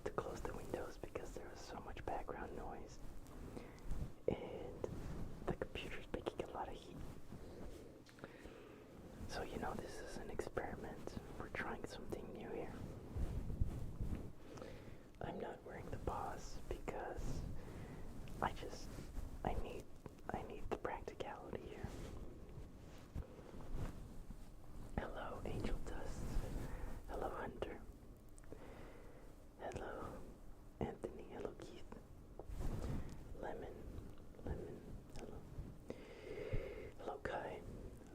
to close the windows because there was so much background noise. And the computer's making a lot of heat. So, this is an experiment. We're trying something new here. I'm not wearing the pause because I need the practicality here. Hello, Angel Dust. Hello, Hunter. Hello, Anthony. Hello, Keith. Lemon. Hello. Hello, Kai.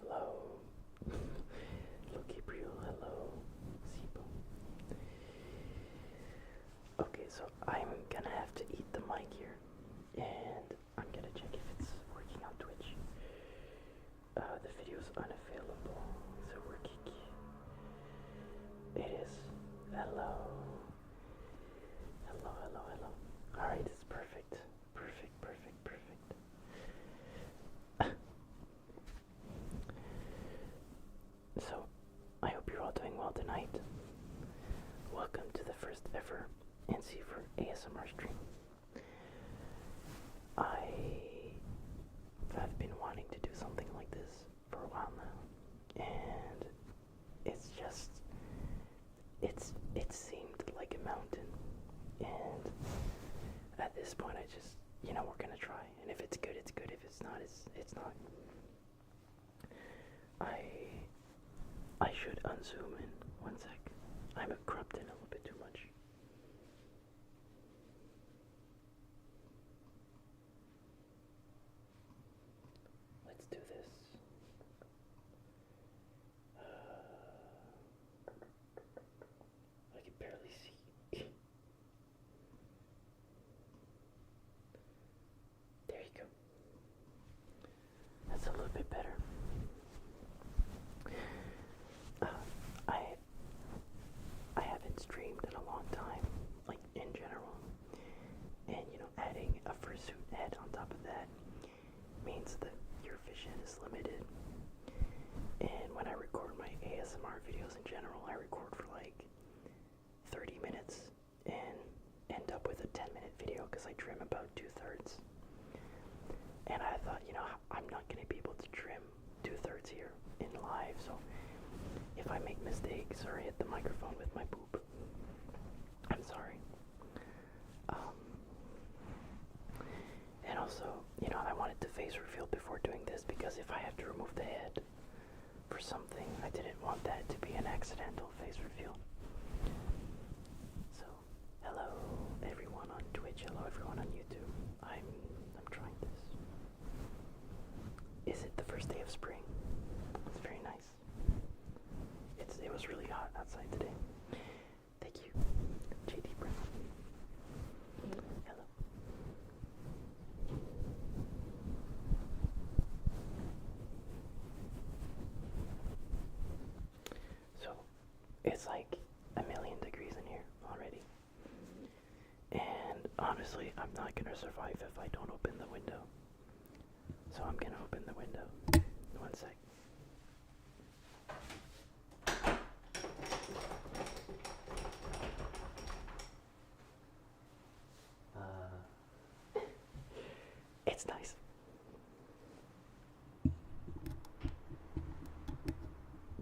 Hello. Hello, Gabriel. Hello, Sibo. Okay, so I'm gonna have to eat the mic here, and I'm gonna check if it's working on Twitch. The video's unavailable. Is it working? It is. Hello. Alright, it's perfect. Perfect. So, I hope you're all doing well tonight. Welcome to the first ever NC for ASMR stream. I've been wanting to do something like this for a while now, and it seemed like a mountain, and at this point I just, we're gonna try, and if it's good, it's good. If it's not, it's not. I should unzoom in 1 sec. I'm cropped in a little bit too much. Let's do this. I can barely see. There you go. That's a little bit better. I haven't streamed in a long time, like in general, and adding a Fursuit head on top of that means that your vision is limited. And when I record my ASMR videos in general, I record for like 30 minutes and end up with a 10-minute video because I trim about 2/3. And I thought, I'm not going to be able to trim 2/3 here in live, so if I make mistakes or hit the microphone with my poop, I'm sorry. And also, I wanted to face reveal before doing this because if I have to remove the head for something, I didn't want that to be an accidental face reveal. So, hello everyone on Twitch, hello everyone on YouTube. I'm trying this. Is it the first day of spring? It's very nice. It was really hot outside today. Thank you, JD Brown. Hello. So, it's like 1,000,000 degrees in here already. And honestly, I'm not gonna survive if I don't open the window. So I'm gonna open the window. 1 sec. It's nice.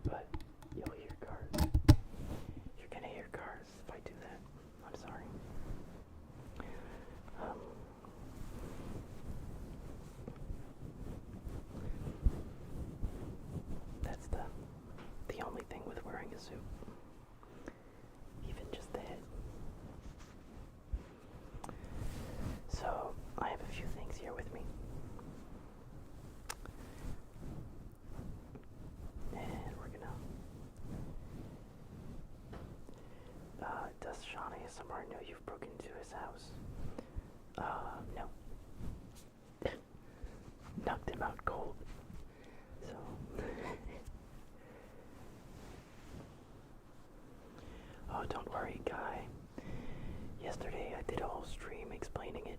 But you'll hear cars. You're gonna hear cars if I do that. I'm sorry. That's the only thing with wearing a suit. Even just the head. So, I have a few things here with me. And we're gonna... does Sean ASMR know you've broken into his house? No. Knocked him out cold. So... Oh, don't worry, Guy. Yesterday I did a whole stream explaining it.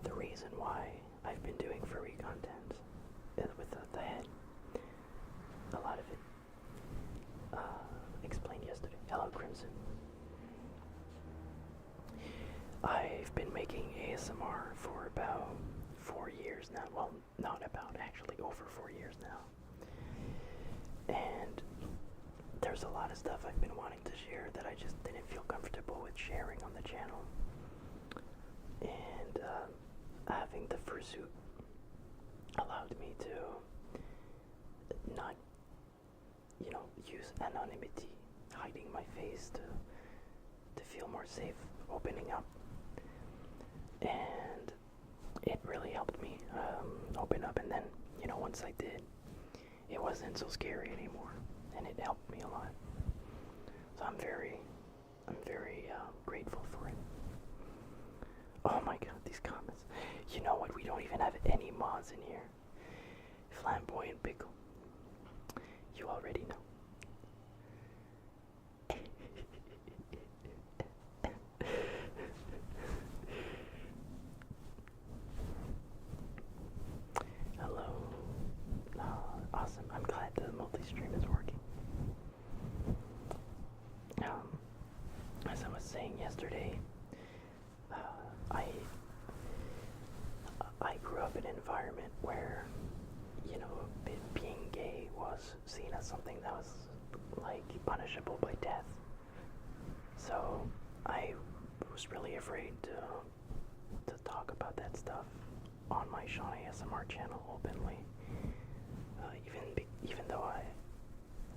The reason why I've been doing furry content is with the head. A lot of it explained there's a lot of stuff I've been wanting to share that I just didn't feel comfortable with sharing on the channel. And having the fursuit allowed me to not, use anonymity, hiding my face to feel more safe opening up. And it really helped me open up, and then, once I did, it wasn't so scary anymore, and it helped me a lot. So I'm very grateful for it. Oh my god, these comments. You know what? We don't even have any mods in here. Flamboyant Pickle. You already know. Hello. Awesome. I'm glad the multi-stream is working. As I was saying yesterday, I grew up in an environment where, being gay was seen as something that was, like, punishable by death. So I was really afraid to talk about that stuff on my Sean ASMR channel openly. Even though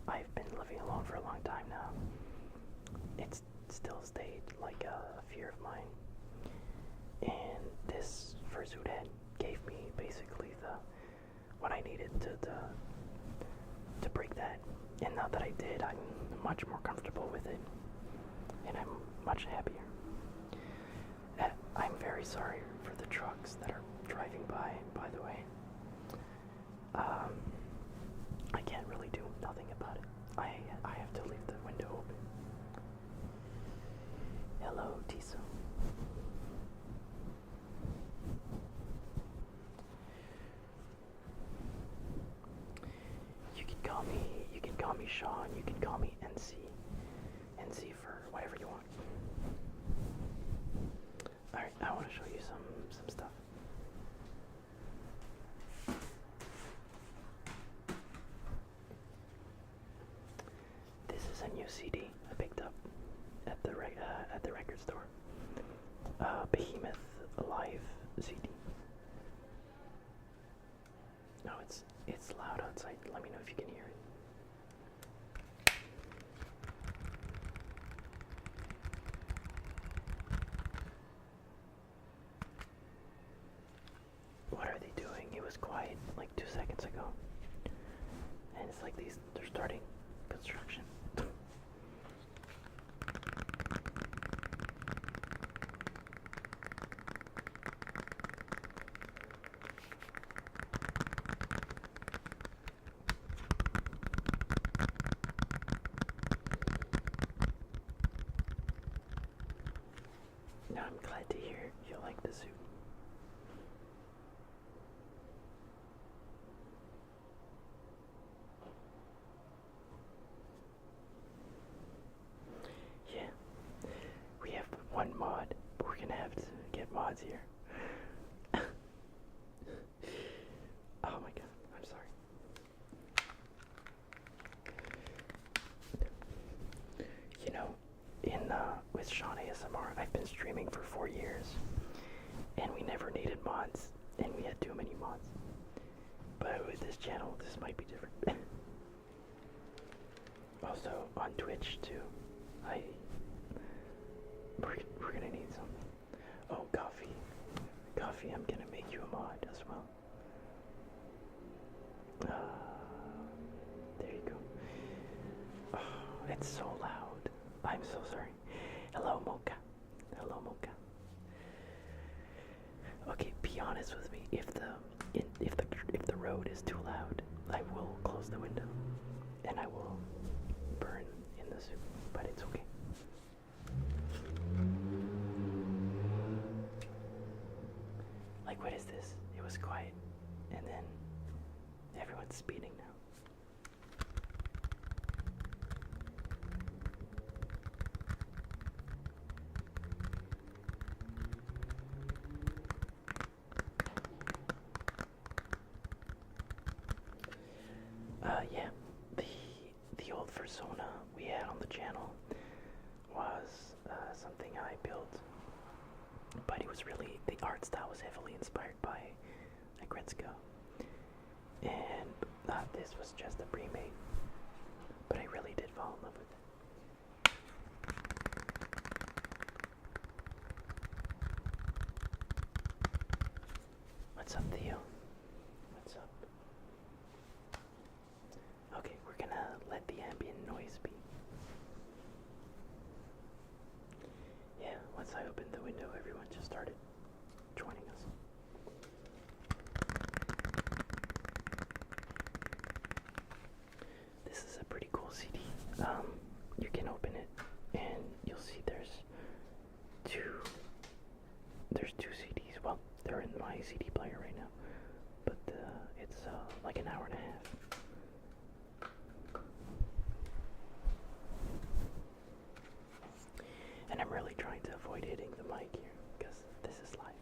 I've been living alone for a long time now, it's still stayed like a fear of mine. And this fursuit head gave me basically what I needed to break that. And now that I did, I'm much more comfortable with it, and I'm much happier. I'm very sorry for the trucks that are driving by the way. I can't really do nothing about it. I have to leave the window open. Hello, Tiso. You can call me Sean, you can call me NC. NC for whatever you want. Alright, I want to show you some stuff. This is a new CD I picked up at the record store. Behemoth Live CD. No, it's loud outside. Let me know if you can hear it. What are they doing? It was quiet like 2 seconds ago. And it's like they're starting construction. Now I'm glad to hear you like the suit. Yeah, we have one mod, but we're gonna have to get mods here. Oh my god, I'm sorry. With Sean ASMR, I've been streaming for 4 years, and we never needed mods, and we had too many mods. But with this channel, this might be different. Also, on Twitch, too, we're gonna need some. Oh, coffee. Coffee, I'm gonna make you a mod as well. There you go. Oh, it's so loud. I'm so sorry. Hello, Mocha. Hello, Mocha. Okay, be honest with me. If the road is too loud, I will close the window and I will burn in the soup. But it's okay. Like, what is this? It was quiet, and then everyone's speeding now. Yeah, the old Fursuit persona we had on the channel was something I built, but it was really, the art style was heavily inspired by Agretzko, and this was just a pre-made, but I really did fall in love with it. What's up, Theo? What's up? Okay, we're gonna let the ambient noise be. Yeah, once I opened the window, everyone just started joining us. This is a pretty cool CD. You can open it, and you'll see there's two CDs. Well, they're in my CD player right now, but it's like an hour and a half. And I'm really trying to avoid hitting the mic here, because this is live.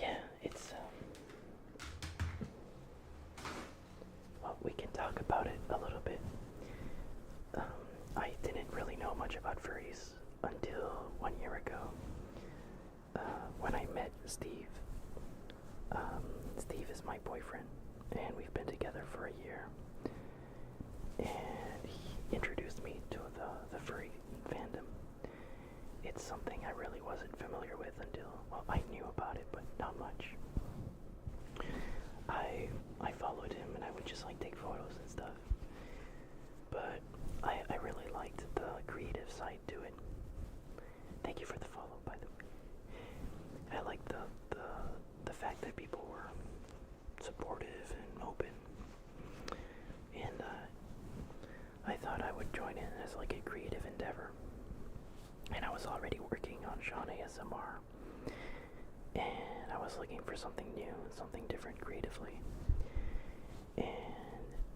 Yeah, it's well, we can talk about it a little bit. I didn't really know much about furries until 1 year ago, when I met Steve. Steve is my boyfriend, and we've been together for a year. And he introduced me to the furry fandom. It's something I really wasn't familiar with until, well, I knew about it, but not much. I followed him, and I would just like take photos and stuff. But I really liked the creative side to it. Thank you for the follow, by the way. I liked the fact that people were supportive and open. And I thought I would join in as like a creative endeavor. And I was already working on Sean ASMR. And I was looking for something new and something different creatively. And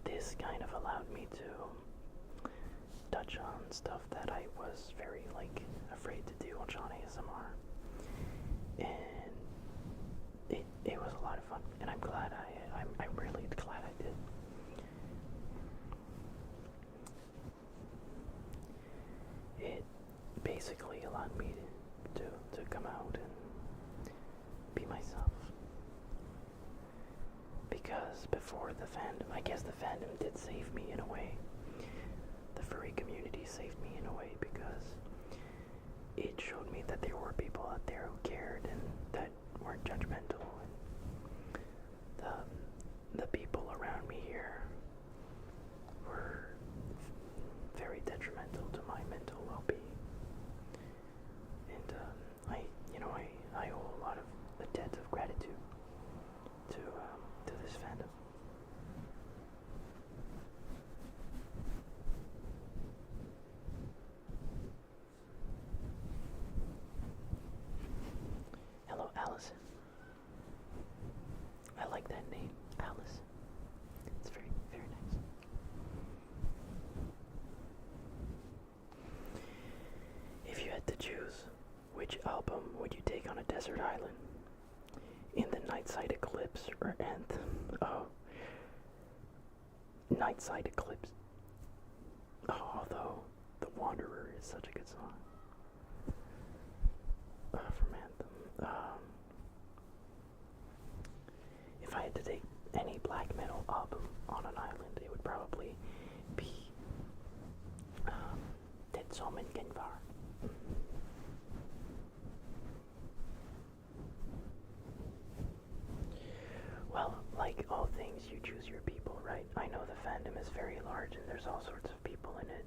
this kind of allowed me to touch on stuff that I was very afraid to do on Sean ASMR. And it was a lot of fun, and I'm glad I'm really glad I did. It basically allowed me to come out and be myself. Because before the fandom, I guess the fandom did save me in a way. The furry community saved me in a way, because it showed me that there were people out there who cared and that weren't judgmental. And the people around me here were very detrimental to my mental well-being. And I owe a lot of a debt of gratitude to this fandom. Hello, Allison. I like that name, Alice. It's very, very nice. If you had to choose, which album would you take on a desert island? In the Nightside Eclipse or Anthem? Oh, Nightside Eclipse. Oh, although The Wanderer is such a good song. From Anthem. If I had to take any black metal album on an island, it would probably be Tetsomen Genvar. Well, like all things, you choose your people, right? I know the fandom is very large and there's all sorts of people in it.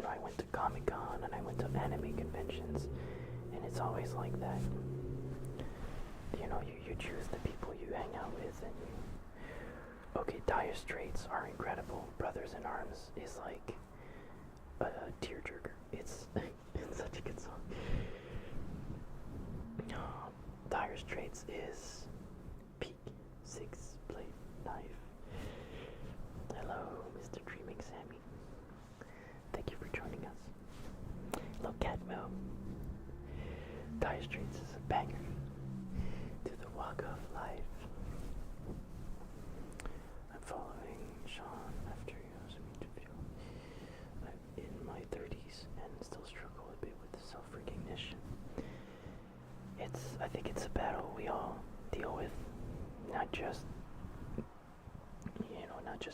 I went to Comic-Con and I went to anime conventions, and it's always like that. You choose the people you hang out with, and okay, Dire Straits are incredible. Brothers in Arms is like a tearjerker. It's such a good song. Dire Dire Straits is Peak 6-blade knife. Hello, Mr. Dreaming Sammy. Thank you for joining us. Hello, Catmo. Dire Straits is a banger. To the walk of life. I'm following Sean after he asked me to feel. I'm in my 30s and still struggle a bit with self-recognition. I think it's a battle we all deal with, not just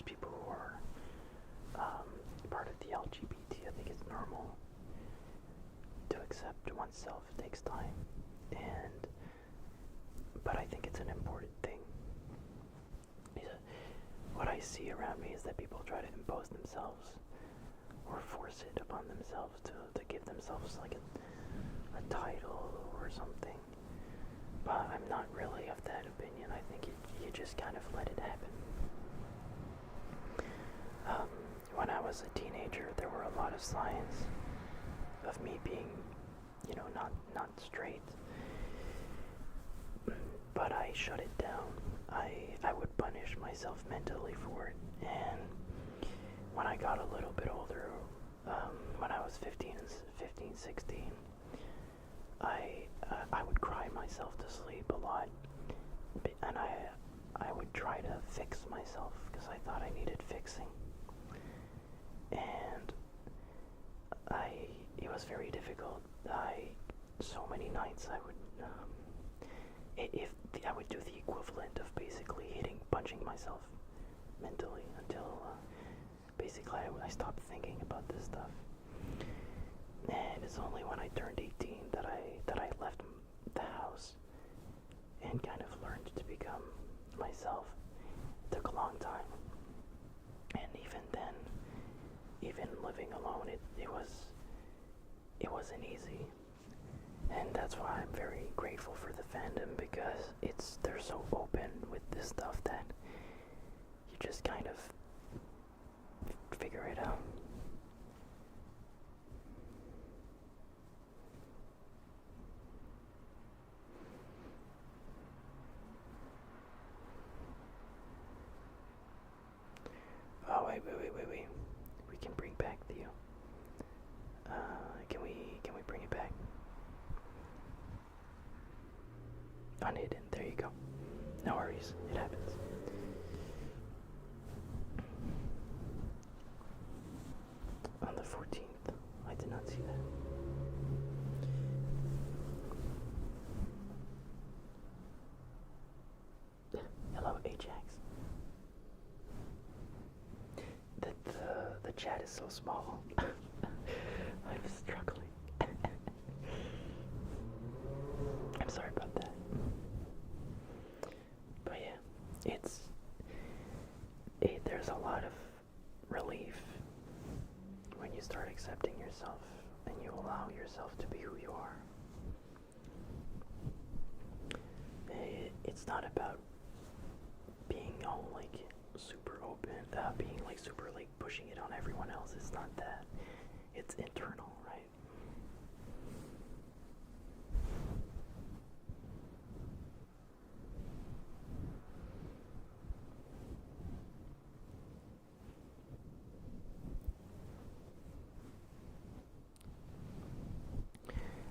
people who are part of the LGBT. I think it's normal to accept oneself. It takes time, but I think it's an important thing. What I see around me is that people try to impose themselves or force it upon themselves to give themselves like a title or something. But I'm not really of that opinion. I think you just kind of let it happen. When I was a teenager, there were a lot of signs of me being, not straight. But I shut it down. I would punish myself mentally for it. And when I got a little bit older, when I was 15, 16, I would cry myself to sleep a lot, and I would try to fix myself because I thought I needed fixing, and it was very difficult. So many nights I would I would do the equivalent of basically punching myself mentally until basically I stopped thinking about this stuff. And it's only when I turned 18 that I left the house and kind of learned to become myself. It took a long time, and even then, even living alone, it wasn't easy. And that's why I'm very grateful for the fandom, because they're so open with this stuff that you just kind of figure it out. Oh, wait. We can bring back the... Can we bring it back? Unhidden, there you go. No worries, it happens. On the 14th, I did not see that. Hello, Ajax. The chat is so small. I'm struggling. I'm sorry about that. But yeah, there's a lot of relief when you start accepting yourself and you allow yourself to be who you are. It's not about being all like super open, being like super like pushing it on everyone else. It's not that. It's internal, right?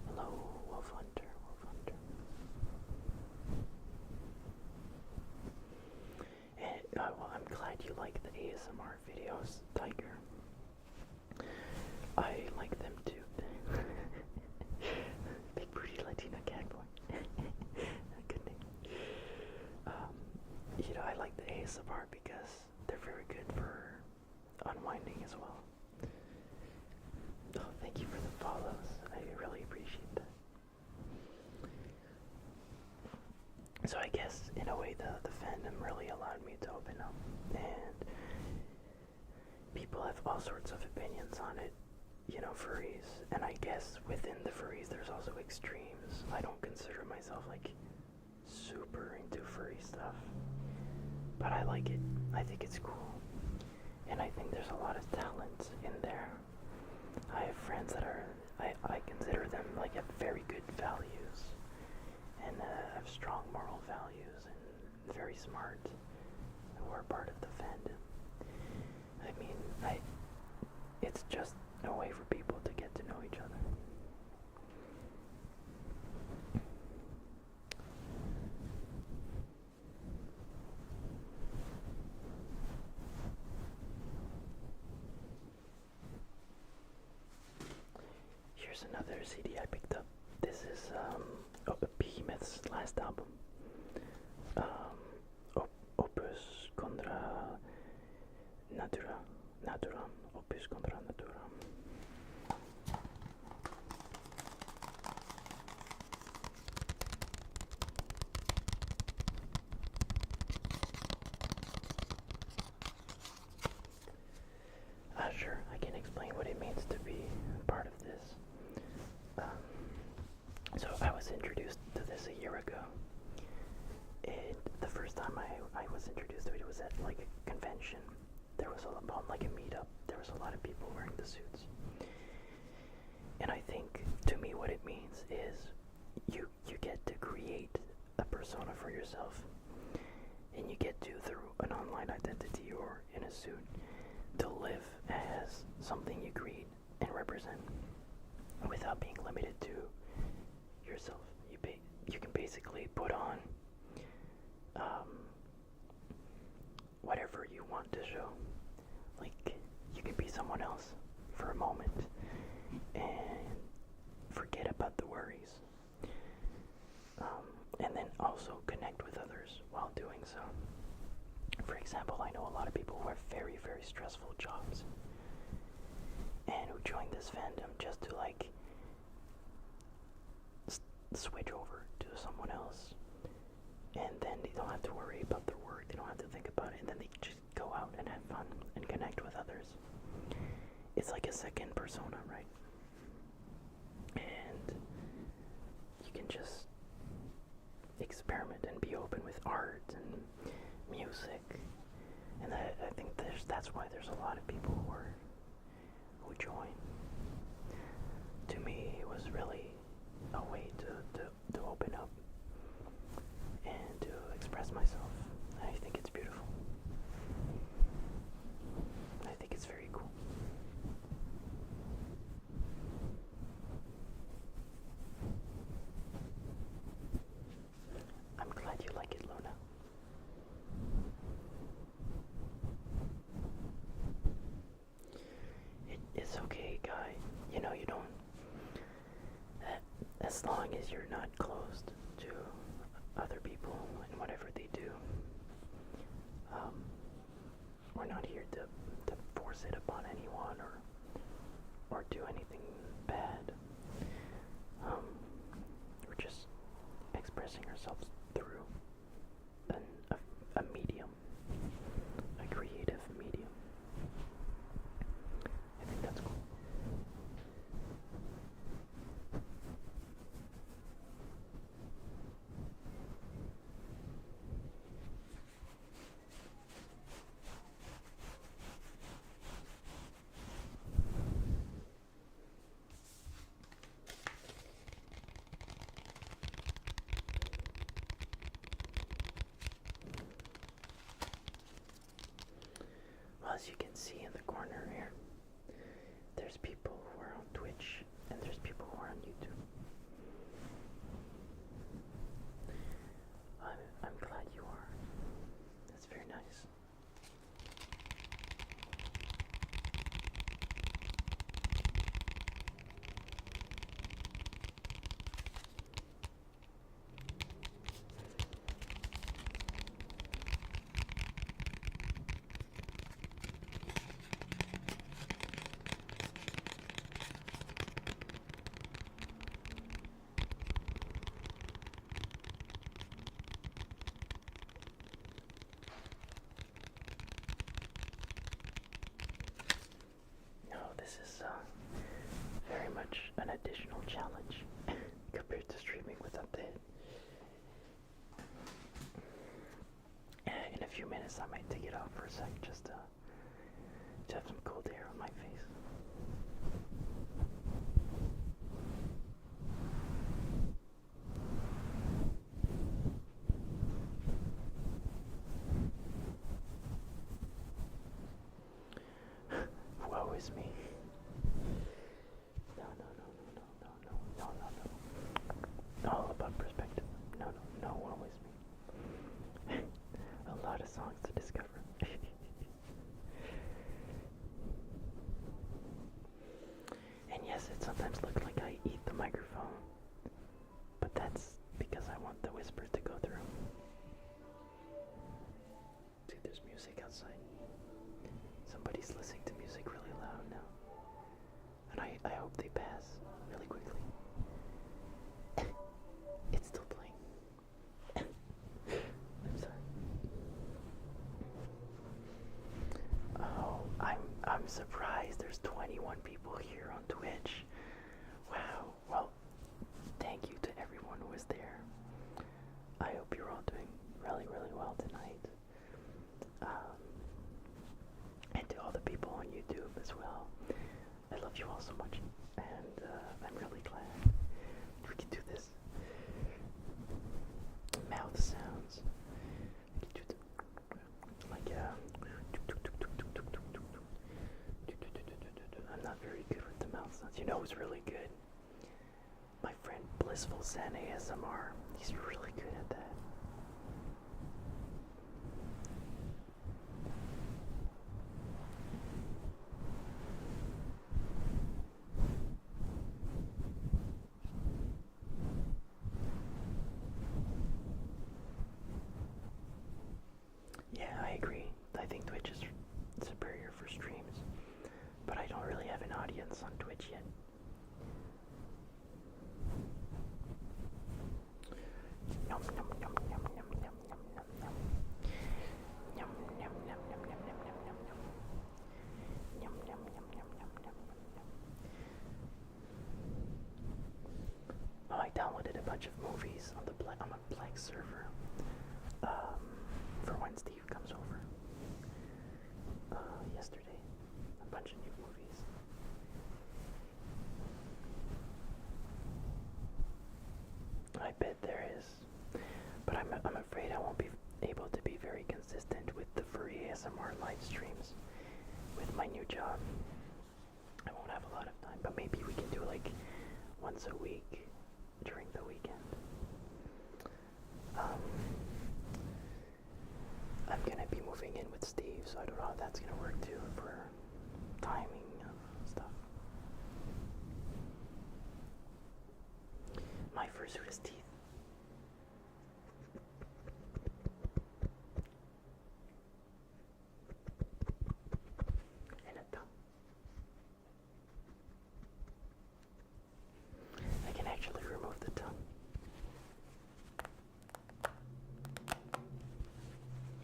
Hello, Wolf Hunter. And, well, I'm glad you like the ASMR videos, Tiger. I like them too. Big booty Latina cat boy. Good name. I like the ASMR because they're very good for unwinding as well. Oh, thank you for the follows. I really appreciate that. So I guess in a way the fandom really allowed me to open up, and people have all sorts of opinions on it, furries, and I guess within the furries there's also extremes. I don't consider myself like super into furry stuff, but I like it. I think it's cool, and I think there's a lot of talent in there. I have friends that I consider them like have very good values, and have strong moral values and very smart who are part of the fandom. I mean, it's just a way for people to get to know each other. Here's another CD I picked up. This is Behemoth's last album. Opus contra natura. Naturam. Opus contra naturam. Sure, I can explain what it means to be part of this. So I was introduced to this a year ago. And the first time I was introduced to it was at like a convention. There was like a meetup. There was a lot of people wearing the suits. And I think to me what it means is you get to create a persona for yourself. And you get to, through an online identity or in a suit, to live as something you create and represent without being limited to yourself. You can basically put on whatever you want to show. Like, you can be someone else for a moment and forget about the worries. And then also connect with others while doing so. For example, I know a lot of people who have very, very stressful jobs and who join this fandom just to like switch over to someone else, and then they don't have to worry about their work, they don't have to think about it, and then they just go out and have fun and connect with others. It's like a second persona, right? And you can just experiment and be open with art and music, and I think that's why there's a lot of people who join. To me, it was really a way to open up and to express myself. I think it's beautiful. I think it's very cool. I'm glad you like it, Luna. It's okay, Guy. You know, you don't... As long as you're not closed to other people and whatever they do, we're not here to force it upon anyone or do anything bad. We're just expressing ourselves through a medium, a creative medium. I think that's cool. As you can see in the corner here, there's people who are on Twitch and there's people who are on YouTube. I'm glad you are. That's very nice. This is very much an additional challenge compared to streaming with Update. In a few minutes I might take it off for a sec just to have some cold air on my face. outside. Somebody's listening to music really loud now. And I hope they pass really quickly. It's still playing. I'm sorry. Oh, I'm surprised there's 21 people here on Twitch. Wow. Well, thank you to everyone who was there. I hope you're all doing really, really well tonight. And to all the people on YouTube as well. I love you all so much. And I'm really glad we can do this. Mouth sounds. Like, I'm not very good with the mouth sounds. You know who's really good? My friend Blissful Zen ASMR. He's really good at that. Yeah, I agree. I think Twitch is superior for streams, but I don't really have an audience on Twitch yet. Yum, yum, yum, yum, yum, yum, yum, yum, yum. Yum, yum, yum, yum, yum, yum, yum, yum, yum. Yum, yum, yum, yum, yum, yum, yum. Oh, I downloaded a bunch of movies on a Black server. For when Steve comes over. Yesterday. A bunch of new movies. I bet there is. But I'm afraid I won't be able to be very consistent with the free ASMR live streams with my new job. I won't have a lot of time, but maybe we can do like once a week during the weekend. I'm gonna be moving in with Steve, so I don't know how that's gonna work too for timing of stuff. My fursuit is teeth. And a tongue. I can actually remove the tongue.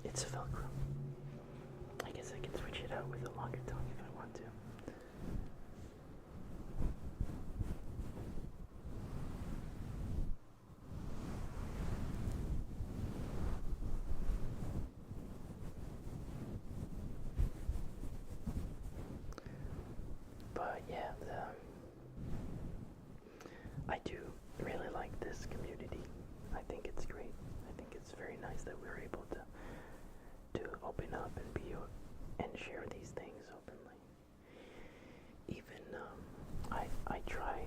It's a Velcro. I guess I can switch it out with a longer tongue if I want to. But yeah, I do really like this community. I think it's great. I think it's very nice that we're able to open up and and share these things openly. Even I try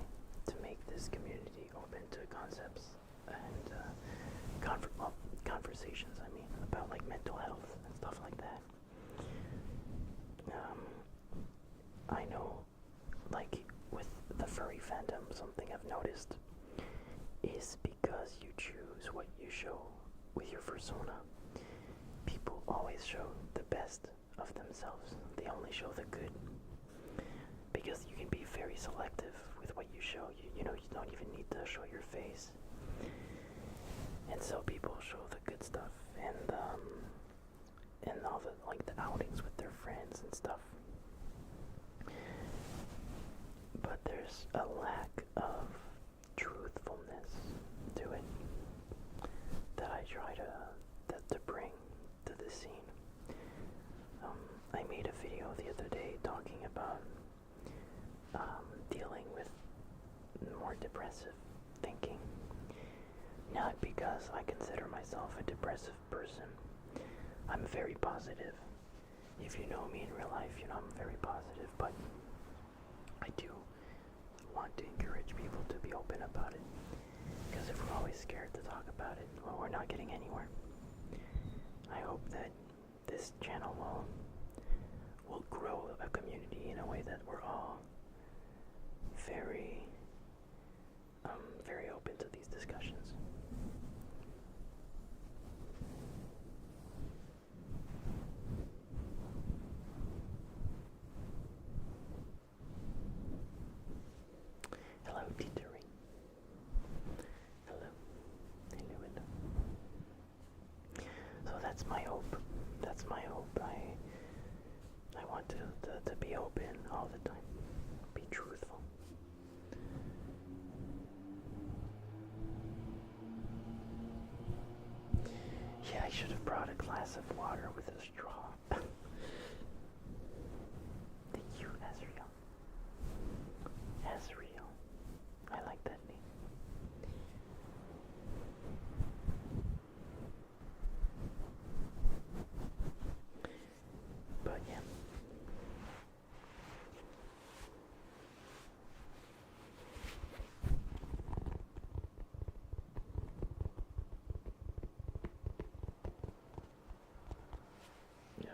to make this community open to concepts and conversations. I mean, about like mental health and stuff like that. I know, like with the furry fandom, something I've noticed is because you choose what you show with your persona. People always show the best of themselves. They only show the good. Because you can be very selective with what you show. You know, you don't even need to show your face. And so people show the good stuff and all the like the outings with their friends and stuff. But there's a lack of truthfulness to it that I try to bring to the scene. I made a video the other day talking about dealing with more depressive thinking. Not because I consider myself a depressive person. I'm very positive. If you know me in real life, you know I'm very positive, but I do want to encourage people to be open about it. Because if we're always scared to talk about it, well, we're not getting anywhere. I hope that this channel will grow a community in a way that we're all very very open to these discussions. That's my hope. That's my hope. I want to be open all the time. Be truthful. Yeah, I should have brought a glass of water with a straw. Thank you, Azriel. Azriel. I like that name. But yeah. Yeah.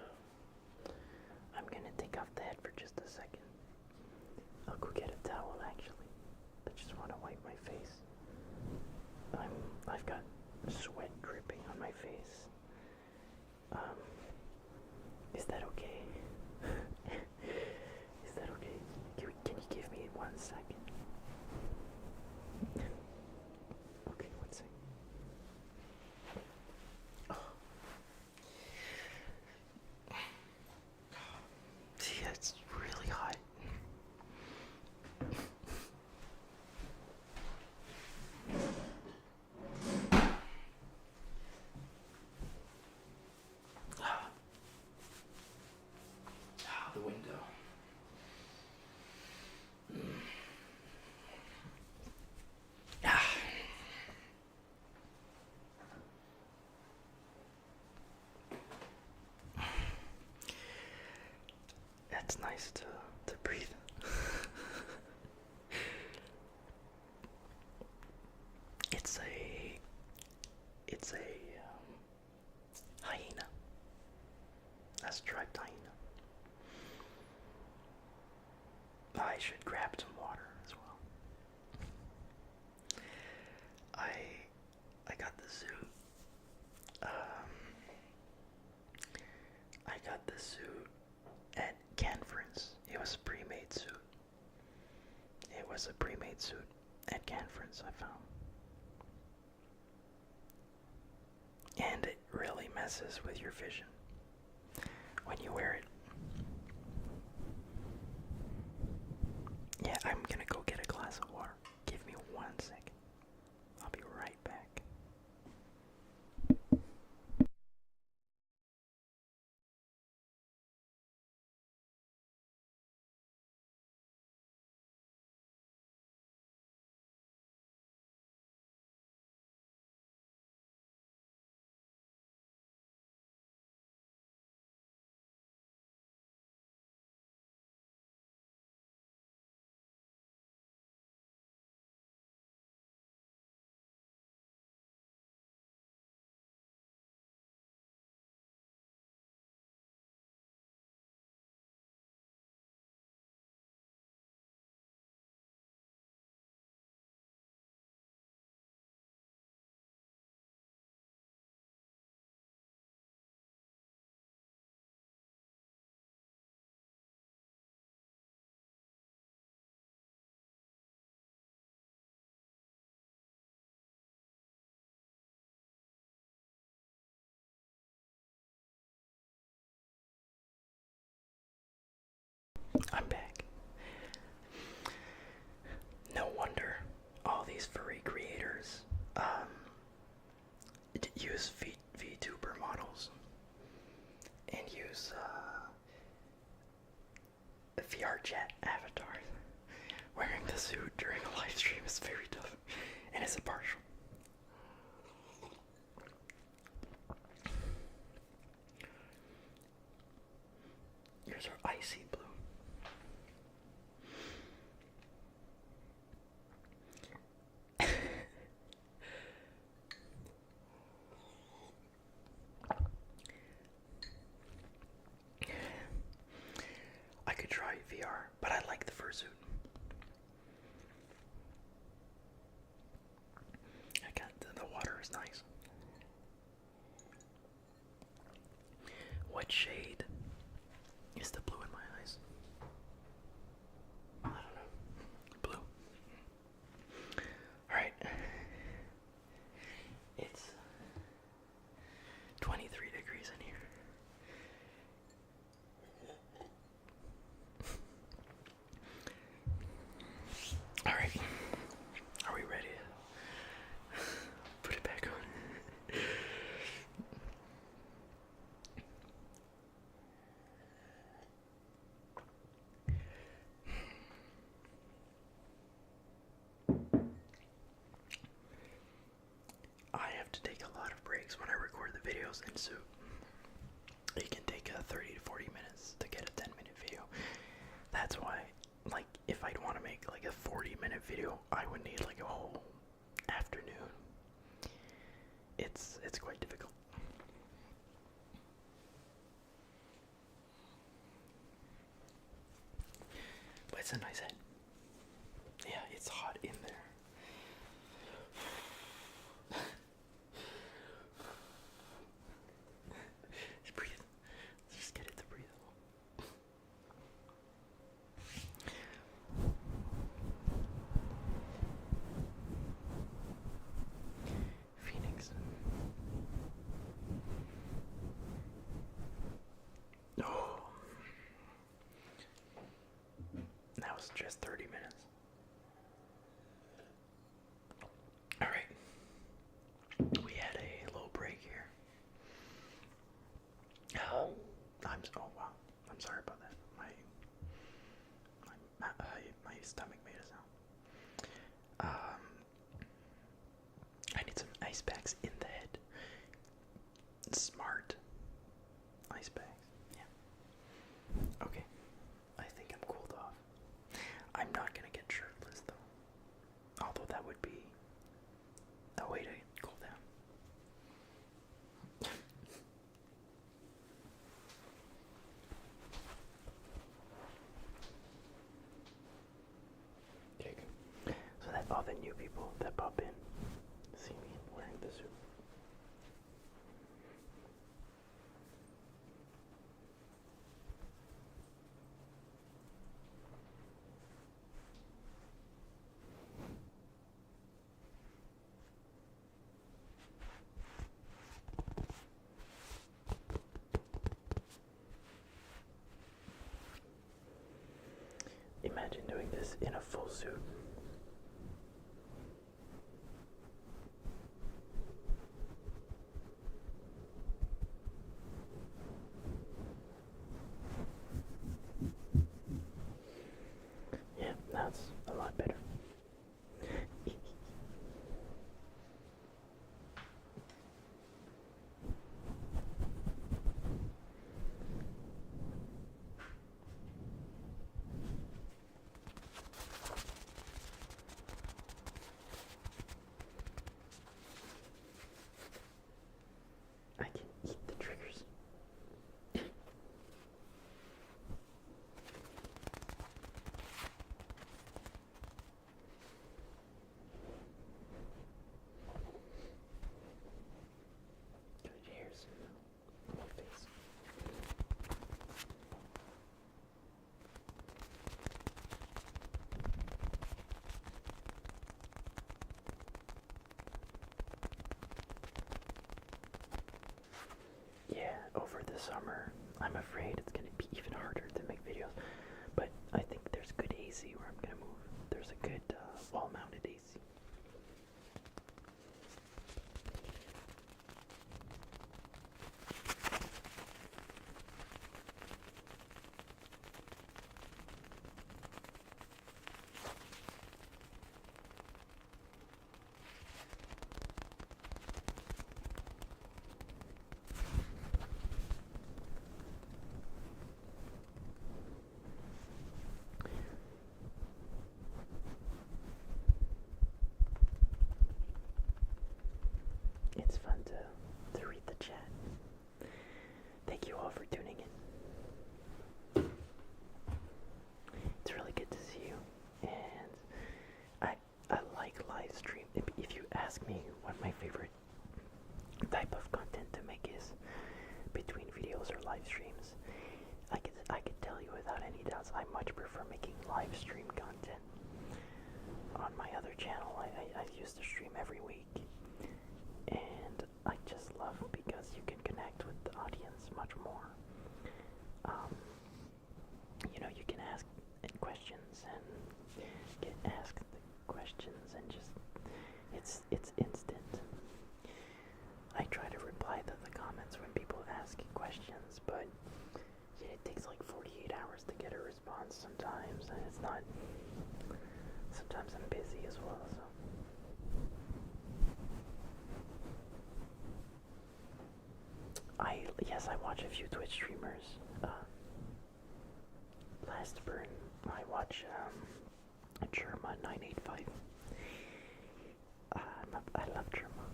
I'm gonna take off the head for just a second. I'll go get a towel actually. I just want to wipe my face. I've got sweat dripping on my face. Is that okay? Is that okay? Can you give me 1 second? Okay, 1 second. Oh. See, it's really hot. The window. That's nice to breathe. It's a hyena. A striped hyena. I should grab some water as well. I got the suit. I got the suit at Canfrance. It was a pre-made suit. It was a pre-made suit at Canfrance, I found. And it really messes with your vision when you wear it. Yeah, I'm gonna go get a glass of water. Give me 1 second. I'll be right back. I'm back. No wonder all these furry creators use VTuber models and use VR chat avatars. Wearing the suit during a live stream is very tough, and it's impartial. Yours are icy blue. I could try VR, but I like the fursuit. I got the water is nice. What shade is the blue in my eyes? I don't know. Blue. Alright. It's 23 degrees. videos in Suit. It can take 30 to 40 minutes to get a 10-minute video. That's why, like, if I'd want to make like a 40-minute video, I would need like a whole afternoon. It's quite difficult. But it's a nice head. Yeah, it's hot in there. Just breathe. Let's just get it to breathe a little. Phoenix. Oh. That was just 30 minutes. Alright. We had a little break here. Oh wow. I'm sorry about that. My stomach made a sound. I need some ice packs in the head. Smart ice packs. Yeah. Okay. I think I'm cooled off. I'm not gonna get shirtless though. Although that would be a way to cool down. Okay, good. So that all the new people that pop in see me wearing the suit. Imagine doing this in a full suit. Yeah, that's a lot better. I can eat the triggers. Good hairs on my face. Yeah, over the summer, I'm afraid it's going to be even harder to make videos. But I think there's good AC where I'm going to move. There's a good wall-mounted AC. It's fun to read the chat. Thank you all for tuning in. It's really good to see you, and I like live stream. If you ask me what my favorite type of content to make is between videos or live streams, I could tell you without any doubts I much prefer making live stream content. On my other channel, I used to stream every week, and I just love it because you can connect with the audience much more. You can ask questions and get asked questions, and just it's instant. I try to reply to the comments when people ask questions, but it takes like 48 hours to get a response sometimes, and it's not. Sometimes I'm busy as well, so. Yes, I watch a few Twitch streamers. Last burn, I watch Jerma 985. I love Jerma.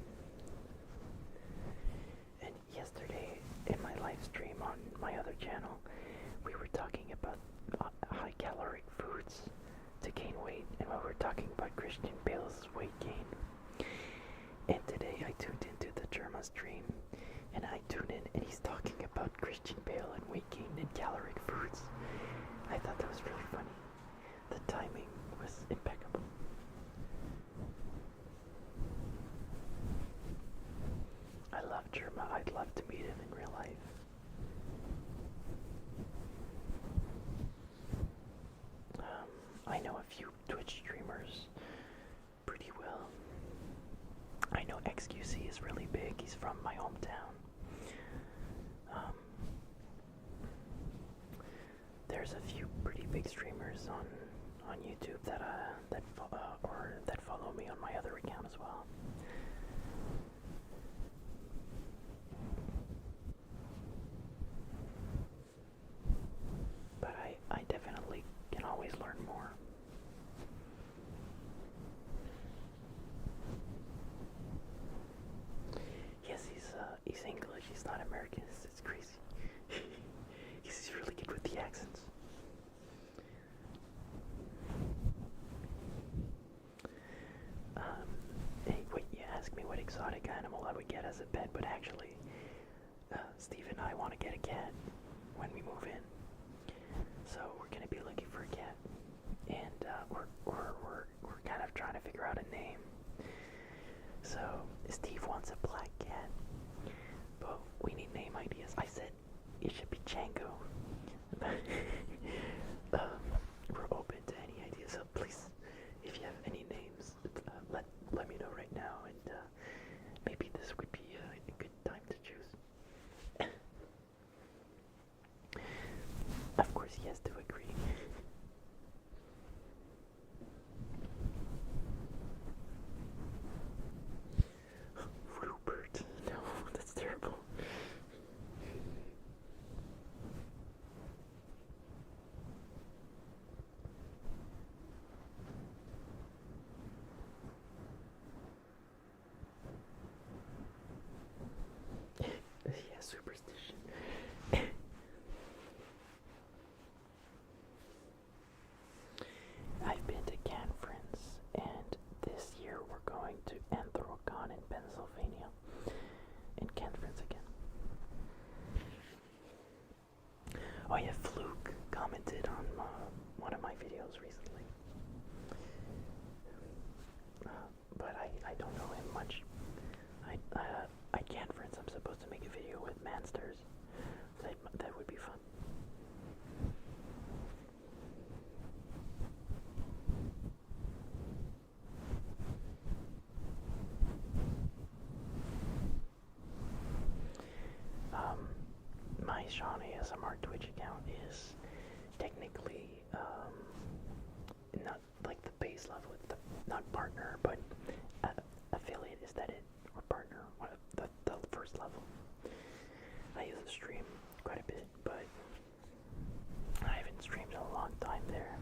And yesterday in my live stream on my other channel, we were talking about high caloric foods to gain weight, and we were talking about Christian Bale's weight gain. And today I tuned into the Jerma stream, and I tune in, and he's talking about Christian Bale and weight gain and caloric foods. I thought that was really funny. The timing was impeccable. I love Jerma. I'd love to meet him in real life. I know a few Twitch streamers pretty well. I know XQC is really big. He's from my hometown. There's a few pretty big streamers on YouTube that follow me on my other account as well. But I definitely can always learn more. Yes, he's English. He's not American. It's crazy. He's really good with the accents. Hey, wait, you asked me what exotic animal I would get as a pet, but actually, Steve and I want to get a cat when we move in. So we're gonna be looking for a cat, and we're kind of trying to figure out a name. So Steve wants a black cat, but we need name ideas. I said it should be Django. We're open to any ideas, so please, if you have any names, let me know right now, and maybe this would be a good time to choose. Of course, he has to agree. Rupert, no, that's terrible. Yeah, superstition. I've been to Canfrance, and this year we're going to Anthrocon in Pennsylvania, and Canfrance again. Oh yeah, Fluke commented on one of my videos recently, but I don't know him much. I Canfrance, I'm supposed to make a video with Mansters. That would be fun. My Sean ASMR Twitch account is technically not like the base level. It's not partner, but affiliate. Is that it? Or partner? The first level. I use the stream quite a bit, but I haven't streamed in a long time there.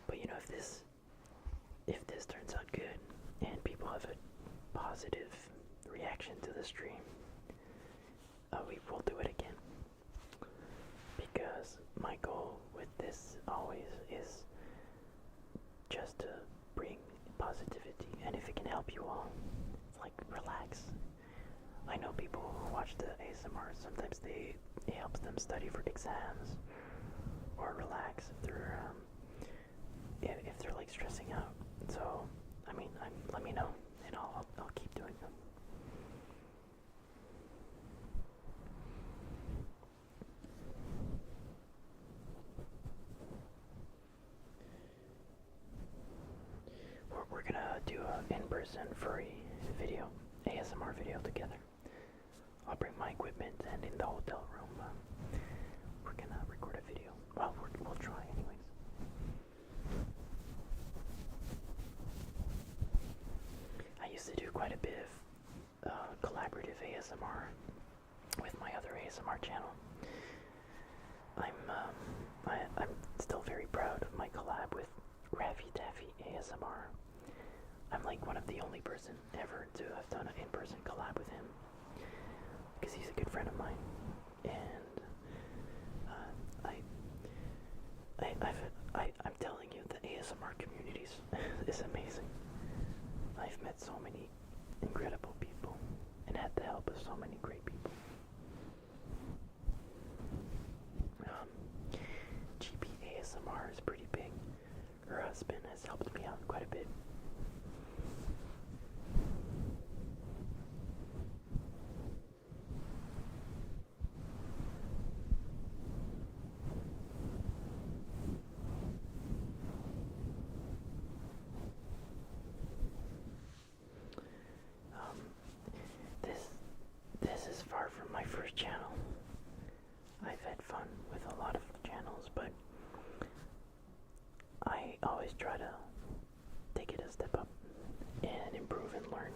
But you know, if this turns out good and people have a positive reaction to the stream, we will do it again. Because my goal with this always is just to bring positivity, and if it can help you all, it's like relax. I know people who watch the ASMR, sometimes it helps them study for exams or relax if they're like stressing out. So I mean, let me know, and I'll keep doing them. We're gonna do an in-person furry video, ASMR video together. I'll bring my equipment, and in the hotel room, we're gonna record a video. Well, we'll try anyways. I used to do quite a bit of collaborative ASMR with my other ASMR channel. I'm still very proud of my collab with Raffy Taffy ASMR. I'm like one of the only person ever to have done an in-person collab with him because he's a good friend of mine, and I'm telling you, the ASMR community is amazing. I've met so many incredible people and had the help of so many great people. GP ASMR is pretty big. Her husband has helped me out quite a bit. This is far from my first channel. I've had fun with a lot of channels, but I always try to take it a step up and improve and learn.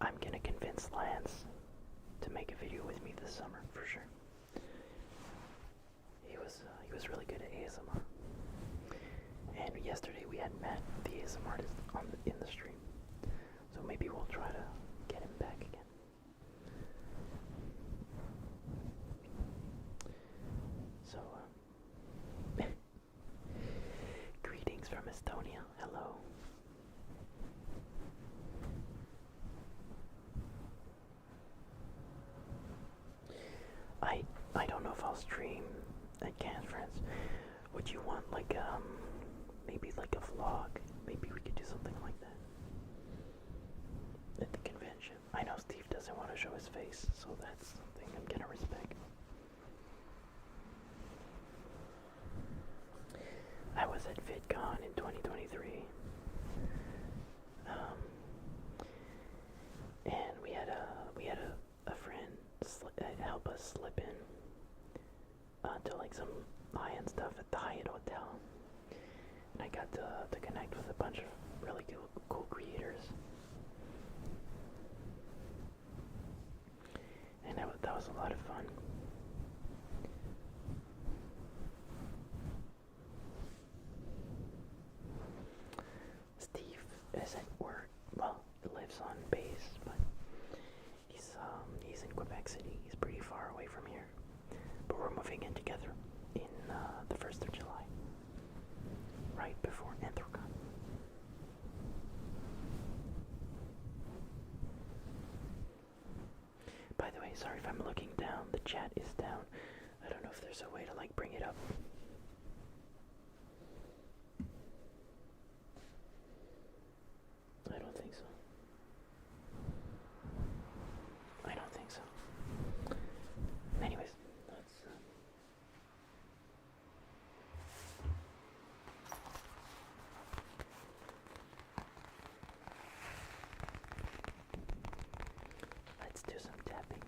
I'm gonna convince Lance to make a video with me this summer for sure. He was really good at ASMR. And yesterday we had Matt, the ASMR artist, in the stream. So maybe we'll try to get him back again. So, greetings from Estonia. Hello. I don't know if I'll stream at conference. Would you want like maybe like a vlog? Maybe we could do something like that at the convention. I know Steve doesn't want to show his face, so that's something I'm gonna respect. I was at VidCon in 2023, and we had a friend help us slip in to like some high-end stuff at the Hyatt Hotel, and I got to connect with a bunch of really cool creators, and that was a lot of fun. Steve is at work. Well, he lives on base, but he's in Quebec City. He's pretty far away from here, but we're moving in together in the 1st of July, right before Anthrocon. By the way, sorry if I'm looking down. The chat is down. I don't know if there's a way to like bring it up. I don't think so. I don't think so. Anyways, let's do some tapping.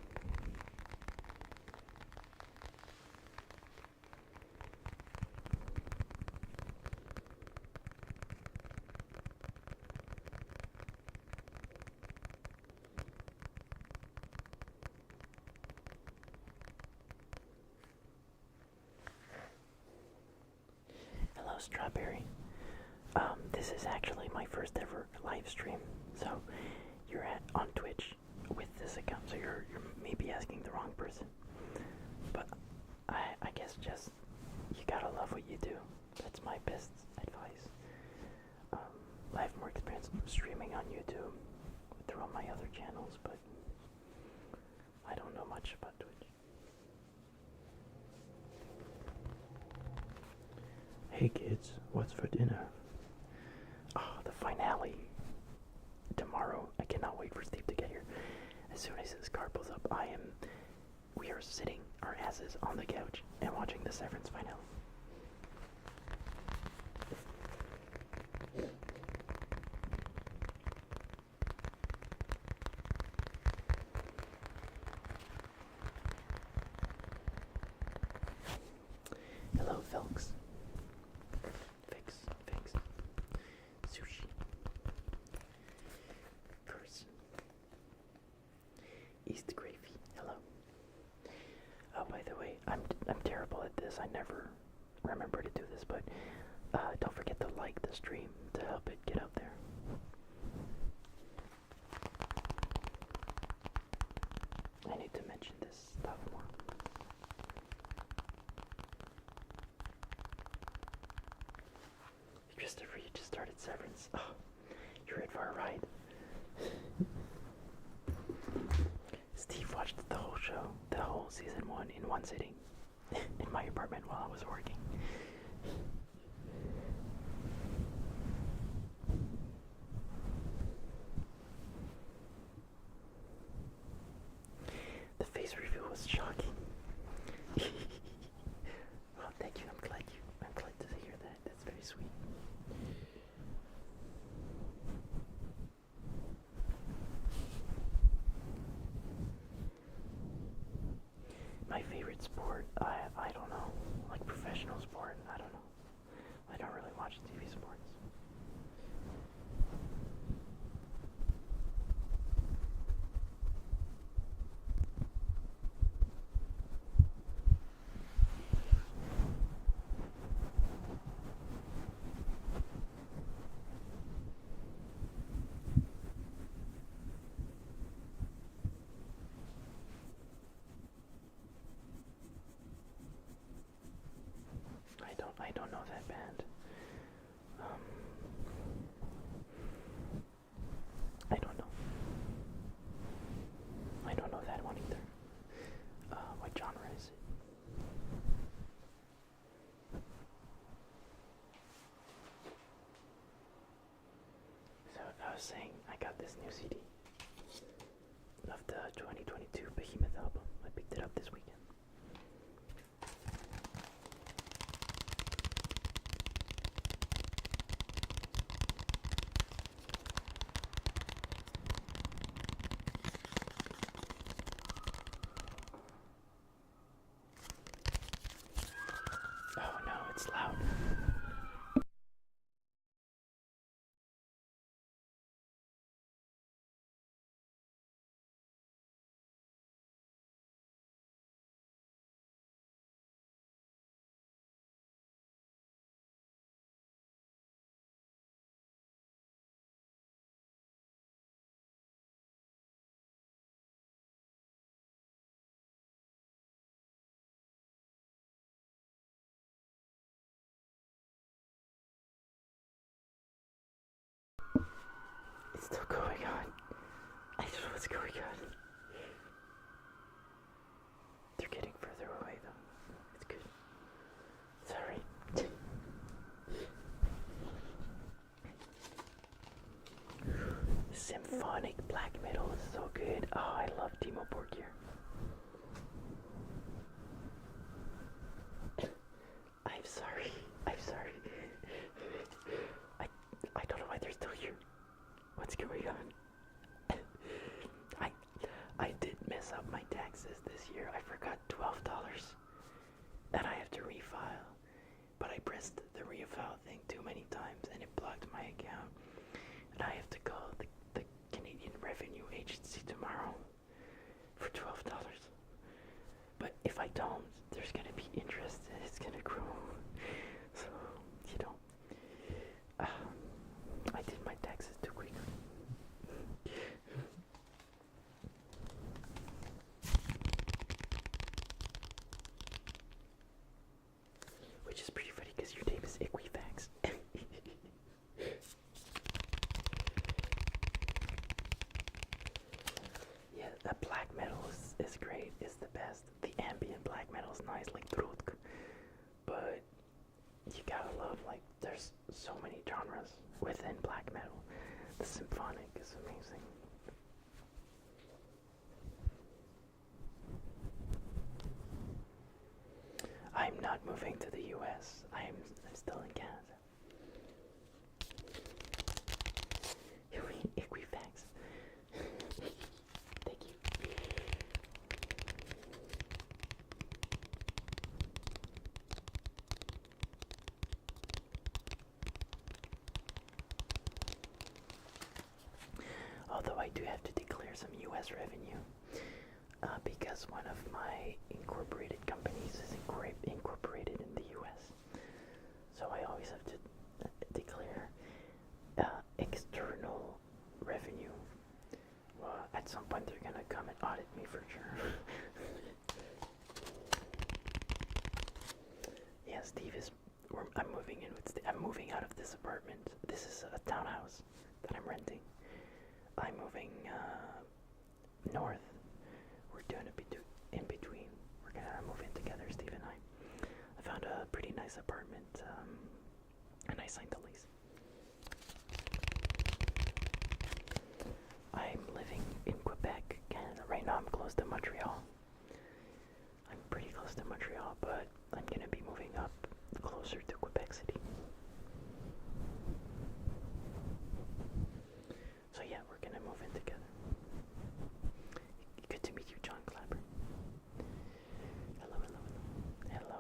Hello, Strawberry. This is actually my first ever live stream, so you're on Twitch with this account, so you're maybe asking the wrong person. But I guess just you gotta love what you do. That's my best advice. I have more experience streaming on YouTube through all my other channels, but I don't know much about Twitch. Hey kids, what's for dinner? Oh, the finale. Tomorrow. I cannot wait for Steve to get here. As soon as his car pulls up, we are sitting our asses on the couch and watching the Severance finale. Hello, Felix. Fix. Sushi. East Gravy. Hello. Oh, by the way, I'm terrible at this. I never remember to do this, but don't forget to like the stream to help it get out there. I need to mention this stuff more. Christopher, you just started Severance. Oh, you're in for a ride. Steve watched the whole show, the whole season 1 in one sitting in my apartment while I was working. The face reveal was shocking. Oh, thank you. I'm glad to hear that. That's very sweet. My favorite sport, I don't know. Like professional sport, I don't know. I don't really watch TV sports. I don't know that band. I don't know. I don't know that one either. What genre is it? So I was saying I got this new CD of the 2022 Behemoth album. I picked it up this weekend. Oh no, it's loud. It's still going on. I don't know what's going on. They're getting further away though. It's good. It's alright. Symphonic black metal is so good. Oh, I love Timo Borgir. I'm sorry. I'm sorry. I don't know why they're still here. What's going on? I did mess up my taxes this year. I forgot $12 and I have to refile. But I pressed the refile thing too many times and it blocked my account. And I have to call the Canadian Revenue Agency tomorrow for $12. But if I don't, there's gonna be interest and it's gonna grow. So, you know, I did my taxes too quickly. Which is pretty funny because your name is Equifax. Yeah, the black metal is great, is the best. The ambient black metal is nice, like Trutk. But you gotta love, like, there's so many genres within black metal. The symphonic is amazing. I'm not moving to the US. I'm still in Canada. Equifax. Thank you. Although I do have to declare some US revenue. because one of my incorporated companies is incorporated in the US. So I always have to declare external revenue. Well, at some point they're gonna come and audit me for sure. Yeah, Steve is. I'm moving in with. I'm moving out of this apartment. This is a townhouse that I'm renting. I'm moving north. We're doing in between. We're gonna move in together, Steve and I. I found a pretty nice apartment, and I signed the lease. I'm living in Quebec, Canada. Right now I'm close to Montreal. I'm pretty close to Montreal, but I'm gonna be moving up closer to Quebec City. So yeah, we're gonna move in together. Good to meet you, John Clapper. Hello, hello, hello. Hello, hello,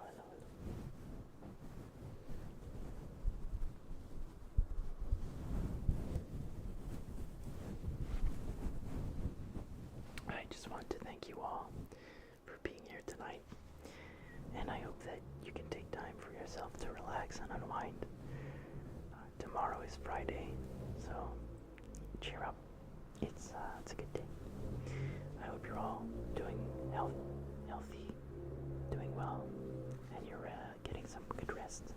hello. I just want to thank you all for being here tonight, and I hope that you can take time for yourself to relax and unwind. Tomorrow is Friday, so cheer up. It's a good day. I hope you're all doing healthy, doing well, and you're getting some good rest.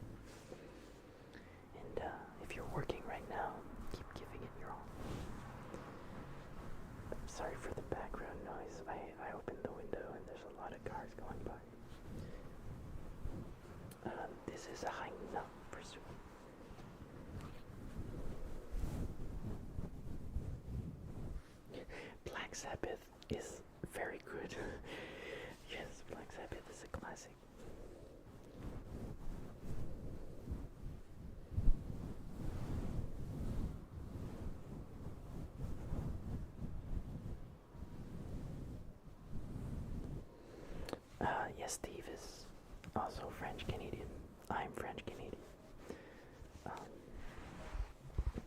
And if you're working right now, keep giving it your all. Sorry for the background noise. I opened the window and there's a lot of cars going by. This is a hyena Fursuit. Black Sabbath is very good. Yes, Black Sabbath is a classic. Yes, Steve is also French Canadian. I'm French Canadian.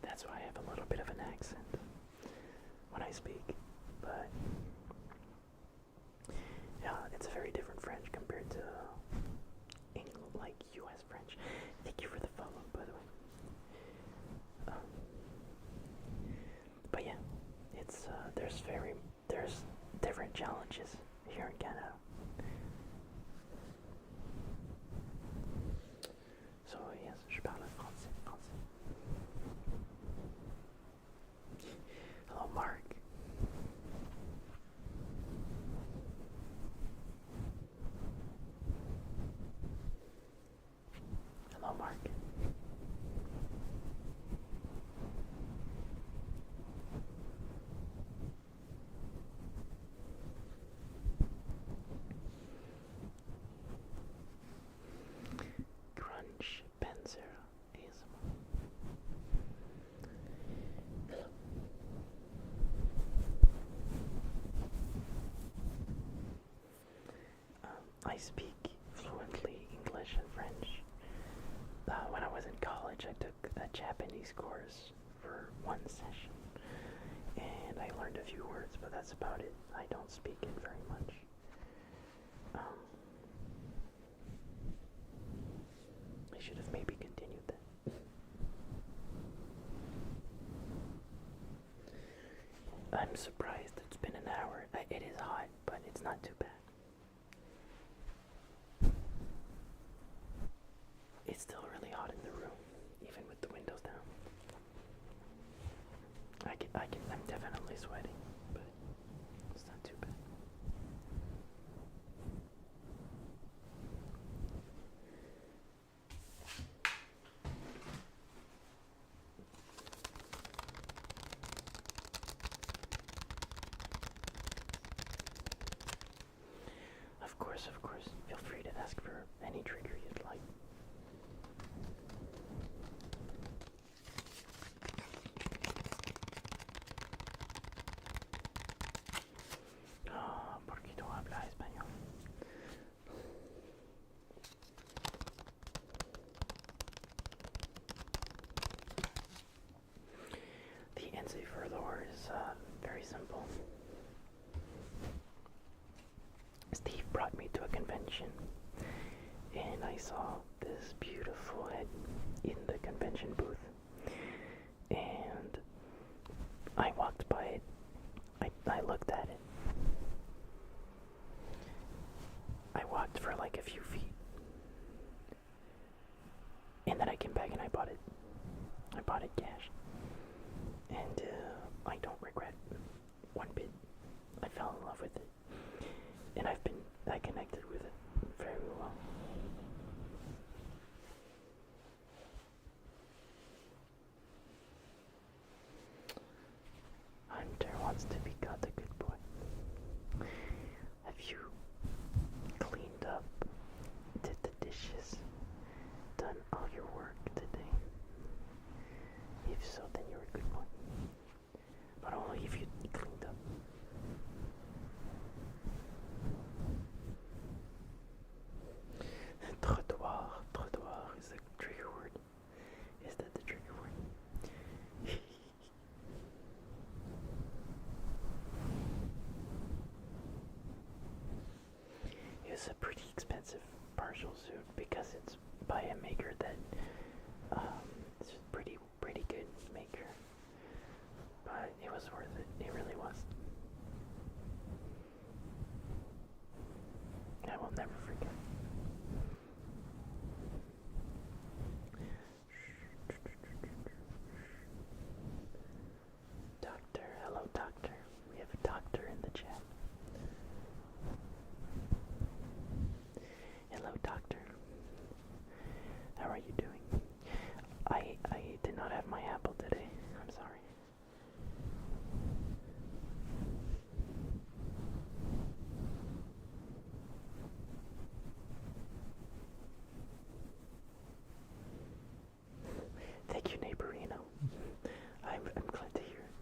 That's why I have a little bit of an accent when I speak, but yeah, it's a very different French compared to English, like U.S. French. Thank you for the follow, by the way. But yeah, it's there's different challenges here in Canada. So yes, je parle français. Hello, Mark. Hello, Mark. Crunch Panzer ASMR. Hello. I speak fluently English and French. When I was in college, I took a Japanese course for one session, and I learned a few words, but that's about it. I don't speak it very much. I should have maybe continued that. I'm surprised it's been an hour. It is hot, but it's not too bad. It's still really hot in the room, even with the windows down. I'm definitely sweating, but it's not too bad. Of course, feel free to ask for any trigger you'd like. Oh, ¿por qué tú hablas español? The answer for lore is very simple. brought me to a convention, and I saw this beautiful head in the convention booth, and I walked by it. I looked at it. I walked for like a few feet, and then I came back and I bought it. I bought it cash, and I don't regret one bit. I fell in love with it, and I connected with it very well. Hunter wants to be called a good boy. Have you cleaned up, did the dishes, done all your work today? If so, then you're a good boy. But only if you cleaned up. Trottoir is the trigger word. Is that the trigger word? It's a pretty expensive partial suit because it's by a maker that it's pretty good maker. But it was worth it. It really was. I will never forget. Doctor, hello doctor. We have a doctor in the chat. Hello doctor. How are you doing? I did not have my apple today. I'm sorry. Thank you, Neighborino. I'm glad to hear it.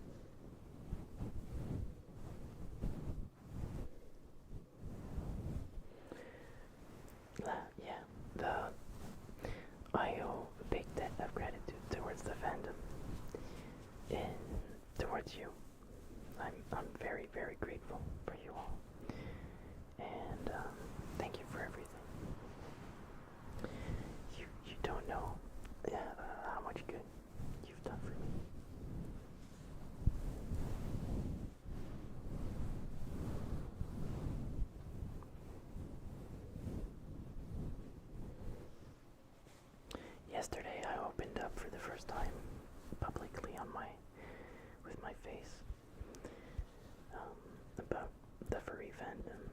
Yeah, I owe a big debt of gratitude towards the fandom and towards you. I'm very, very grateful for you all, and thank you for everything. You don't know how much good you've done for me. Yesterday I opened up for the first time publicly with my face about the furry fandom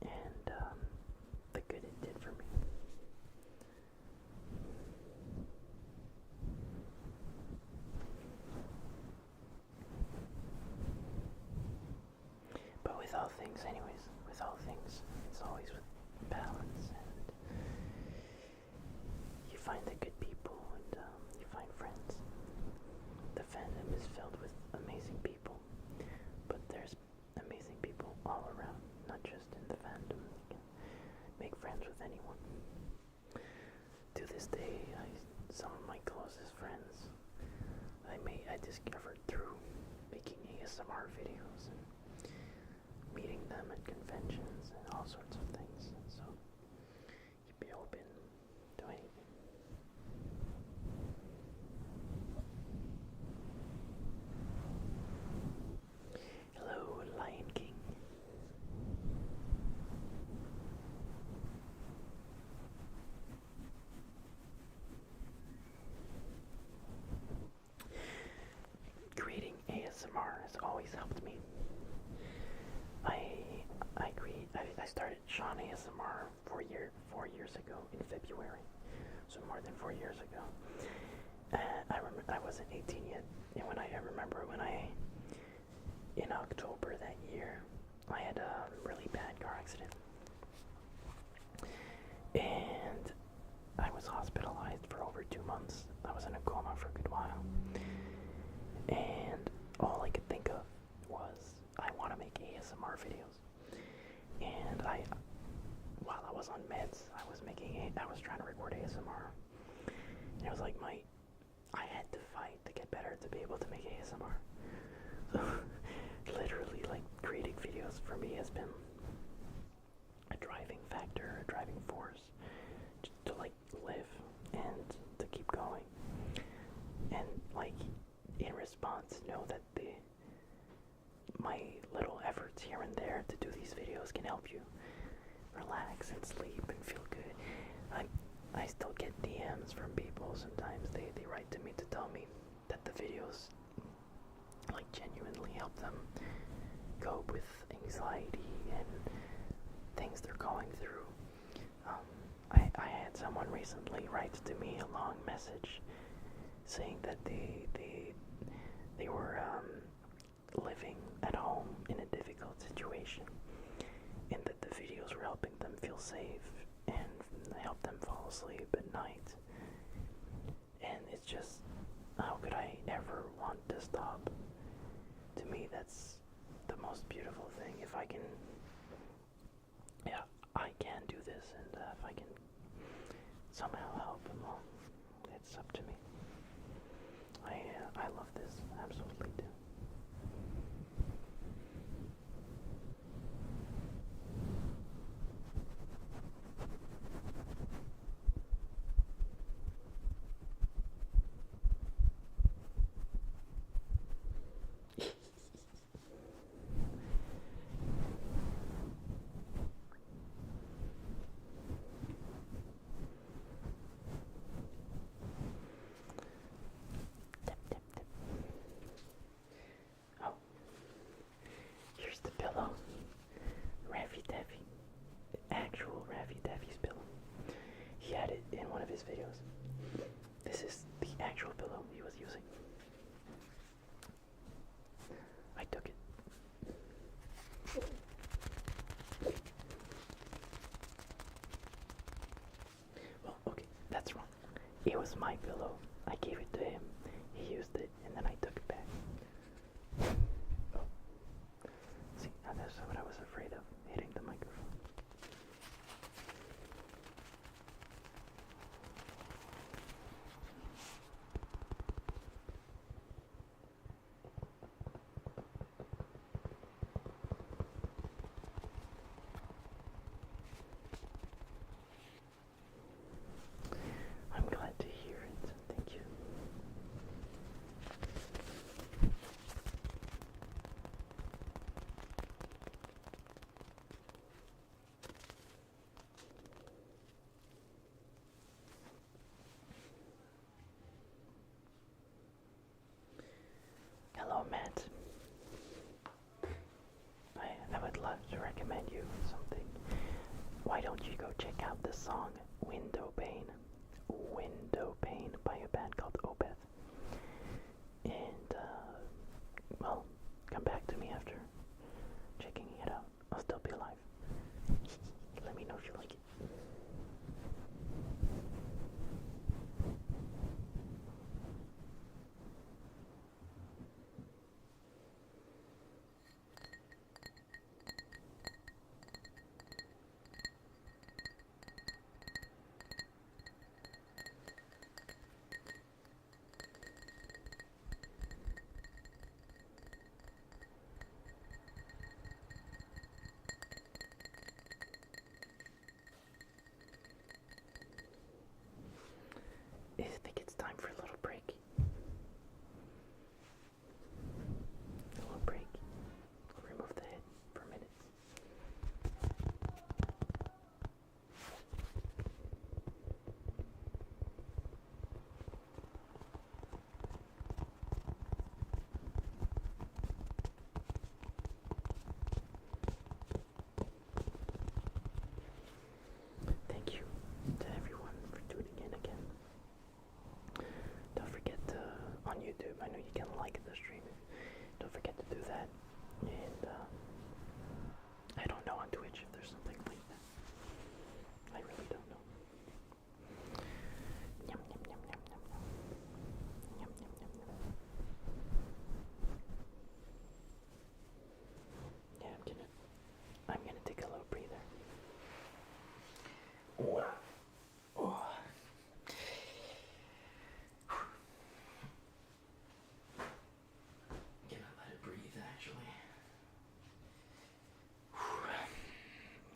and the good it did for me. But with all things, it's always with balance, and you find the good people, and you find friends. The fandom is filled with amazing people, but there's amazing people all around, not just in the fandom. You can make friends with anyone. To this day, some of my closest friends I discovered through making ASMR videos and meeting them at conventions and all sorts of things. So you'd be open to anything. Hello, Lion King. Creating ASMR has always helped me. I started Sean ASMR 4 years ago in February, so more than 4 years ago. I wasn't 18 yet, and I remember in October that year, I had a really bad car accident, and I was hospitalized for over 2 months. I was in a coma for a good while, and all I could think of was, I want to make ASMR videos. And while I was on meds, I was trying to record ASMR. And it was like I had to fight to get better to be able to make ASMR. So, literally, like, creating videos for me has been response, know that my little efforts here and there to do these videos can help you relax and sleep and feel good. I still get DMs from people sometimes. They write to me to tell me that the videos like genuinely help them cope with anxiety and things they're going through. I had someone recently write to me a long message saying that they were living at home in a difficult situation, and that the videos were helping them feel safe and help them fall asleep at night. And it's just, how could I ever want to stop? To me, that's the most beautiful thing. If I can, yeah, I can do this, and if I can somehow help them all, it's up to me. I love this, absolutely do. Oh, here's the pillow. Raffy Taffy. Actual Raffy Taffy's pillow. He had it in one of his videos. This is the actual pillow he was using. I took it. Well, okay, that's wrong. It was my pillow. I gave it to him. He used it, and then I took it back. Oh. See, that's what I was afraid of, hitting the microphone. I'm glad to hear it. Thank you. Hello, Matt. I would love to recommend you something. Why don't you go check out the song Window Pane by a band called Opeth. And, well, come back to me after checking it out. I'll still be alive. Let me know if you like it. I think it's time for a little break. A little break. I'll remove the head for a minute. Thank you to everyone for tuning in again. Don't forget to, on YouTube, I know you can like the stream. Don't forget to do that. And I don't know on Twitch if there's something like that. I really don't know. Yum, yum, yum, yum, yum, yum. Yum, yum, yum, yum. Yeah, I'm gonna take a little breather. Oh. Gonna let it breathe, actually.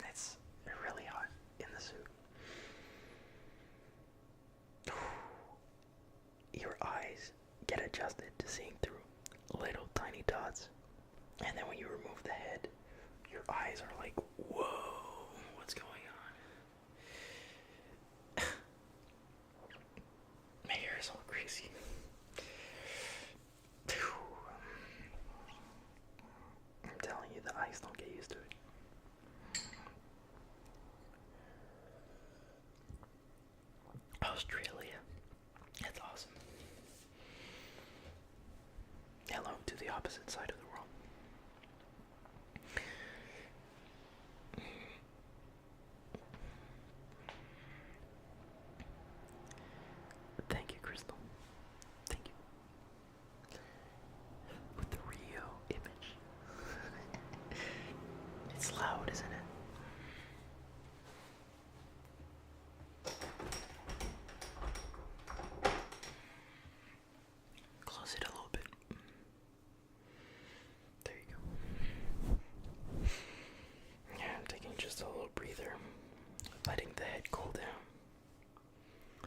It's really hot in the suit. Your eyes get adjusted to seeing through dots. And then when you remove the head, your eyes are like, whoa, what's going on? My hair is all crazy. I'm telling you, the eyes don't get used to it. Australia. That's awesome. Hello to the opposite side of the world. Thank you, Crystal. Thank you. With the Rio image. It's loud, isn't it? Close it a little bit. There you go. Yeah, I'm taking just a little breather, letting the head cool down. A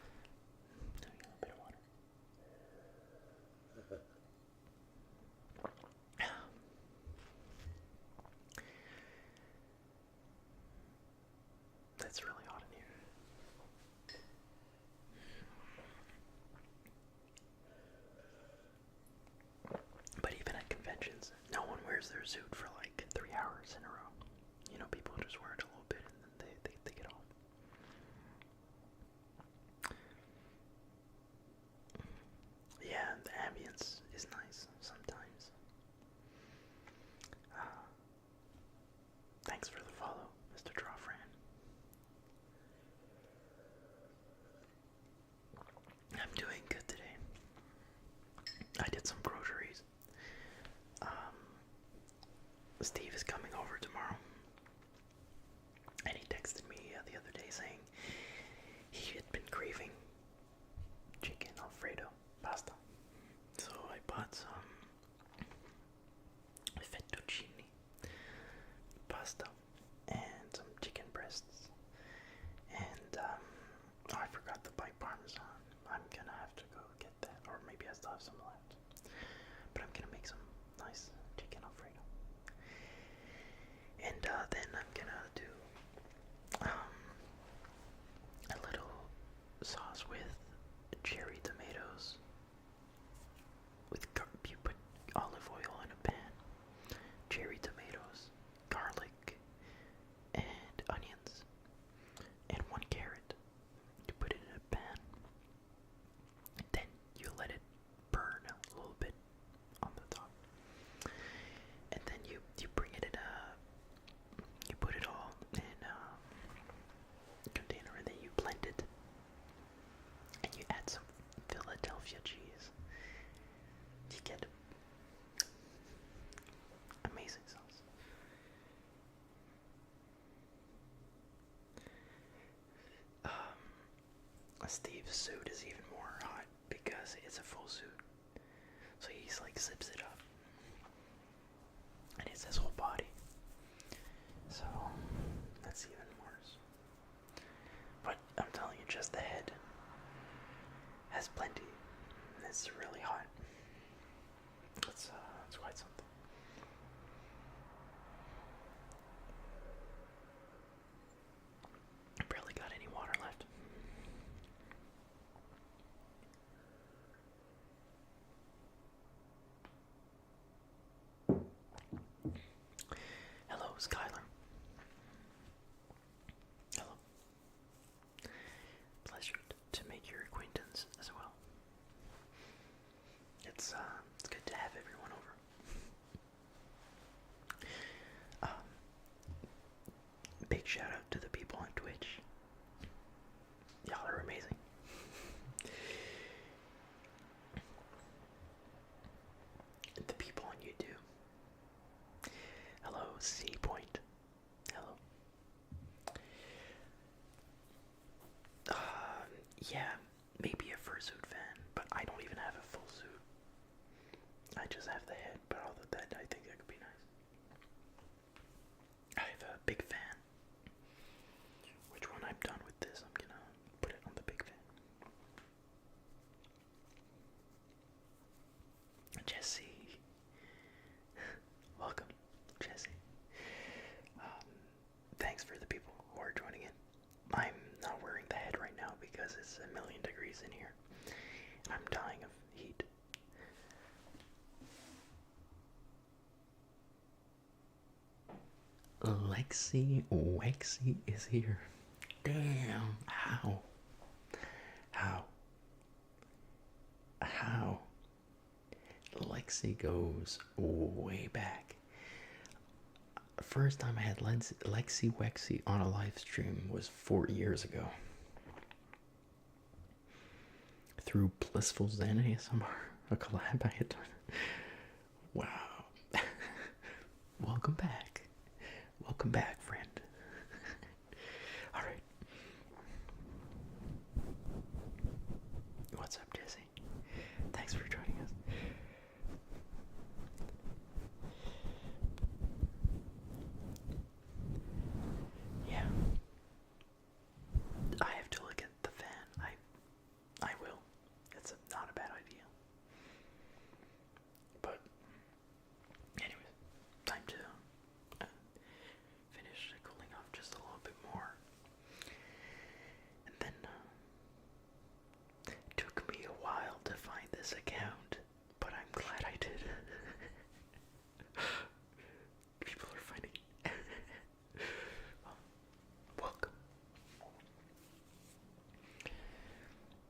bit of water. That's really hot in here. But even at conventions, no one wears their suit for like 3 hours in a row. You know, people just wear it a little bit and then they take it off. Yeah, the ambience is nice sometimes. Thanks for the follow, Mr. Drawfran. I'm doing good today. I did some groceries. Steve is coming over tomorrow. And he texted me the other day saying he had been craving chicken Alfredo pasta. So I bought some fettuccine pasta and some chicken breasts. And I forgot to buy Parmesan. I'm gonna have to go get that, or maybe I still have some left. But I'm gonna make some nice chicken Alfredo. And then I'm gonna do a little sauce with cherry tomatoes. You put olive oil in a pan, cherry tomatoes, garlic, and onions, and 1 carrot. You put it in a pan. Then you let it burn a little bit on the top. And then you bring it in you put it all in a container, and then you blend it. And you add some Philadelphia cheese. You get amazing sauce. Steve's suit is even more hot because it's a full suit. So he's like zips it up. And it's his whole body. So that's even worse. But I'm telling you, just the head has plenty. And it's really hot. It's quite something. I barely got any water left. Hello, Skylar. Hello. Pleasure to make your acquaintance as well. It's good to have everyone over. Big shout out to the people on Twitch. Y'all are amazing. The people on YouTube. Hello, C Point. Hello. Yeah, maybe a fursuit fan, but I don't even have a full suit. I just have the head, but other than that, I think that could be nice. I have a big fan. Which when I'm done with this, I'm gonna put it on the big fan. Jesse, Lexi Wexy is here. Damn. How? How? How? Lexi goes way back. First time I had Lexi Wexy on a live stream was 4 years ago. Through Blissful Zen ASMR, a collab I had done. Wow. Welcome back. Welcome back, friend. Alright. What's up, Jesse? Thanks for joining us. Yeah. I have to look at the fan. I will. It's not a bad idea. But anyways, time to finish cooling off just a little bit more. And then took me a while to find this account, but I'm glad I did. People are funny. Well, welcome.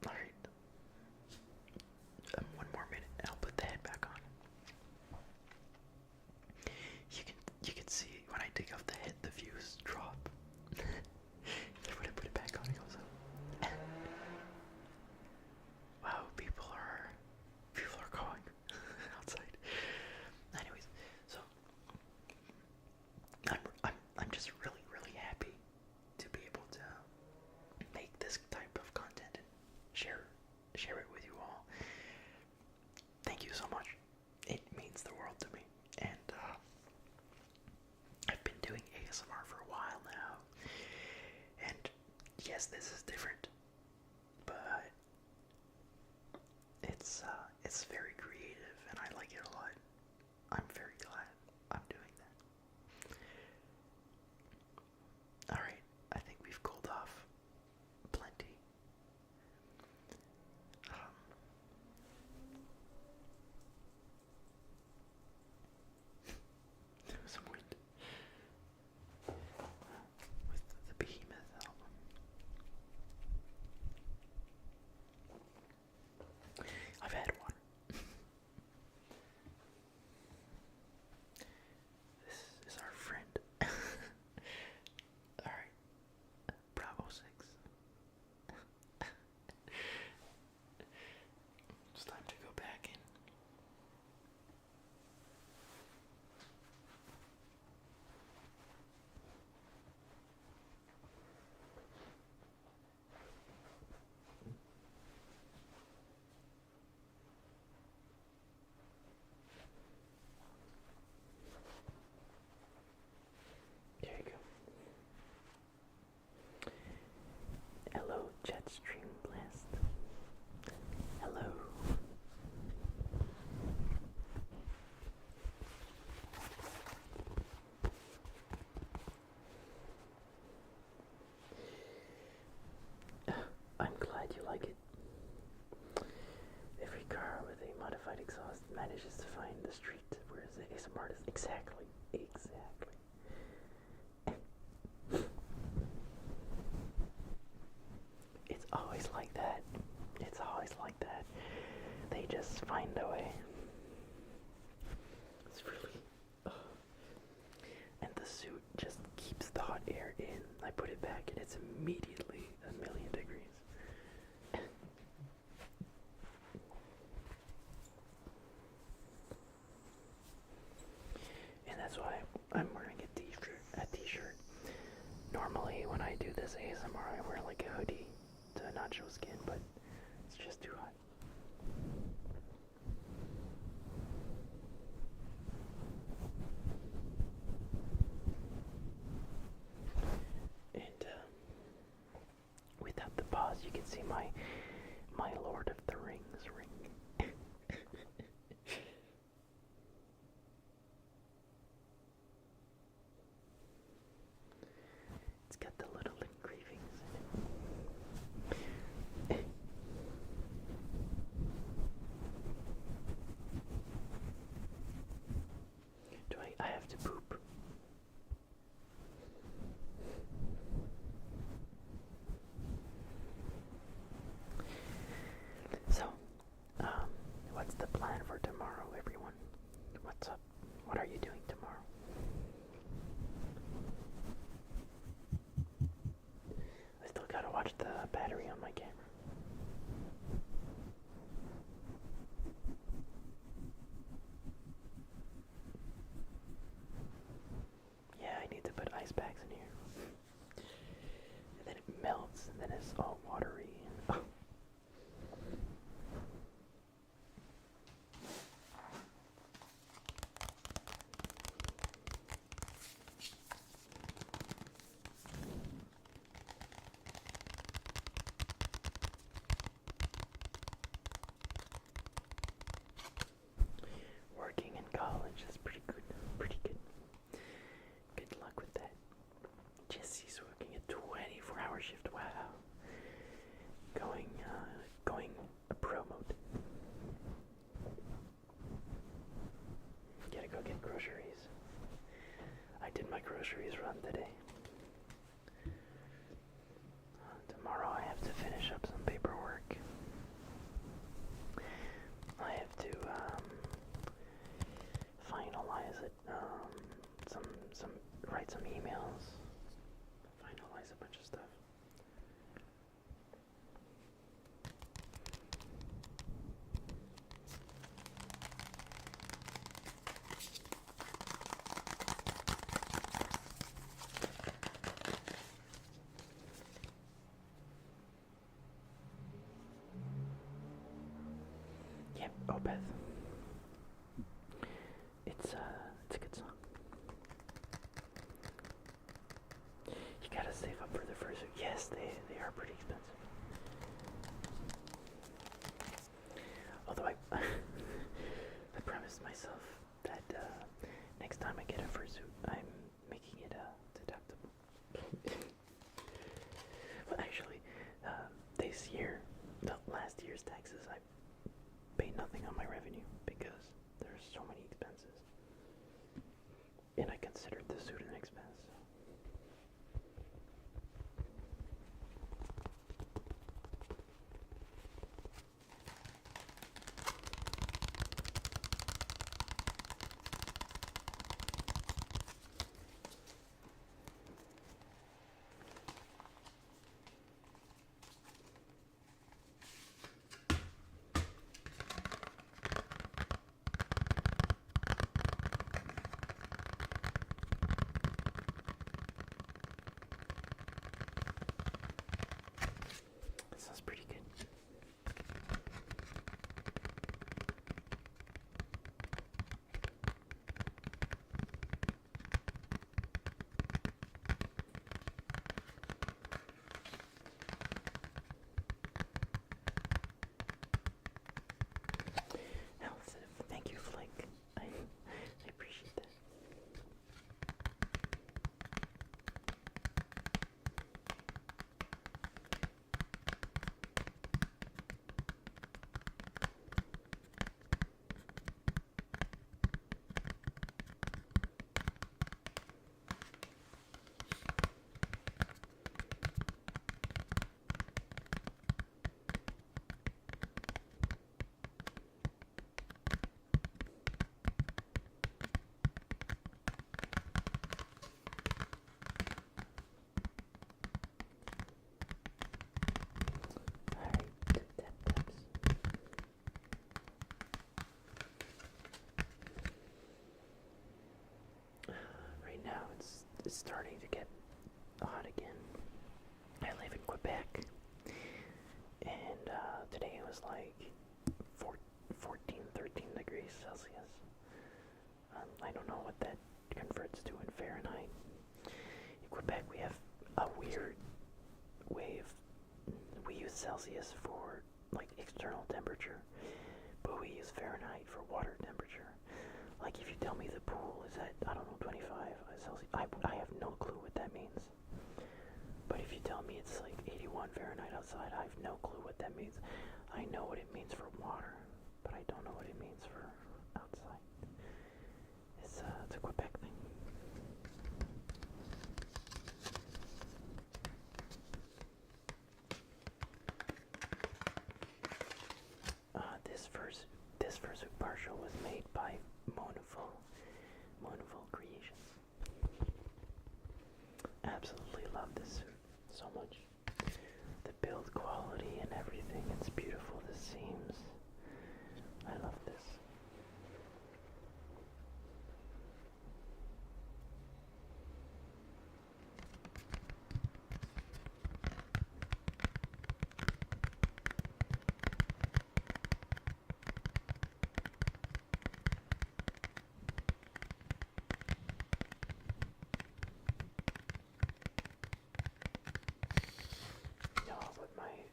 Alright. One more minute and I'll put the head back on. You can see when I take off the head the views drop. When I put it back on it goes up. Wow, people are going outside. Anyways, so I'm just really happy to be able to make this type of content and share it with you all. Thank you so much. It means the world to me. And I've been doing ASMR for a while now. And yes, this is different, but it's very creative and I like it a lot. I'm very glad I'm doing that. Alright, I think we've cooled off plenty. Some wind with the Behemoth album. I've had one. This is our friend. Alright. Bravo 6. It's time to go back in. There you go. Hello, Jetstream Blast. Hello. I'm glad you like it. Every car with a modified exhaust manages to find the street, whereas the ASMR is exactly. It's always like that. It's always like that. They just find a way. It's really. And the suit just keeps the hot air in. I put it back and it's immediately 1,000,000 degrees. And that's why I'm wearing a t-shirt. Normally when I do this ASMR I wear like a hoodie to not show skin, but it's just too hot. And without the pause you can see my Lord of the Rings ring. It's got the little engravings in it. groceries run today. Tomorrow I have to finish up some paperwork. I have to finalize it. Write some emails. Finalize a bunch of stuff. Yep, Opeth. It's a good song. You gotta save up for the Fursuit. Yes, they are pretty expensive. Although I I promised myself that next time I get a Fursuit, I'm making it deductible. Well, actually, this year, the last year's taxes, I paid nothing on my revenue because there's so many expenses, and I considered the suit an expense. Sounds pretty good. Health, thank you, Flake. I appreciate that. Alright, tap taps. Right now it's starting to get hot again. I live in Quebec, and today it was like 14, 13 degrees Celsius. I don't know what that converts to in Fahrenheit. In Quebec we have a weird way of, we use Celsius for like external temperature, but we use Fahrenheit for water temperature. Like if you tell me the pool is at, I don't know, 25 Celsius, I have no clue what that means. But if you tell me it's like 81 Fahrenheit outside, I have no clue what that means. I know what it means for water, but I don't know what it means for outside. It's a Quebec thing. This Fursuit partial was made by Moniful Creations. Absolutely love this suit so much. The build quality and everything, it's beautiful. The seams, I love this.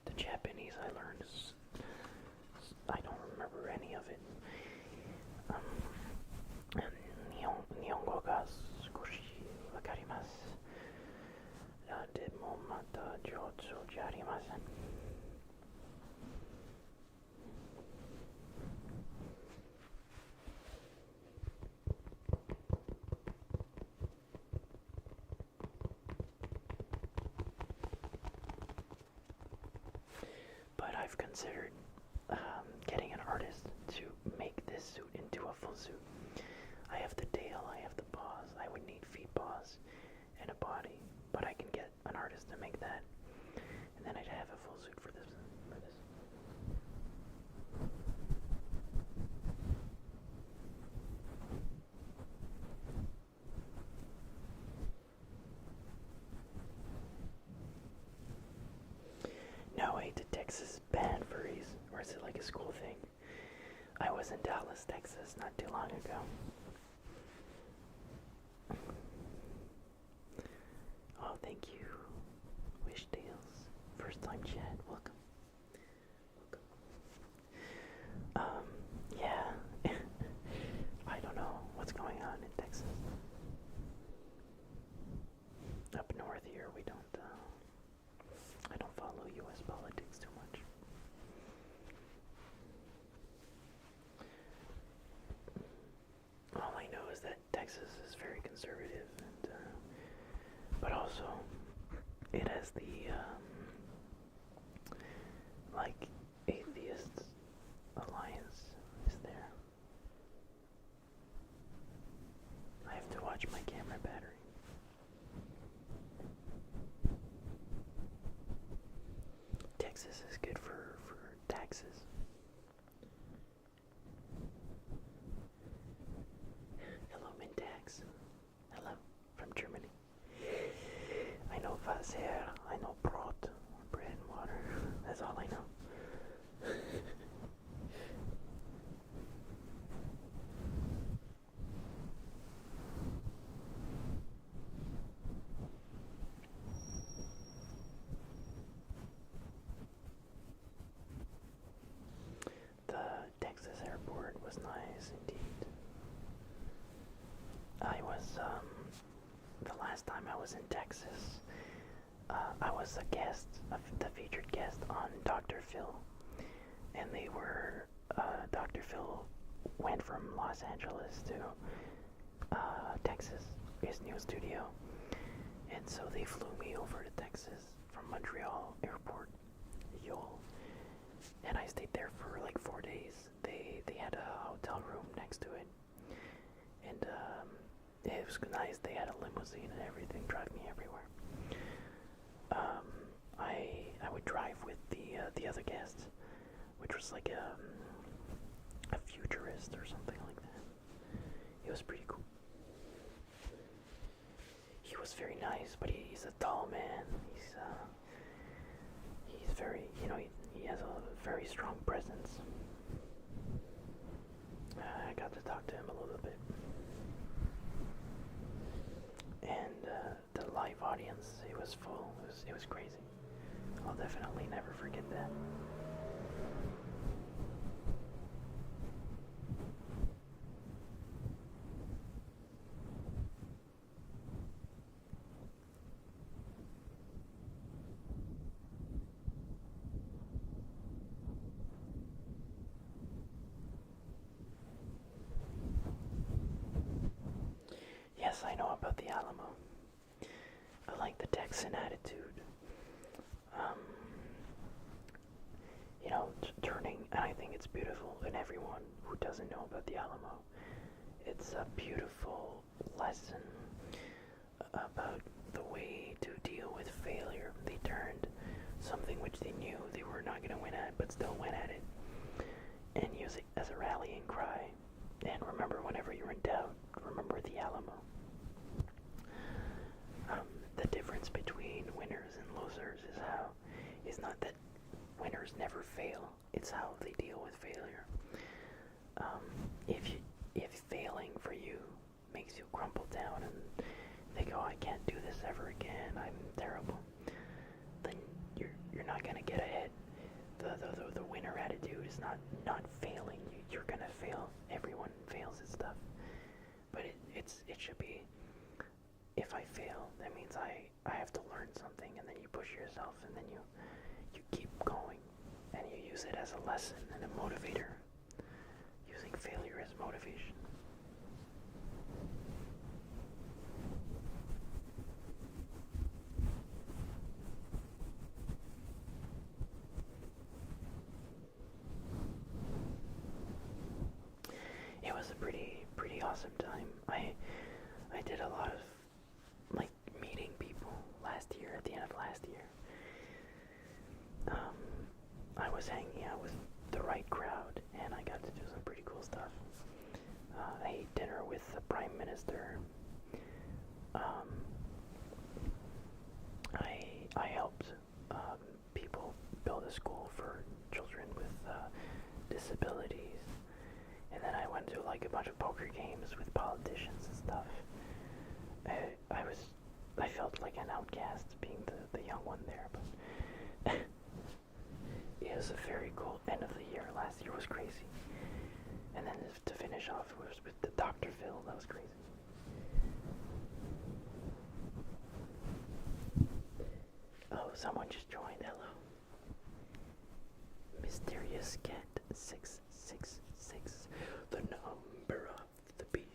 The Japanese I learned is, I don't remember any of it. Nihongo ga sukoshi wakarimasu. Demo mata jotsu jarimasen. I've considered getting an artist to make this suit into a full suit. I have the tail, I have the paws, I would need feet, paws, and a body, but I can get an artist to make that, and then I'd have a full suit for this. No, wait, did Texas ban furries? Or is it like a school thing? I was in Dallas, Texas not too long ago. Oh, thank you. Wish Tales. First time chat. Welcome. Yeah. I don't know what's going on in Texas. Up north here, we don't, I don't follow U.S. politics too much. All I know is that Texas is very conservative, and, but also it has the, like, atheist alliance is there. I have to watch my camera battery. Texas is good for taxes. Hello, Mintax. Hello, from Germany. I know Vaser, I know Brot, bread and water. That's all I know. The Texas airport was nice indeed. I was, the last time I was in Texas, I was a guest, the featured guest on Dr. Phil. And they were, Dr. Phil went from Los Angeles to Texas, his new studio. And so they flew me over to Texas from Montreal airport, Yole. And I stayed there for like 4 days. They had a hotel room next to it. And it was nice. They had a limousine and everything, drive me everywhere. I would drive with the other guest, which was like a futurist or something like that. It was pretty cool. He was very nice, but he's a tall man. He's very, he has a very strong presence. I got to talk to him a little bit. And the live audience, it was full. It was crazy. I'll definitely never forget that. Yes, I know about the Alamo. I like the Texan attitude. Turning, and I think it's beautiful, and everyone who doesn't know about the Alamo, it's a beautiful lesson about the way to deal with failure. They turned something which they knew they were not going to win at, but still went at it, and use it as a rallying cry. And remember, whenever you're in doubt, remember the Alamo. The difference between winners and losers is not that winners never fail, it's how they deal with failure. If failing for you makes you crumple down and think, oh, I can't do this ever again, I'm terrible, then you're not gonna get ahead. The winner attitude is not failing. You're gonna fail. Everyone fails at stuff, but it should be, if I fail, that means I have to learn something, and then you push yourself, and then you keep going, and you use it as a lesson and a motivator, using failure as motivation. was a pretty awesome time. I did a lot of like meeting people last year at the end of last year. I was hanging out with the right crowd, and I got to do some pretty cool stuff. I ate dinner with the Prime Minister. I helped people build a school for children with disabilities, and then I went to like a bunch of poker games with politicians and stuff. I felt like an outcast being the young one there, but it was a very cool end of the year. Last year was crazy, and then to finish off was with the Dr. Phil. That was crazy. Oh, someone just joined. Hello. Mysterious Cat 666. The number of the beast.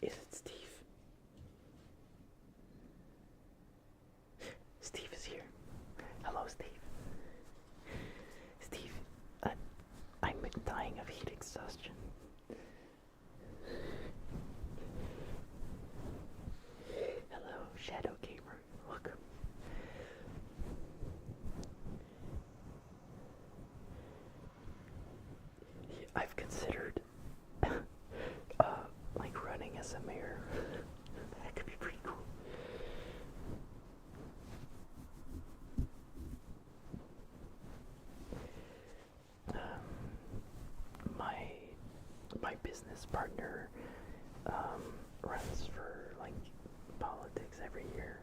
Is it Steve? Steve is here. Hello, Steve. Steve, I'm dying of heat exhaustion. Hello, Shadow Gamer. Welcome. I've considered like running as a mayor. That could be pretty cool. My business partner runs for like politics every year,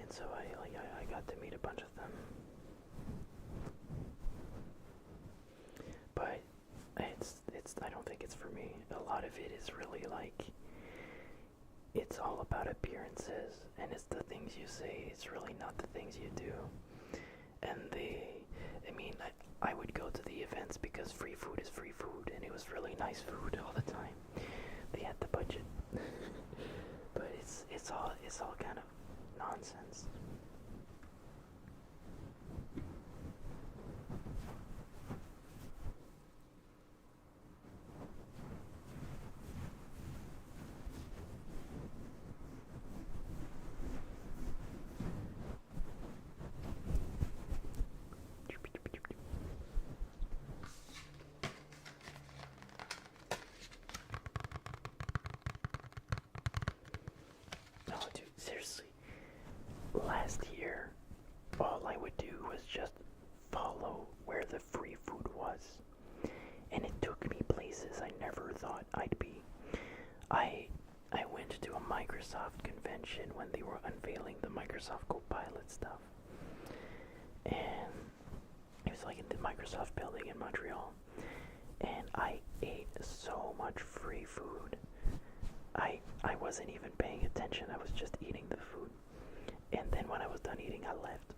and so I got to meet a bunch of them. But it's I don't think it's for me. A lot of it is really like it's all about appearances, and it's the things you say. It's really not the things you do. And I would go to the events because free food is free food, and it was really nice food all the time. They had the budget, but it's all kind of nonsense. No, dude, seriously. Last year, all I would do was just follow where the free food was. And it took me places I never thought I'd be. I went to a Microsoft convention when they were unveiling the Microsoft Copilot stuff. And it was like in the Microsoft building in Montreal. And I ate so much free food. I wasn't even paying attention. I was just eating the food. And then when I was done eating, I left.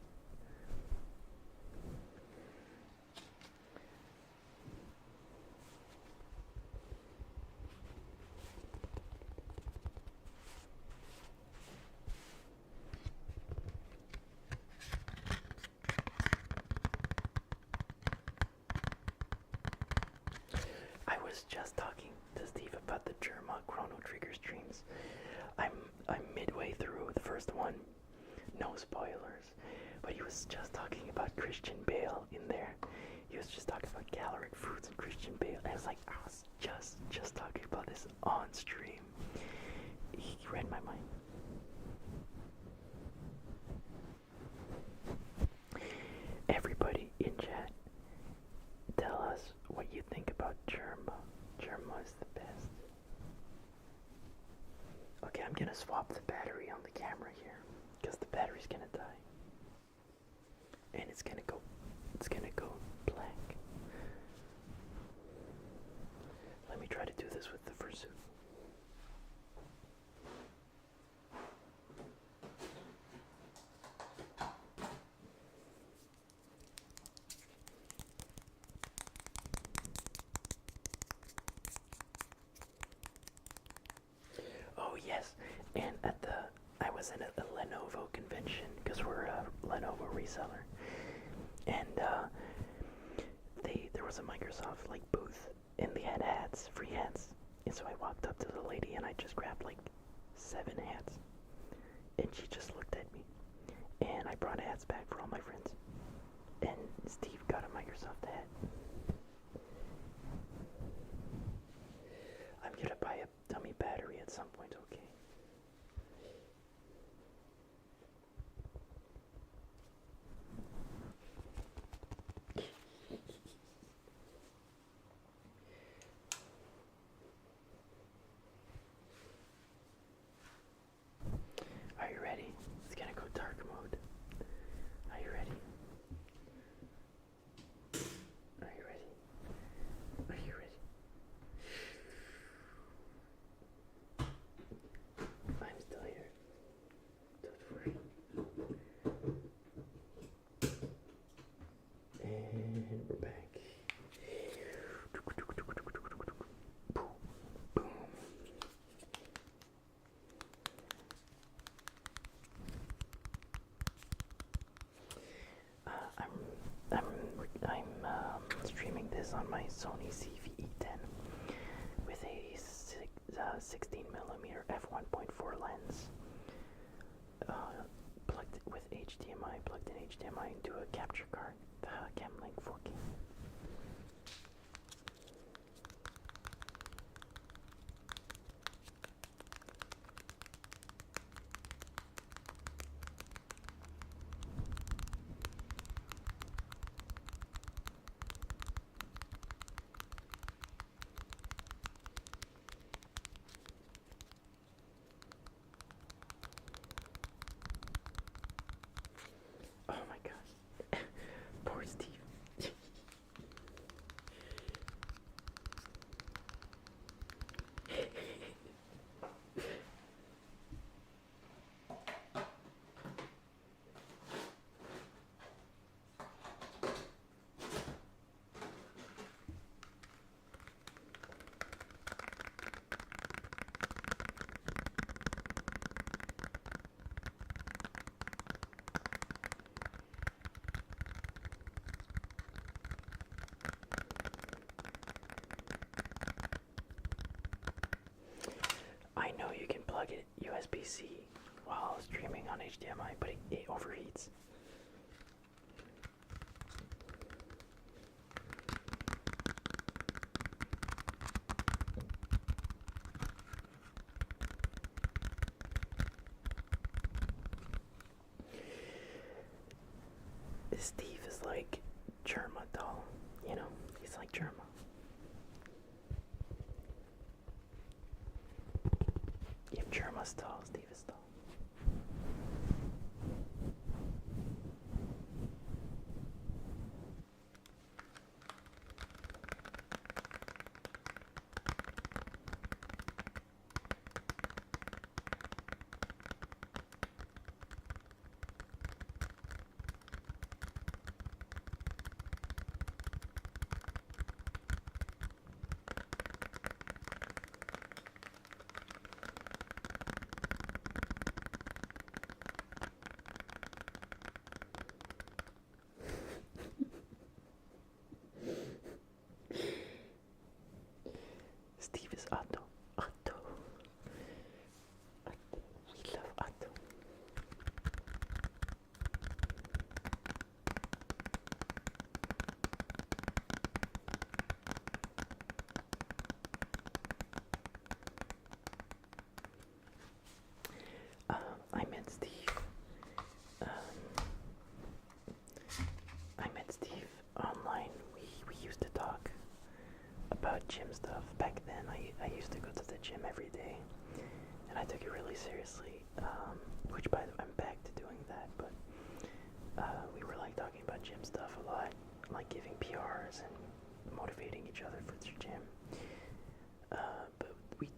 I was just talking to Steve about the Jerma Chrono Trigger streams. I'm midway through the first one. No spoilers. But he was just talking about Christian Bale in there. He was just talking about caloric foods and Christian Bale. And I was like, I was just talking about this on stream. He read my mind. Everybody in chat, tell us what you think about Jerma. Jerma is the best. Okay, I'm gonna swap the battery on the camera here, because the battery's gonna die. And it's gonna go Fursuit. Oh yes, and I was in a Lenovo convention because we're a Lenovo reseller, and there was a Microsoft like booth, and they had hats, free hats, and so I walked up to the lady and I just grabbed like 7 hats, and she just looked at me, and I brought hats back for all my friends, and Steve got a Microsoft hat. I'm gonna buy a dummy battery at some point, okay? Are you ready? It's gonna go dark mode. Are you ready? Are you ready? Are you ready? I'm still here. Don't worry. And we're back. Boom. Boom. I'm streaming this on my Sony CV-10 with a 16mm f1.4 lens, plugged with HDMI, plugged in HDMI into a capture card, the Camlink 4K. Oh my gosh. Poor Steve. I know you can plug it USB-C while streaming on HDMI, but it overheats. Steve is like Jerma doll, you know? He's like Jerma. If Jerma's tall, Steve is tall. Steve is Otto. Otto. Otto. We love Otto. I met Steve. I met Steve online. We used to talk about gym stuff. Back then, I used to go to the gym every day, and I took it really seriously. Which, by the way, I'm back to doing that. But we were like talking about gym stuff a lot, like giving PRs and motivating each other for the gym. But we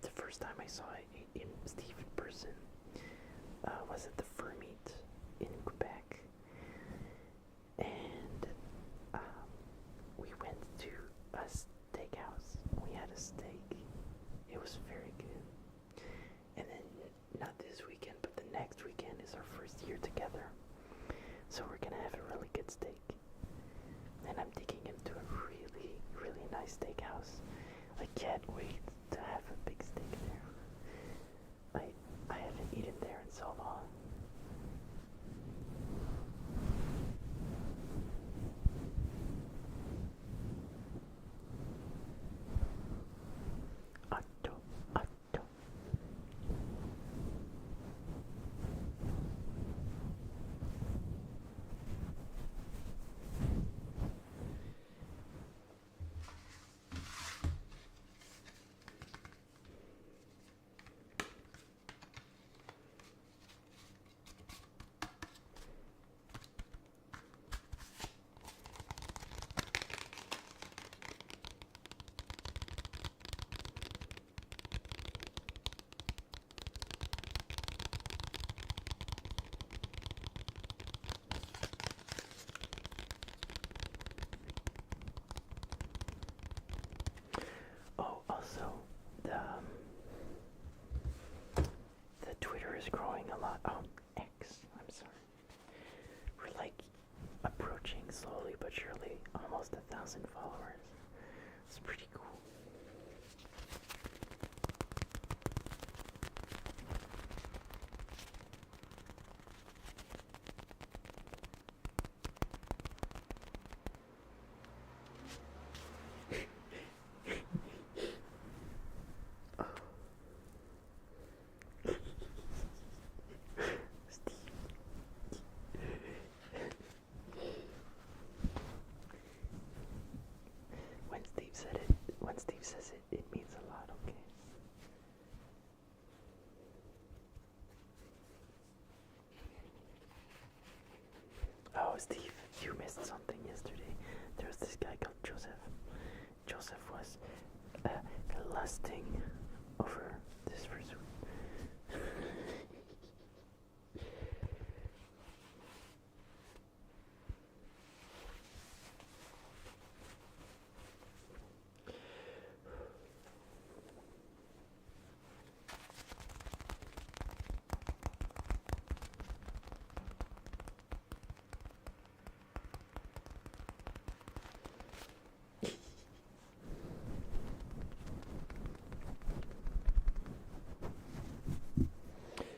the first time I saw Steve in person was at the Fursuit in Quebec, and we went to a steakhouse. We had a steak. It was very good. And then not this weekend, but the next weekend is our first year together. So we're gonna have a really good steak. And I'm taking him to a really, really nice steakhouse. I can't wait to have a big steak there. I haven't eaten there in so long. Otto, Otto. Oh, also, the Twitter is growing a lot. Oh, X, I'm sorry. We're like approaching slowly but surely almost 1,000 followers. It's pretty cool. When Steve says it, it means a lot, okay? Oh, Steve, you missed something yesterday. There was this guy called Joseph. Joseph was lusting over this Fursuit.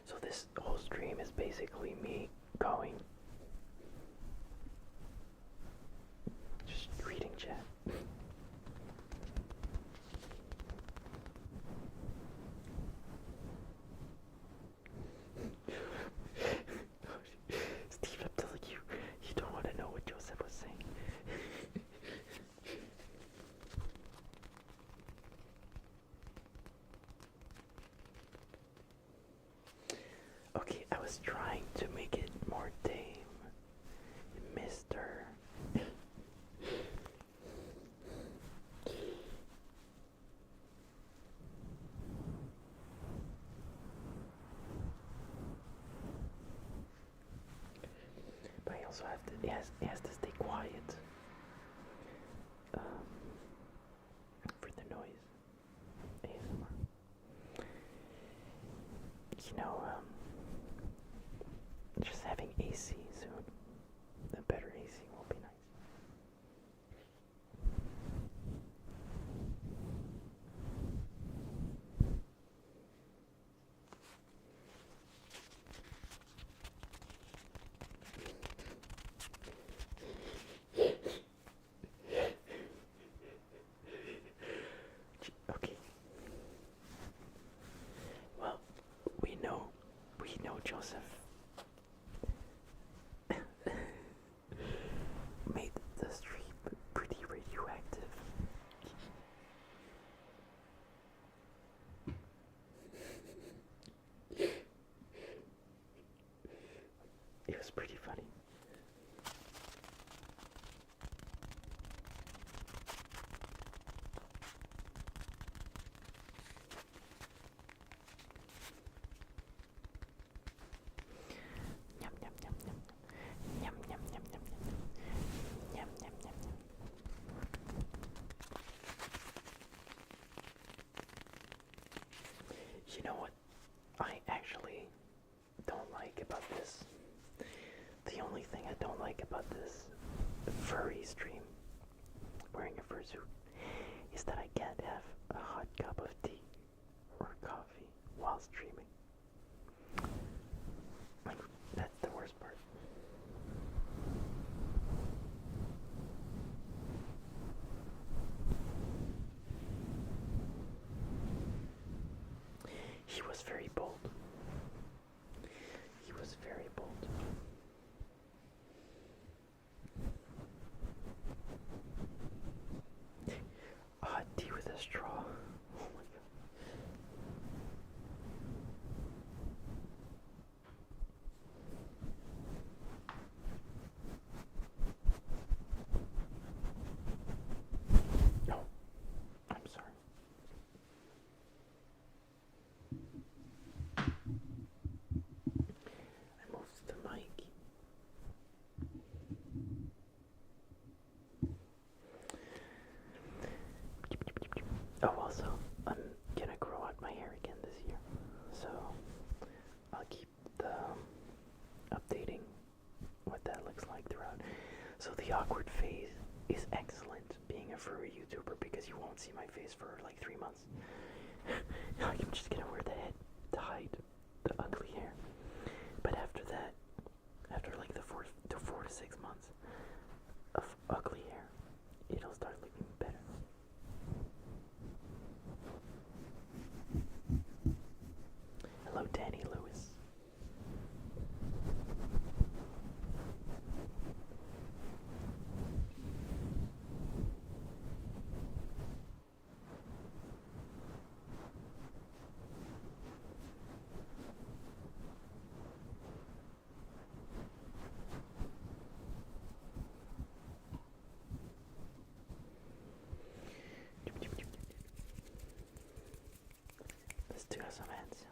So this whole stream is basically me going, just reading chat. Steve, I'm telling you, you don't want to know what Joseph was saying. Okay, I was trying to make it more tame, Mister. But I also have to, he has to stay quiet for the noise. ASMR. You know, just having AC soon. A better AC will be nice. Okay. Well, we know Joseph made the stream pretty radioactive. It was pretty funny. You know what I actually don't like about this? The only thing I don't like about this furry stream, wearing a fursuit, is that I can't have a hot cup of tea or coffee while streaming. That's the worst part. He was very bold. He was very bold. Hot tea with a straw. Oh my god. No, I'm sorry. I moved the mic. Oh, also, I'm gonna grow out my hair again this year, so I'll keep updating what that looks like throughout. So the awkward phase is excellent being a furry YouTuber because you won't see my face for like 3 months. I'm just gonna wear the head to hide the ugly hair. But after that, after like the 4 to 6 months of ugly hair, it'll start looking better. Hello, Danny Lewis. Let's do some hand sounds.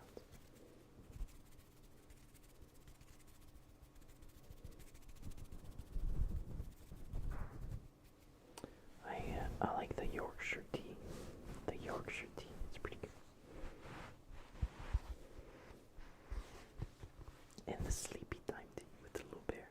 I like the Yorkshire tea. The Yorkshire tea, it's pretty good. And the sleepy time tea with the little bear.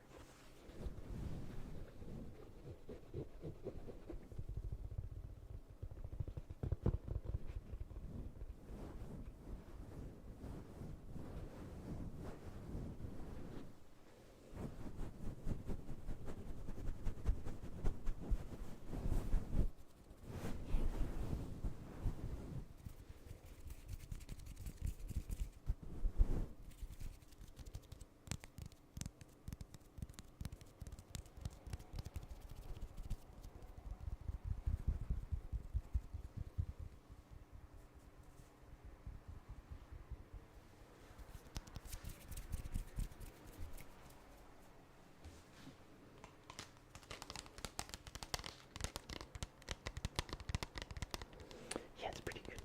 Yeah, it's pretty good.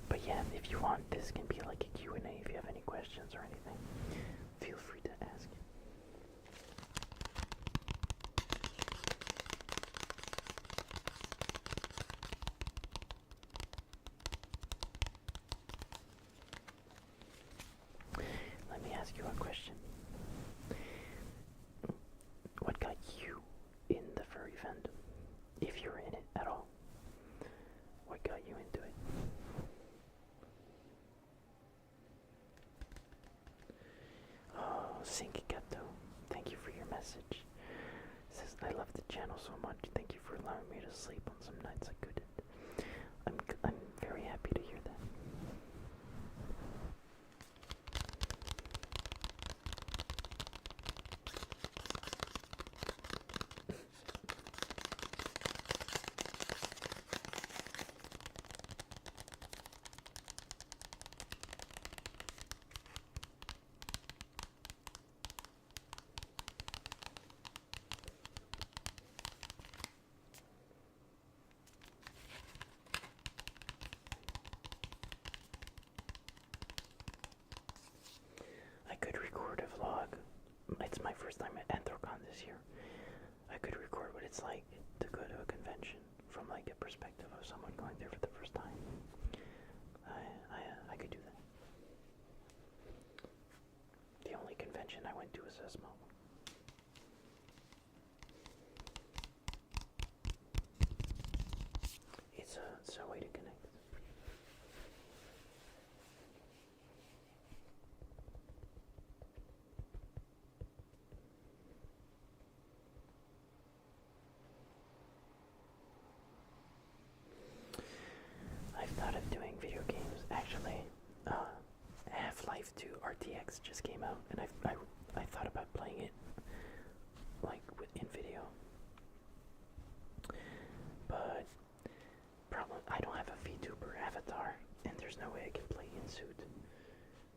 But yeah, if you want, this can be like a Q&A if you have any questions or anything. Feel free to ask. Let me ask you a question. What got you in the furry fandom? If you're in it at all. What got you into it? Oh, Sinkigato, thank you for your message. Says, I love the channel so much. Thank you for allowing me to sleep on some nights I couldn't. I'm very happy to hear that. first time at Anthrocon this year, I could record what it's like to go to a convention from like a perspective of someone going there for the first time. I could do that. The only convention I went to was ESMO. It's a way to connect. I've thought of doing video games. Actually, Half-Life 2 RTX just came out, and I thought about playing it like in video. But problem, I don't have a VTuber avatar, and there's no way I can play in suit.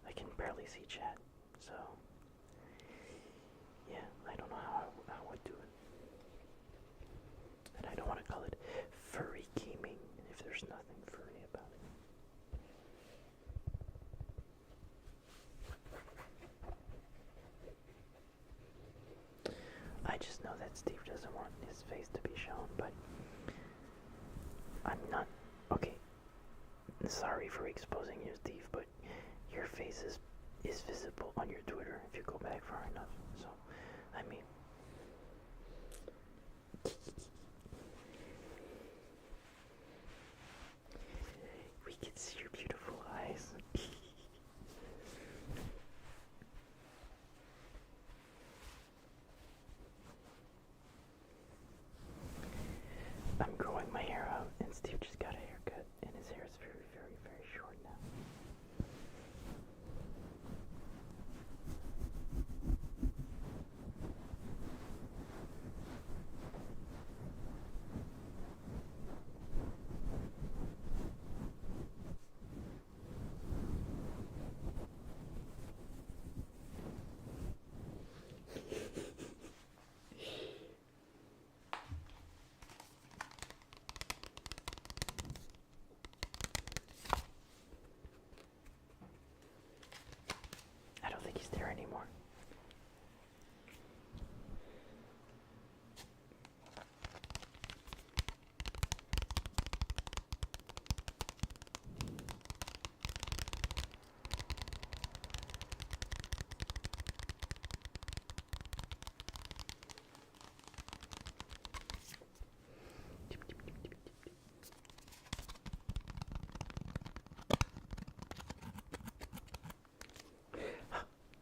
I can barely see chat, so yeah, I don't know how I would do it. And I don't want to call it furry gaming if there's nothing furry about it. I just know that Steve doesn't want his face to be shown, but I'm not... Okay, sorry for exposing you, Steve, but your face is visible on your Twitter if you go back far enough, so, I mean... We can see your beautiful eyes. I'm growing my hair out, and Steve just got a haircut, and his hair is very, very, very short now. I don't think he's there anymore.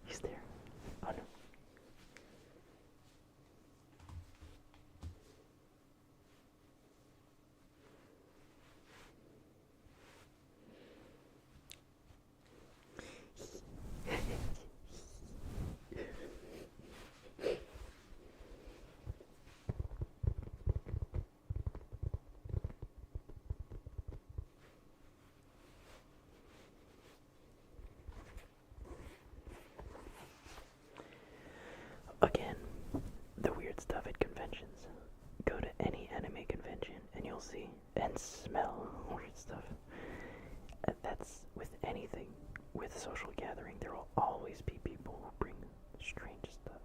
He's there. Oh no. Again, the weird stuff at conventions. Go to any anime convention and you'll see and smell weird stuff. That's with anything. With social gathering, there will always be people who bring strange stuff.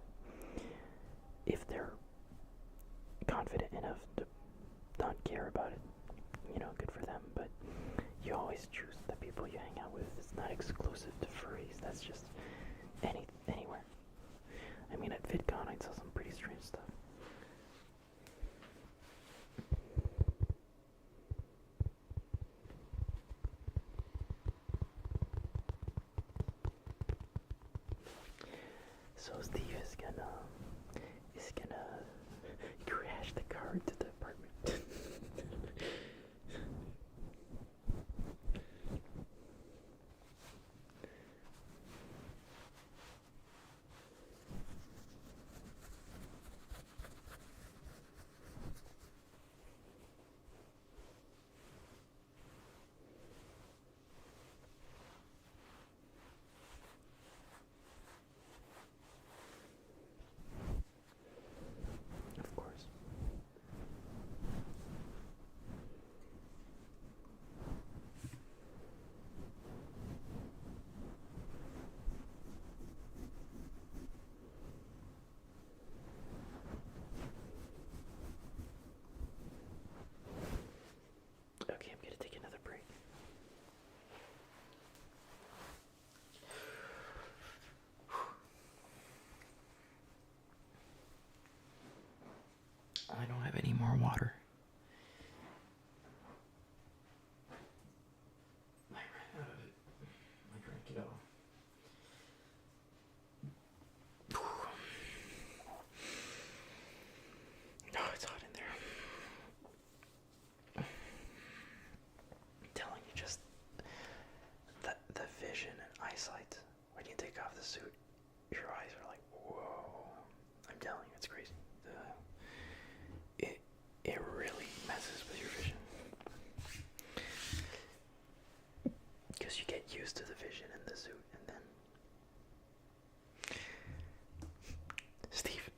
If they're confident enough to not care about it, you know, good for them, but you always choose the people you hang out with. It's not exclusive to furries, that's just anywhere. I mean, at VidCon, I saw some pretty strange stuff. So Steve is gonna crash the car into the apartment. Of course. water. I ran out of it. I drank it all. No, it's hot in there. I'm telling you, just the vision and eyesight when you take off the suit, your eyes are like, whoa. I'm telling you, it's crazy. It really messes with your vision. Because you get used to the vision in the suit, and then Steve.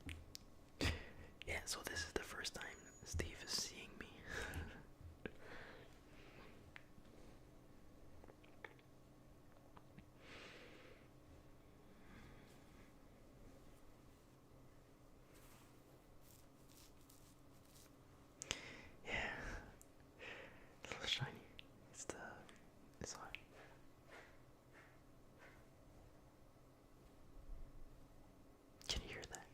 Yeah, so this is the first time Steve is seeing me. Yeah, a little shiny. It's hot. Can you hear that?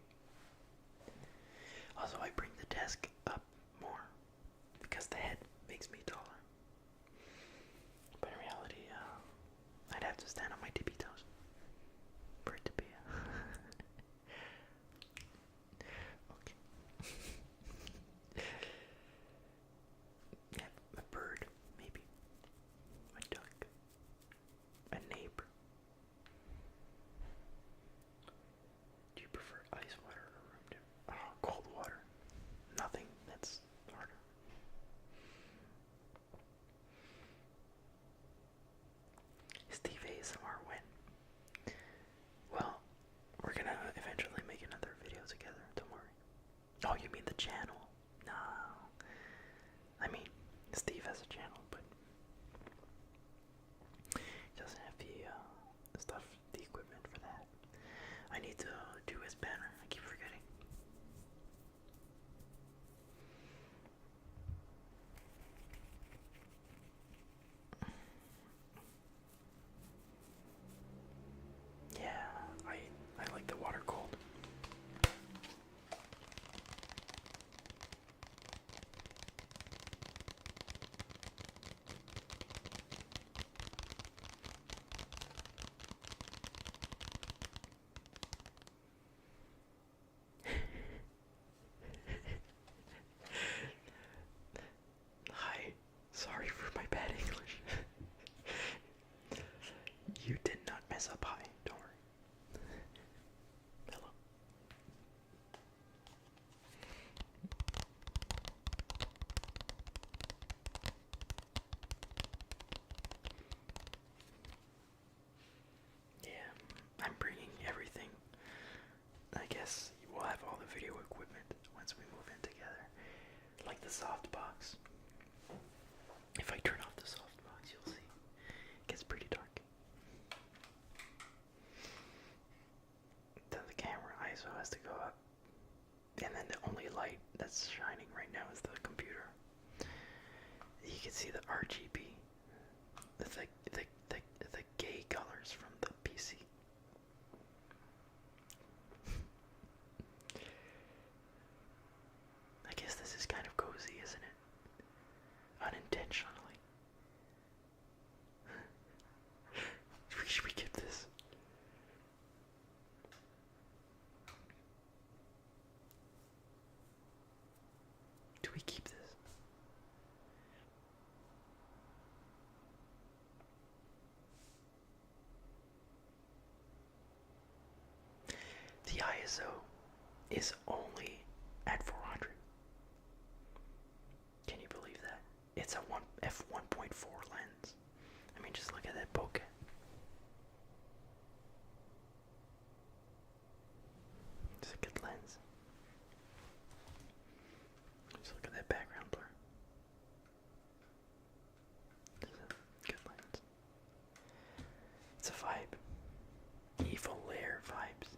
Also, I bring the desk up more because the head makes me taller. But in reality, I'd have to stand on my tippy toes for it to be. Okay. Yeah, a bird, maybe. A duck. A neighbor. Do you prefer ice water or room temperature? Oh, cold water. Nothing that's harder. Steve ASMR when? Well, we're gonna eventually make another video together, don't worry. Oh, you mean the channel? No. I mean, Steve has a channel, but he doesn't have the stuff, the equipment for that. I need to do his banner. I keep forgetting. Yeah, I like the water cold. Hi, sorry for my bad English. You did not mess up. Hi, don't worry. Hello. Yeah, I'm bringing everything. I guess we'll have all the video equipment once we move in together. Like the softbox. If I turn off the softbox, you'll see. It gets pretty dark. Then the camera ISO has to go up. And then the only light that's shining right now is the computer. You can see the RGB. The gay colors from the PC. I guess this is kind of cozy, isn't it? Unintentionally. Should we keep this? Do we keep this? The ISO is only at 400. Can you believe that? It's a f1.4 lens. I mean, just look at that bokeh. It's a good lens. Just look at that background blur. It's a good lens. It's a vibe. Evil layer vibes.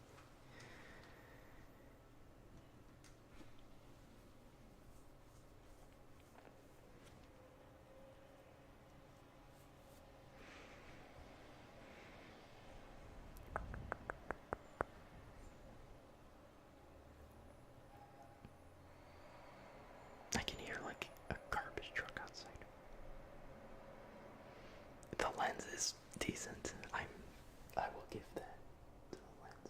I can decent. I will give that to the lens.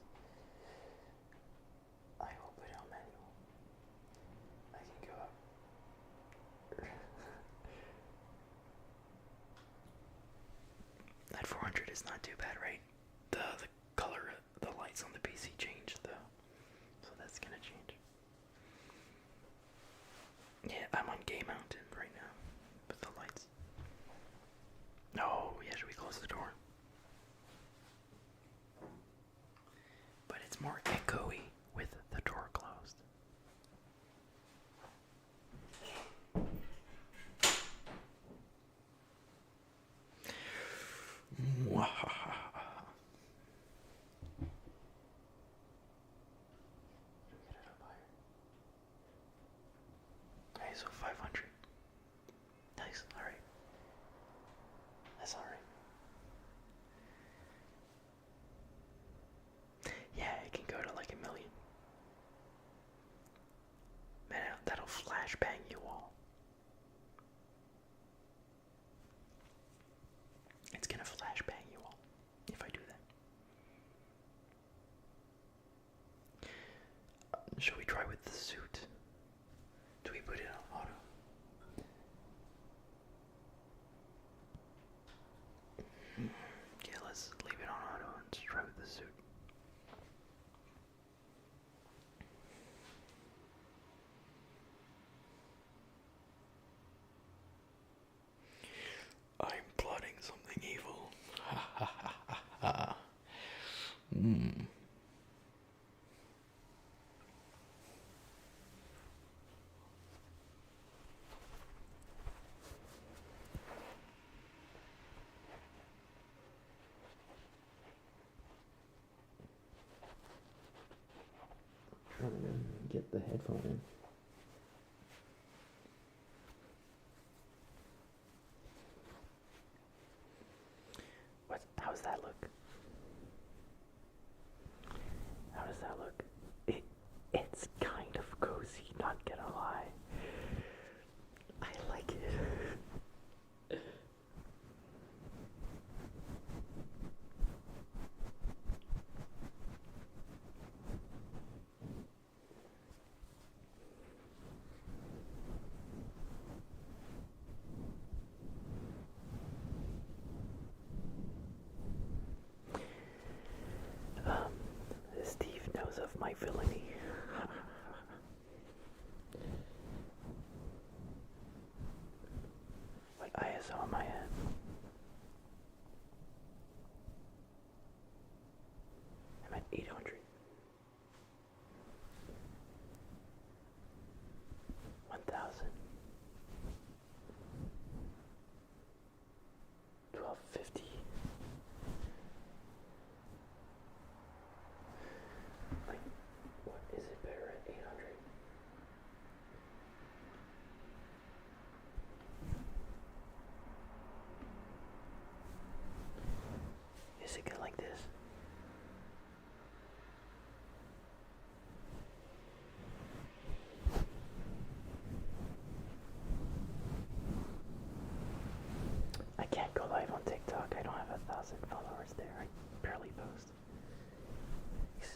I will put it on manual. I can go up. That 400 is not too bad, right? The color, the lights on the PC changed though, so that's gonna change. Yeah, I'm on Game Mountain right now with the lights. No, yeah, should we close the door? But it's more echoey with the door closed. Okay, so 500. Nice, alright. That's alright. Yeah, it can go to like 1,000,000. Man, that'll flashbang you all. It's gonna flashbang you all if I do that. Shall we try with the suit? Do we put it on auto? Yeah, let's leave it on auto and just try with the suit. I'm plotting something evil. Ha ha ha ha ha. Trying to get the headphone in. How's that look? How does that look? It's kind of cozy, not gonna lie. I like it. Steve knows of my villainy. What ISO am I at? I'm at 800. 1,000. 1250. Like, what is it better at 800? Is it good like this? I can't go live on TikTok. I don't have 1,000 followers there. I barely post.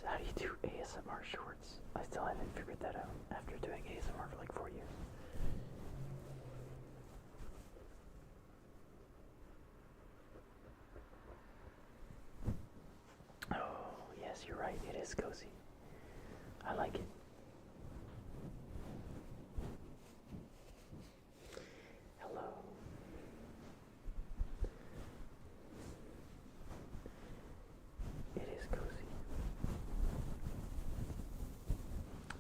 How do you do ASMR shorts? I still haven't figured that out after doing ASMR for like 4 years. Oh, yes, you're right. It is cozy. I like it. Hello. It is cozy.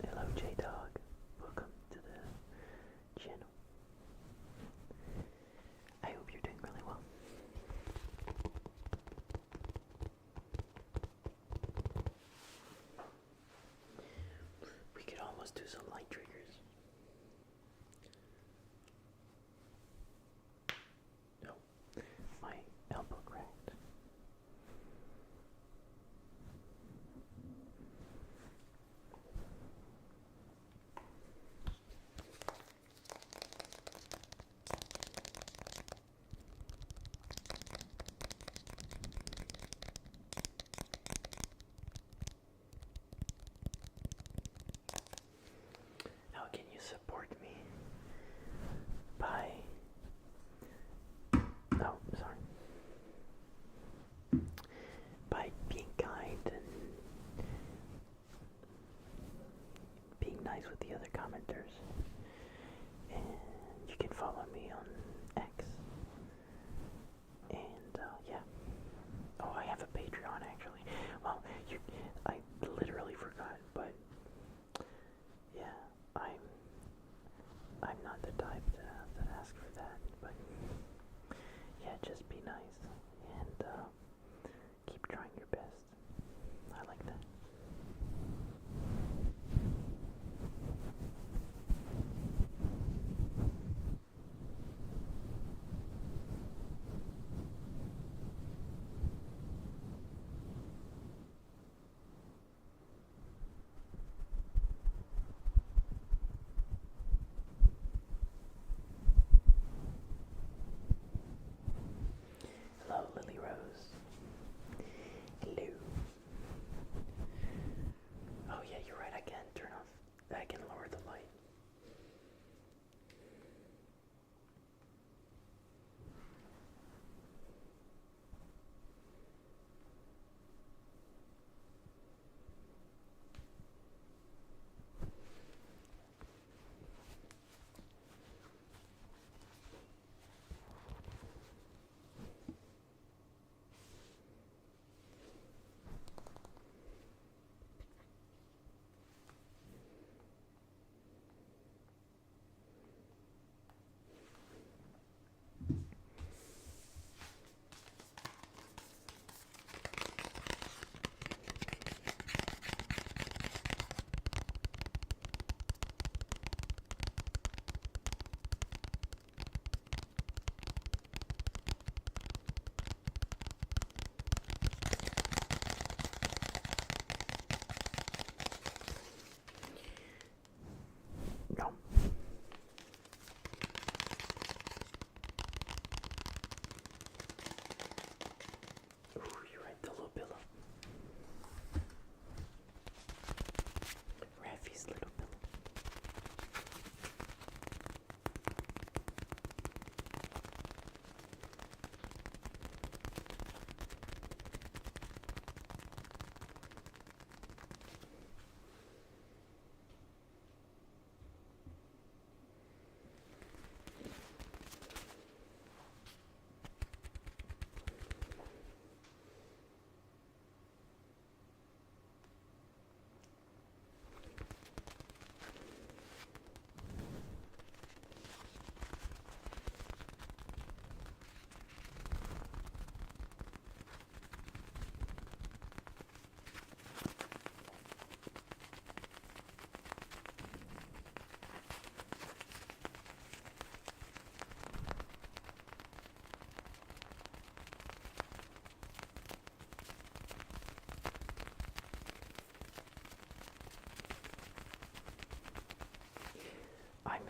Hello, J-Dog. Welcome to the channel. I hope you're doing really well.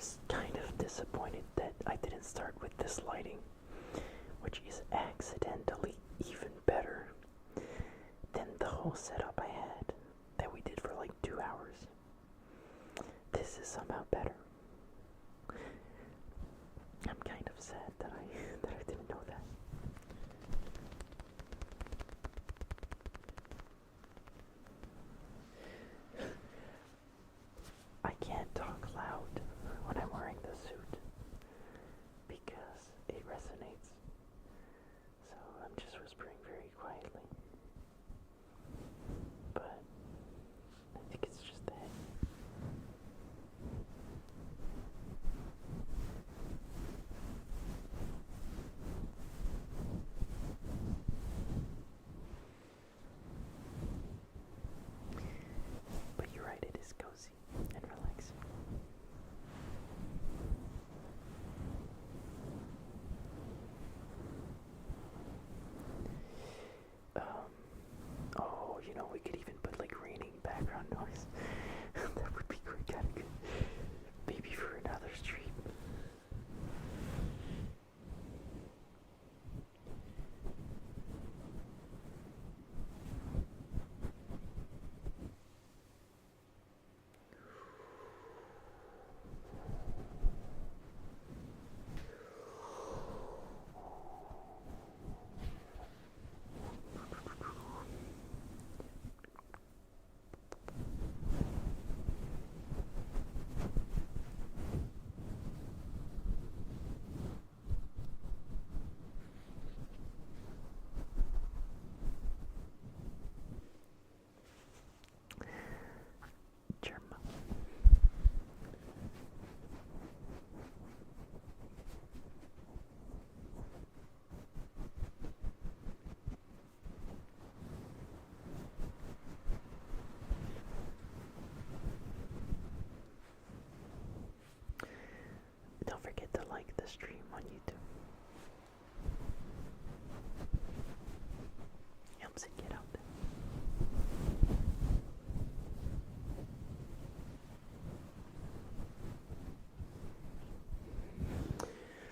was kind of disappointed that I didn't start with this lighting, which is accidentally even better than the whole setup I had that we did for like 2 hours. This is somehow better. I'm kind of sad that I didn't know that. I can't talk loud when I'm wearing the suit because it resonates. So I'm just whispering very quietly. But I think it's just that. But you're right, it is cozy and relaxing. Oh, we could even put like raining background noise. That would be great, kind of good. Maybe for another stream. Jerma. Don't forget to like the stream on YouTube. Helps it get out there.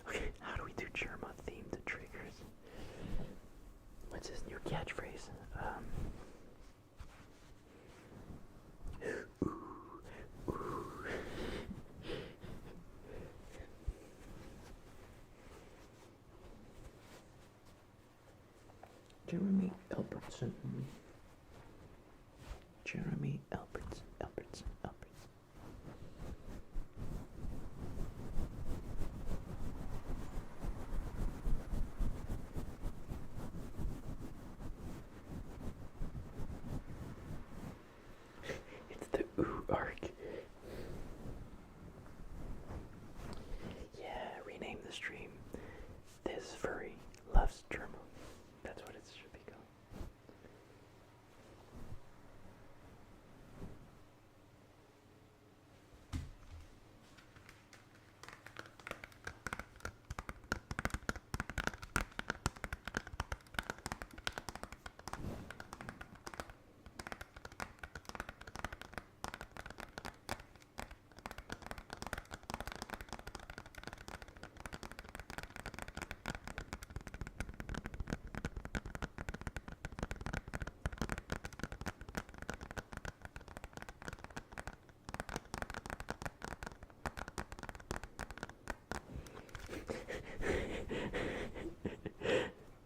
Okay, how do we do Jerma themed triggers? What's his new catchphrase? Ooh, ooh. Jeremy Albertson. Jeremy Albertson. It's the ooh arc. Yeah, rename the stream. This furry loves Jerma. That's what it should be called.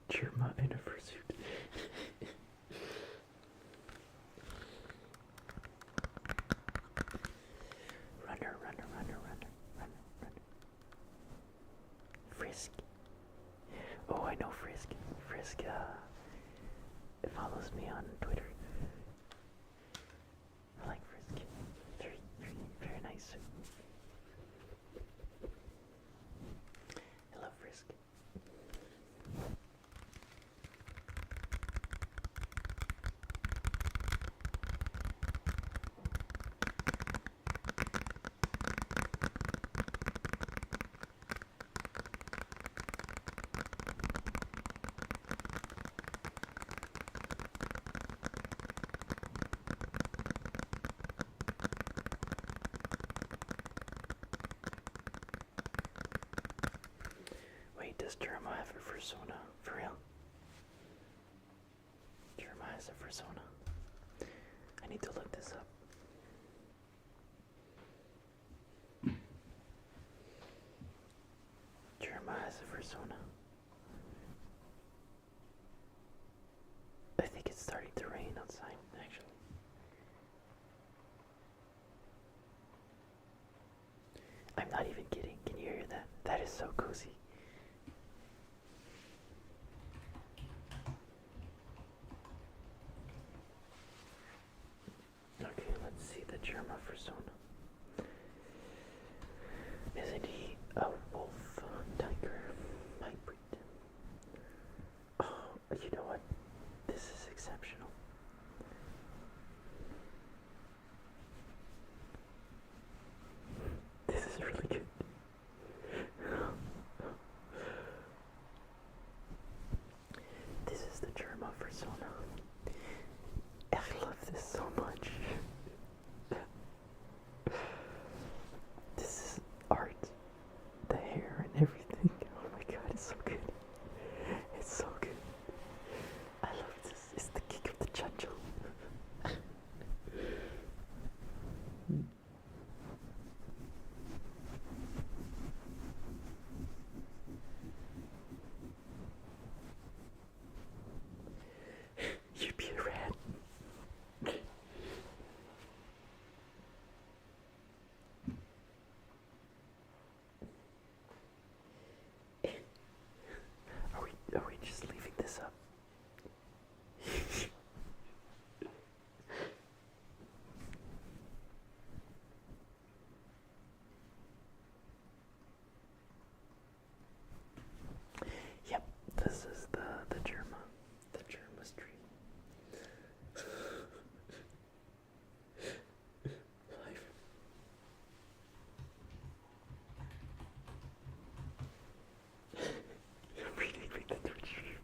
Jerma in a fursuit. Runner. Frisk. Oh, I know Frisk. Frisk, follows me on Twitter. I like Frisk. Very nice. I love Frisk. Does Jerma have a persona? For real? Jerma has a persona. I need to look this up. Jerma has a persona. I think it's starting to rain outside, actually. I'm not even kidding. Can you hear that? That is so cozy. Okay, let's see the Jerma persona. Isn't he a wolf, tiger, hybrid? Oh, you know what? This is exceptional. This is really good. This is the Jerma persona. I love this so much. This is art. The hair and everything. Oh my god, it's so good. It's so good. I love this. It's the kick of the chancho. You'd be a rat. Are we just leaving this up? Yep, this is the Jerma stream. Life. Reading me the Twitch stream.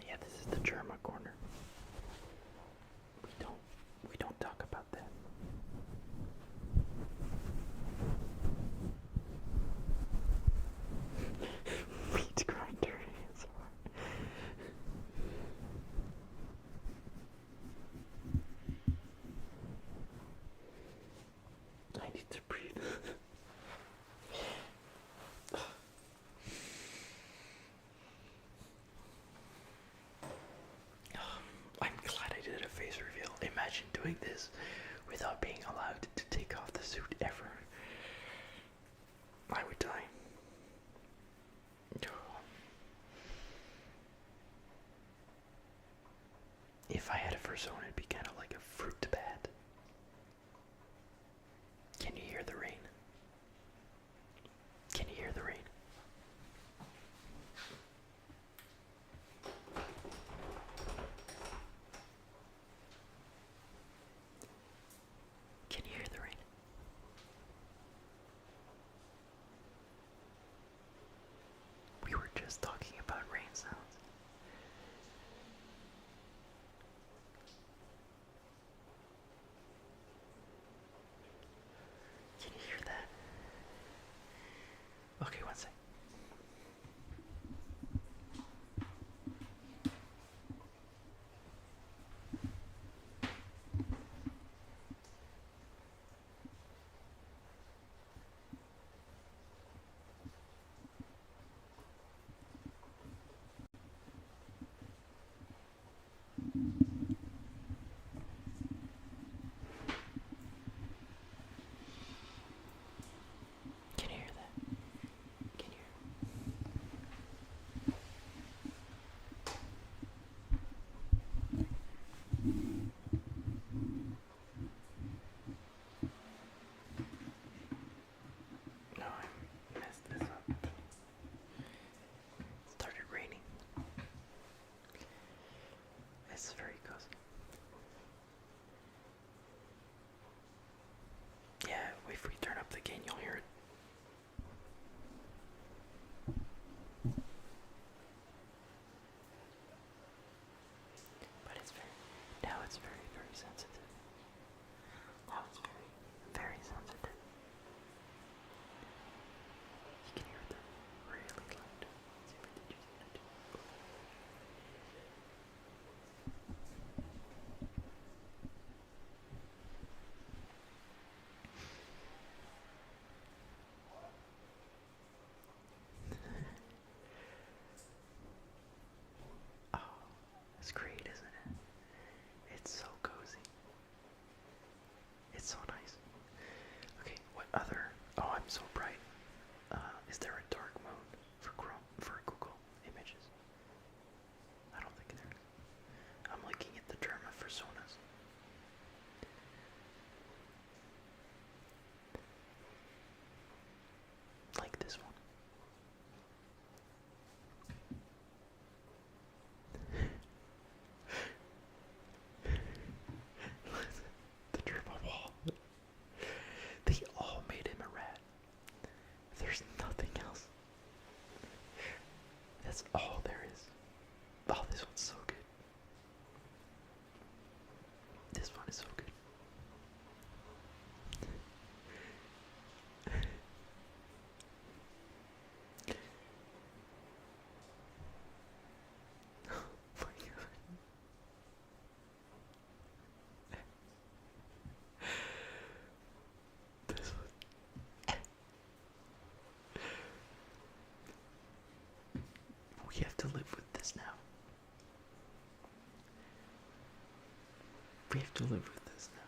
Yeah, this is the Jerma corner. We don't talk about that. Meat grinder ASMR. I need to breathe. I'm glad I did a face reveal. Imagine doing this without being allowed to take off the suit ever. I would die. If I had a persona, it'd be kind of like a fruit bat. Can you hear the rain? Can you hear the rain? Can you hear the rain? We were just talking about rain sounds. That's all there is. Oh, this one's so good. This one is so good. Oh my God. This one. We have to live with this now. We have to live with this now.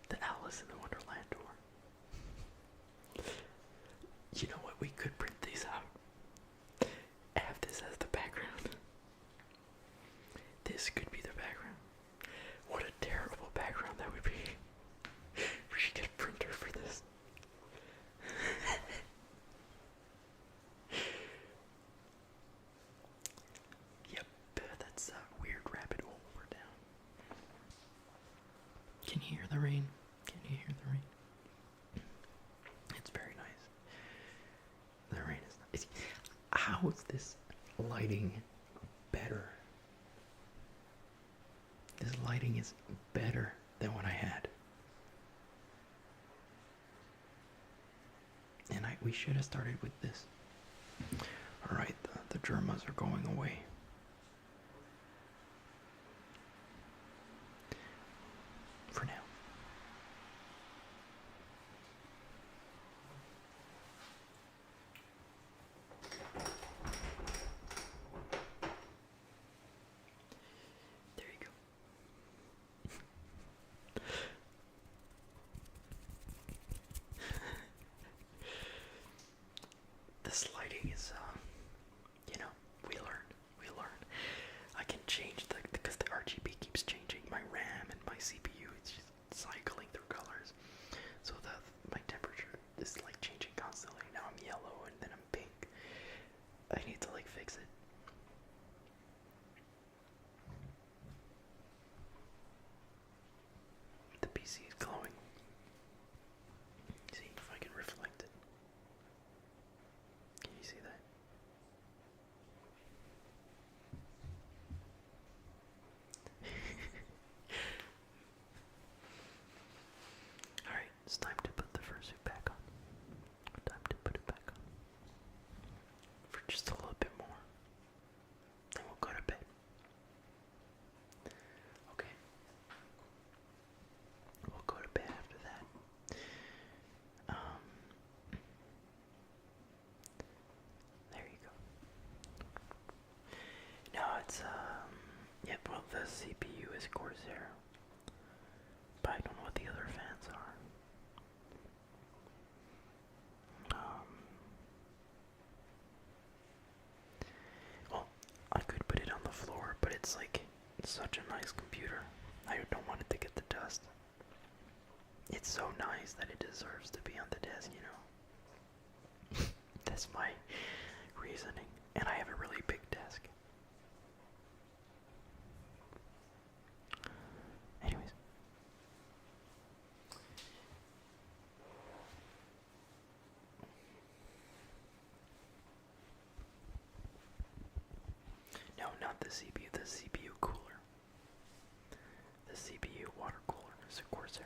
The Alice in the Wonderland door. You know what? We could print these out. Have this as the background. This could be the background. What a terrible background that would be. We should get a printer for this. Yep, that's a weird rabbit hole we're down. Can you hear the rain? Can you hear the rain? It's very nice. The rain is nice. How is this lighting better? This lighting is better than what I had. And we should have started with this. Alright, the Jermas are going away. For now. There you go. This lighting is, we learn. I can change because the RGB keeps changing my RAM and my CPU. It's just cycling through colors. So my temperature is like changing constantly. Now I'm yellow and then I'm pink. I need to like fix it. The PC is glowing. See if I can reflect it. Can you see that? Alright, it's time to put the fursuit back on. Time to put it back on. For just a little bit more. Then we'll go to bed. Okay. We'll go to bed after that. There you go. No, it's yep, well the CPU is Corsair. But I don't know what the other fans are. Well, I could put it on the floor, but it's like such a nice computer. I don't want it to get the dust. It's so nice that it deserves to be on the desk, you know. That's my reasoning. And I have a really big desk. Anyways. No, not the CPU, the CPU cooler. The CPU water cooler is a Corsair.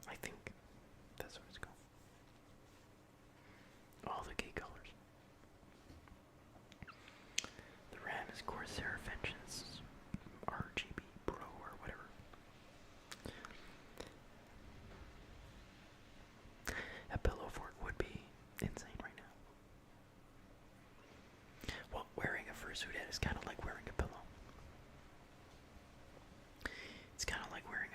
I think that's what it's called. All the key colors. The RAM is Corsair Vengeance RGB Pro or whatever. A pillow fort would be insane right now. Well, wearing a fursuit head is kind of like wearing a pillow. It's kind of like wearing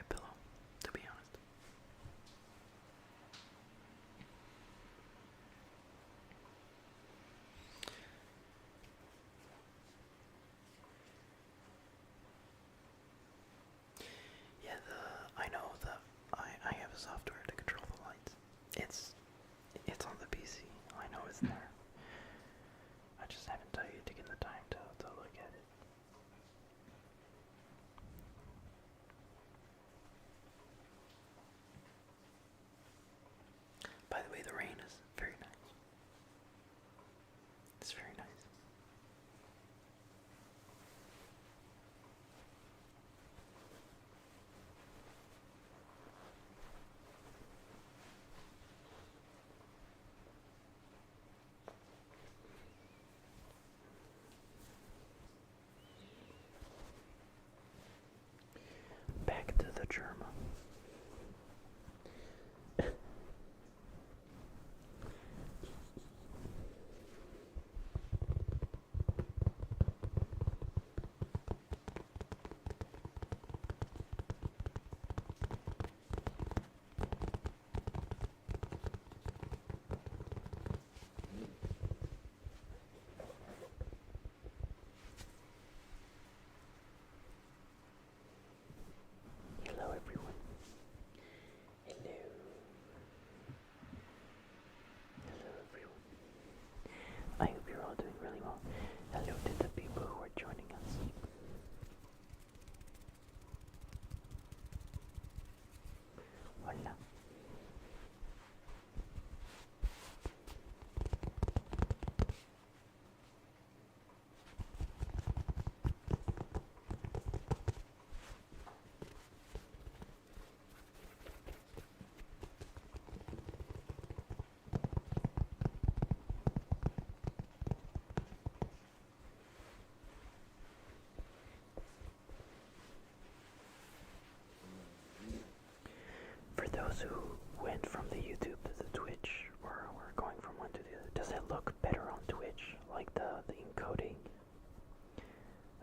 who went from the YouTube to the Twitch, or we're going from one to the other, does it look better on Twitch? Like the encoding?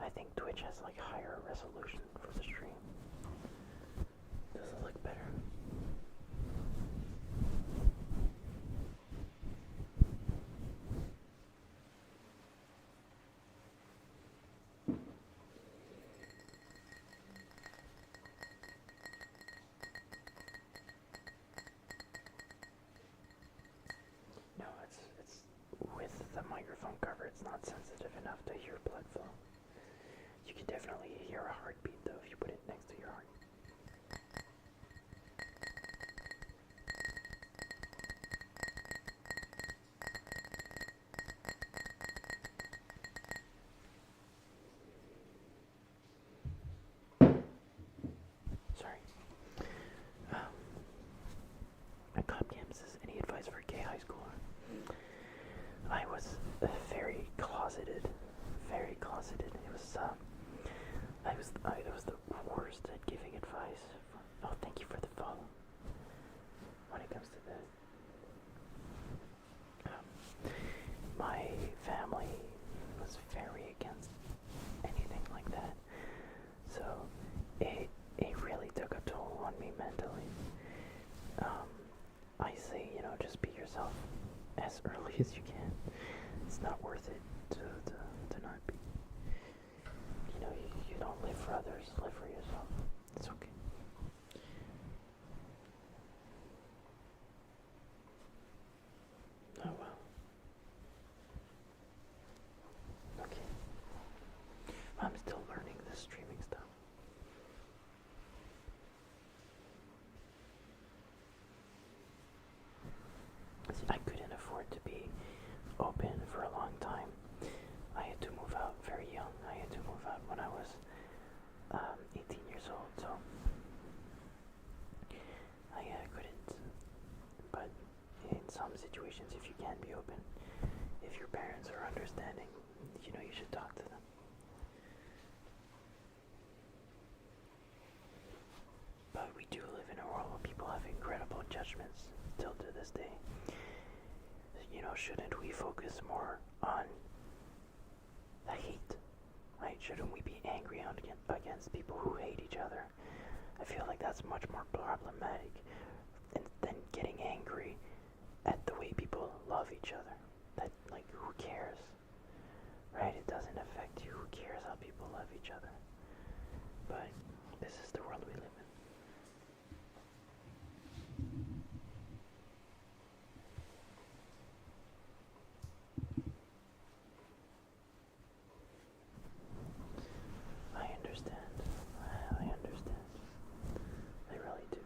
I think Twitch has like higher resolution for the stream. Does it look better? No, it's with the microphone cover, it's not sensitive enough to hear blood flow. You can definitely hear a heartbeat though if you put it next to your heart. Sorry. Copcam says, any advice for a gay high schooler? I was very closeted. Very closeted. It was, I was the worst at giving advice. Oh, thank you for the follow. When it comes to that. My family was very against anything like that. So, it really took a toll on me mentally. I say, just be yourself as early as you can. It's not worth it to not be. You don't live for others, live for yourself. It's okay. Oh well. Okay. I'm still learning this streaming stuff. See, I couldn't afford to be open for a long time. I had to move out very young. I had to move out when I was 18 years old, so I couldn't. But in some situations, if you can be open, if your parents are understanding, you should talk to them. But we do live in a world where people have incredible judgments still to this day. Shouldn't we focus more on the hate? Right? Shouldn't we be angry against people who hate each other? I feel like that's much more problematic than getting angry at the way people love each other. That, who cares? Right? It doesn't affect you. Who cares how people love each other? But this is the world we live in. I understand. I really do.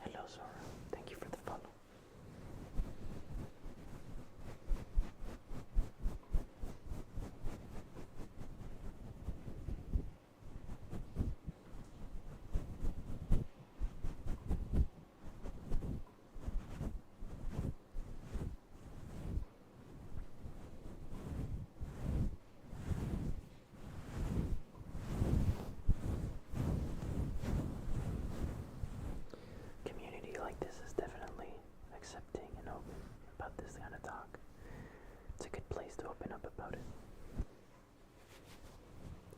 Hello, Zora. Thank you for the follow. Community like this is definitely accepting and open about this kind of talk. It's a good place to open up about it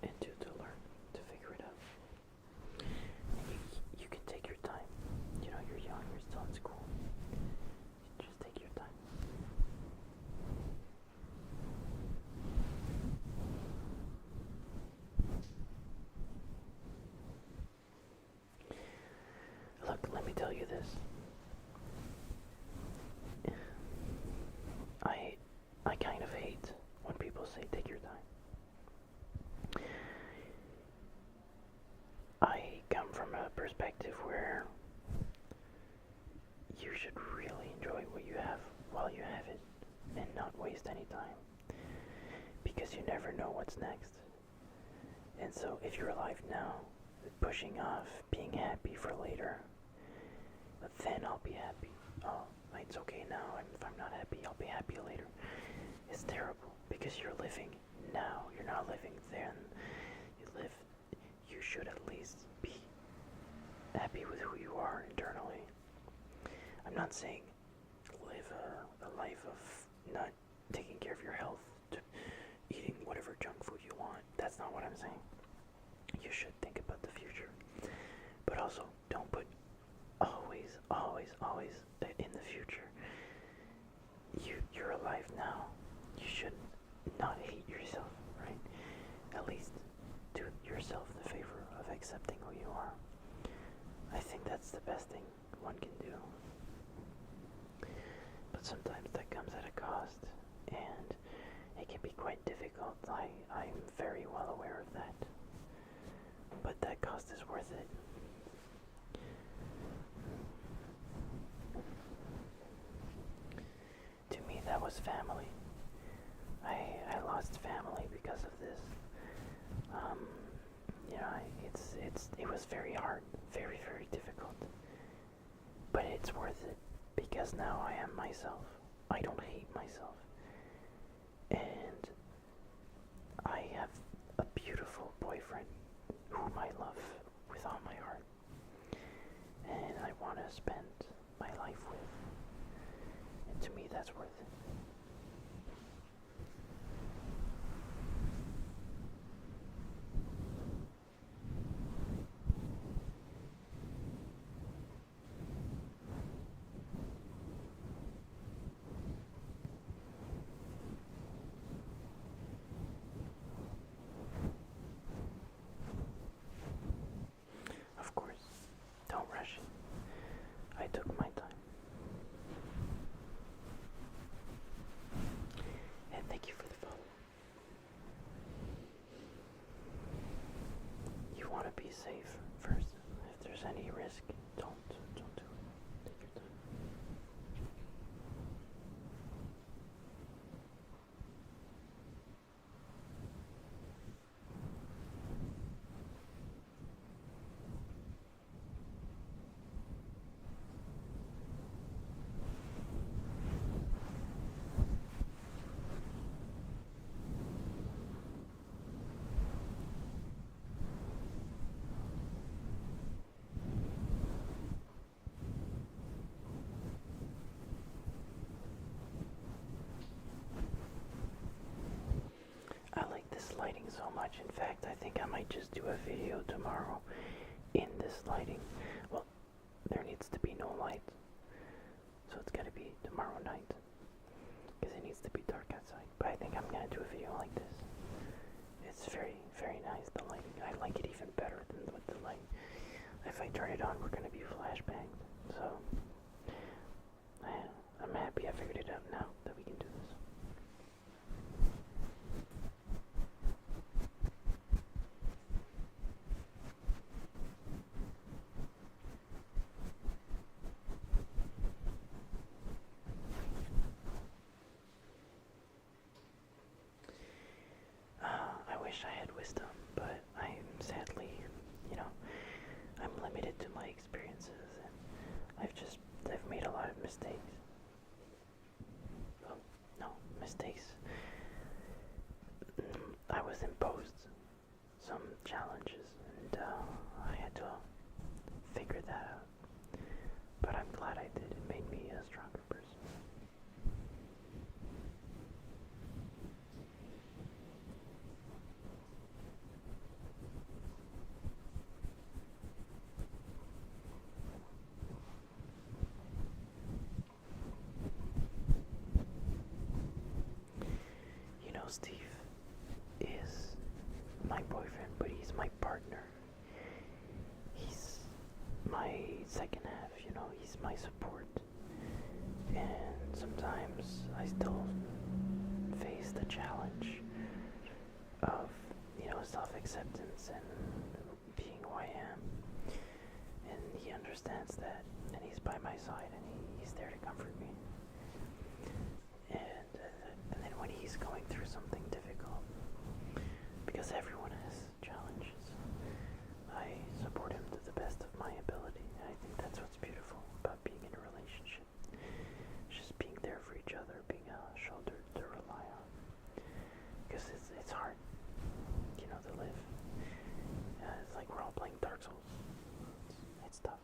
and to learn, to figure it out. And you can take your time. You're young, you're still in school. Just take your time. Look, let me tell you this. I kind of hate when people say take your time. I come from a perspective where you should really enjoy what you have while you have it and not waste any time, because you never know what's next. And so if you're alive now, pushing off being happy for later, but then I'll be happy. Oh, it's okay now, and if I'm not happy, I'll be happy later. It's terrible, because you're living now. You're not living then. happy with who you are internally. I'm not saying live a life of not taking care of your health, eating whatever junk food you want. That's not what I'm saying. You should think about the future. But also, don't put always, always, always in the future. You're alive now. You should not hate yourself, right? At least do yourself the favor of accepting who you are. I think that's the best thing one can do. But sometimes that comes at a cost, and it can be quite difficult. I'm very well aware of that. But that cost is worth it. To me, that was family. I lost family because of this. It was very hard, very, very difficult. But it's worth it because now I am myself. I don't hate myself. And I have a beautiful boyfriend whom I love with all my heart. And I want to spend my life with. And to me, that's worth it. Of course, don't rush it. I took my time. And thank you for the follow. You want to be safe first. If there's any risk, don't do it. Take your time. I like this lighting so much. In fact, I think I might just do a video tomorrow in this lighting. Well, there needs to be no light, so it's gotta be tomorrow night, because it needs to be dark outside. But I think I'm gonna do a video like this. It's very, very nice, the lighting. I like it even better than with the light. If I turn it on, we're gonna be flashbanged. So, I'm happy I figured it out now that we can do this. I wish I had wisdom, but I'm sadly, I'm limited to my experiences, and I've made a lot of mistakes. Well, no, mistakes. I was imposed some challenges, and I had to figure that out. But I'm glad I did. It made me a stronger person. Steve is my boyfriend, but he's my partner. He's my second half, he's my support. And sometimes I still face the challenge of, self-acceptance and being who I am. And he understands that, and he's by my side, and he's there to comfort me. And then when he's going through something difficult, because everyone has challenges, I support him to the best of my ability. I think that's what's beautiful about being in a relationship. Just being there for each other, being a shoulder to rely on. Because it's hard, to live. It's like we're all playing Dark Souls. It's tough.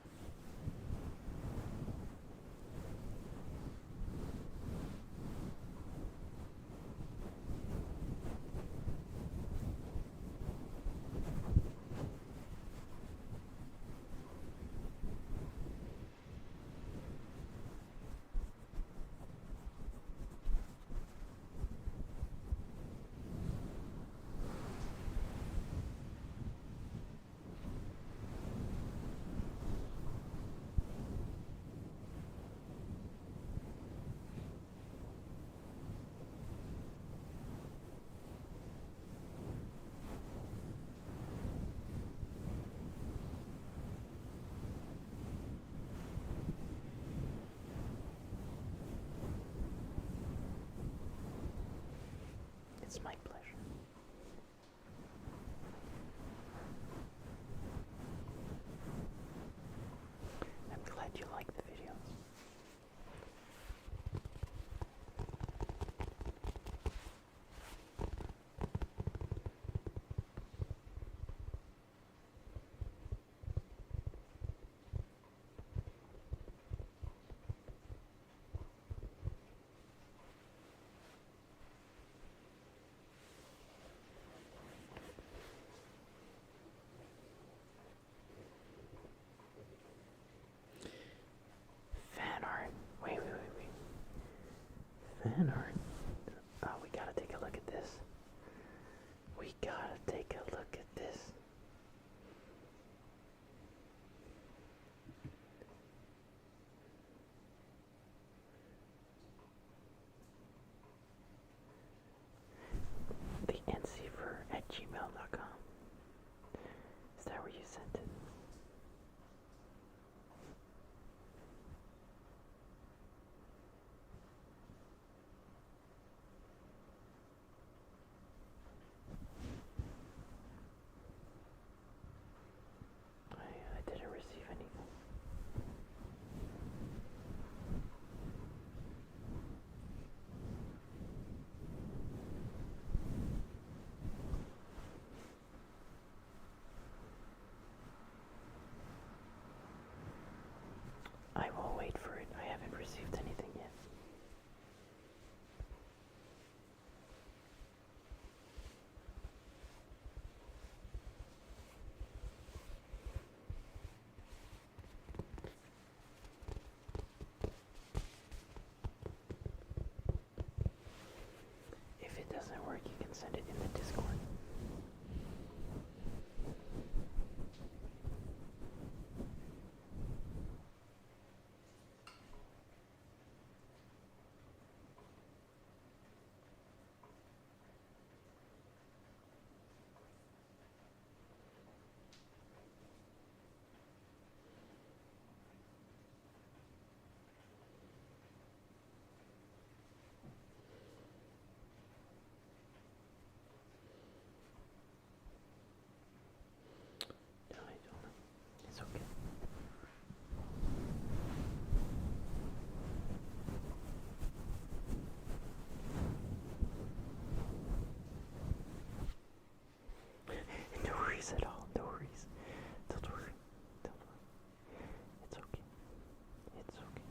fan art. Oh, we gotta take a look at this. We gotta take a look at this. The ncfer@gmail.com. Is that where you sent it? I didn't receive anything. I will wait for it. I haven't received anything yet. If it doesn't work, you can send it in the Discord. No, I don't know. It's okay. No worries at all. No worries. Don't worry. Don't worry. It's okay. It's okay.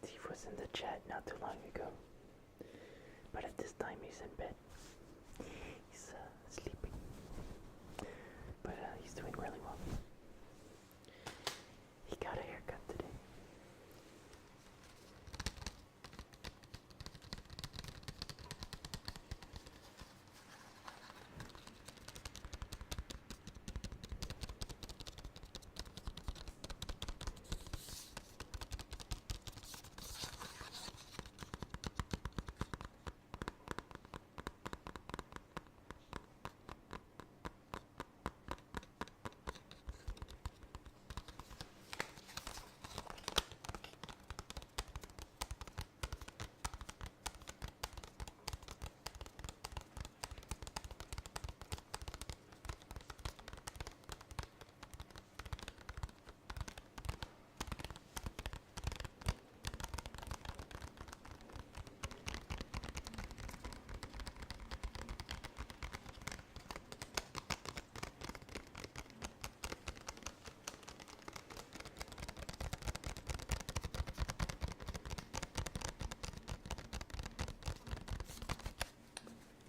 Steve was in the chat not too long ago, but at this time he's in bed. He's sleeping, but he's doing really well. He got a haircut today.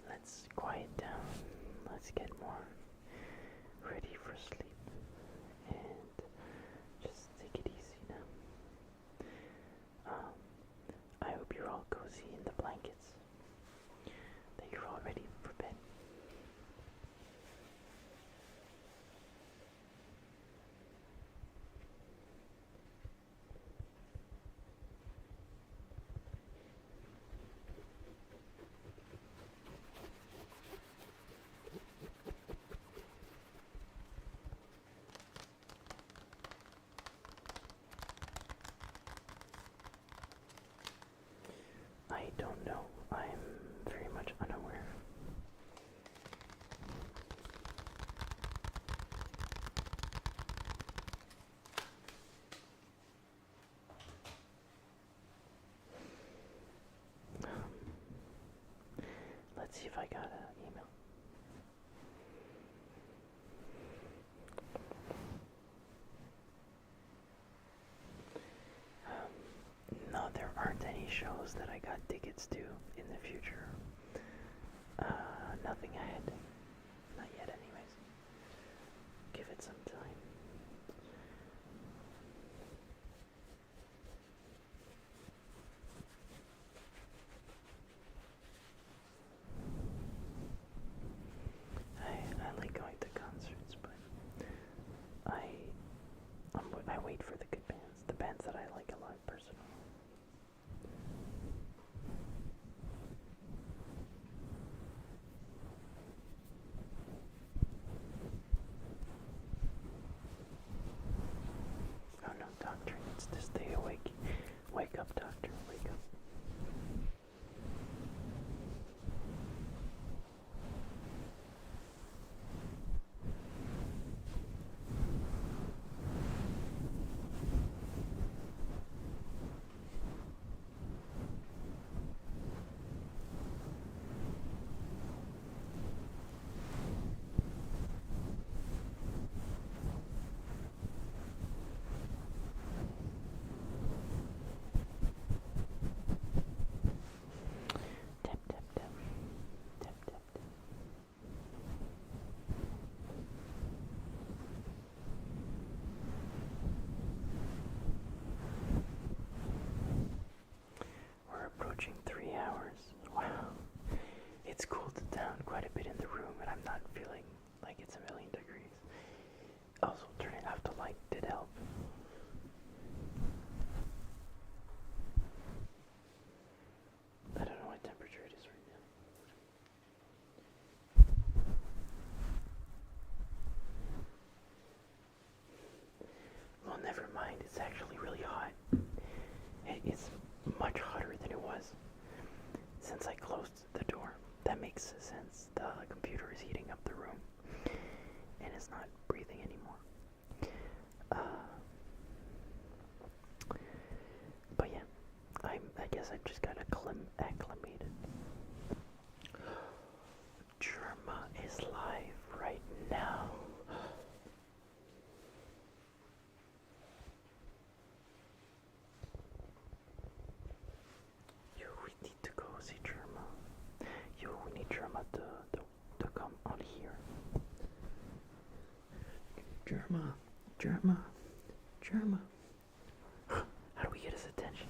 Let's quiet down. Let's get more ready for sleep. And just take it easy now. I hope you're all cozy in the blankets. That you're all ready for bed. I don't know. I'm very much unaware. Let's see if I got an email. shows that I got tickets to in the future. Nothing ahead. Not yet, anyways. Give it some time. I like going to concerts, but I wait for the good bands, the bands that I like a lot personally. Oh no, doctor needs to stay awake. Wake up, doctor, wake up. Tap, tap, tap. Tap, tap, tap. We're approaching 3 hours. Wow. It's cooled down quite a bit in the room, and I'm not feeling like it's a million degrees. Also, turning off the light did help. I don't know what temperature it is right now. Well, never mind. It's actually really hot. It's much hotter than it was since I closed the door. That makes sense. The computer is heating up the room and it's not breathing anymore. But yeah, I guess I just got acclimated. Jerma is live right now. We need to go see Jerma. We need Jerma to come on here. Jerma. How do we get his attention?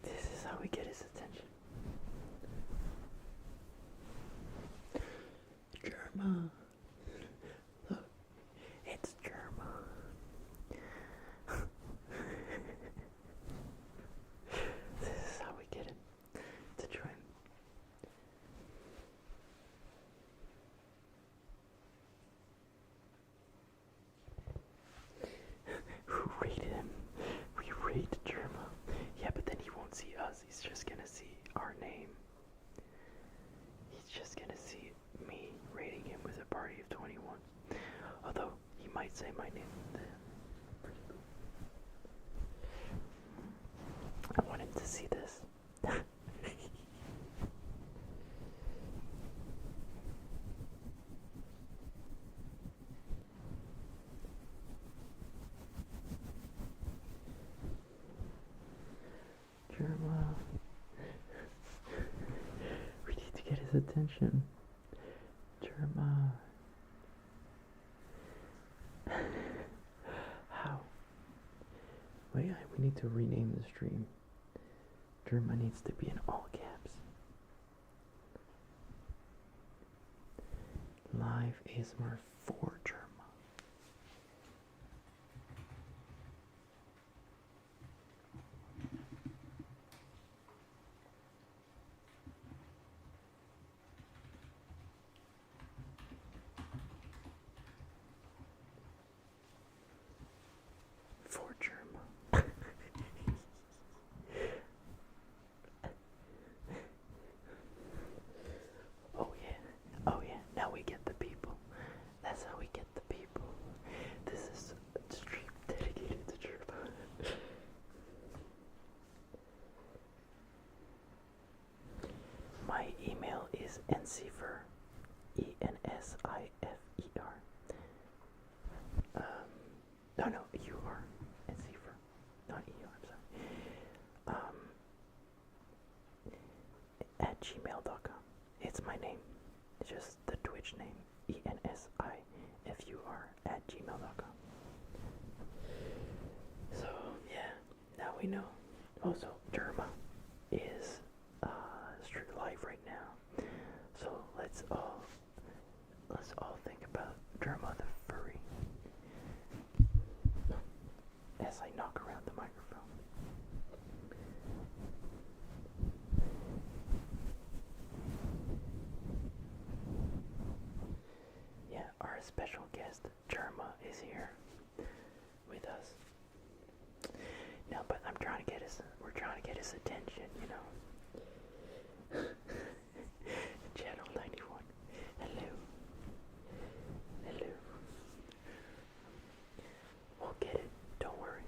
This is how we get his attention. Jerma. Look, it's Jerma. This is how we get him to join. Who rated him? We rate Jerma. Yeah, but then he won't see us. He's just gonna see our name. He's just gonna see me rating him with a party of 21. Although, he might say my name. I want him to see this. Jerma. We need to get his attention. Jerma. How? Wait, we need to rename the stream. Jerma needs to be in all caps. Live ASMR for Jerma. For Jerma. Oh yeah, now we get the people. That's how we get the No, no, U-R and C-R. Not E-U, I'm sorry. At gmail.com. It's my name. It's just the Twitch name. ENSIFUR at gmail.com. So, yeah, now we know. Also, Jerma is live right now. So let's all think about Jerma the furry as I knock around the microphone. Yeah, our special guest Jerma is here with us. No, but we're trying to get his attention, you know. Channel 91. Hello. Hello. We'll get it, don't worry.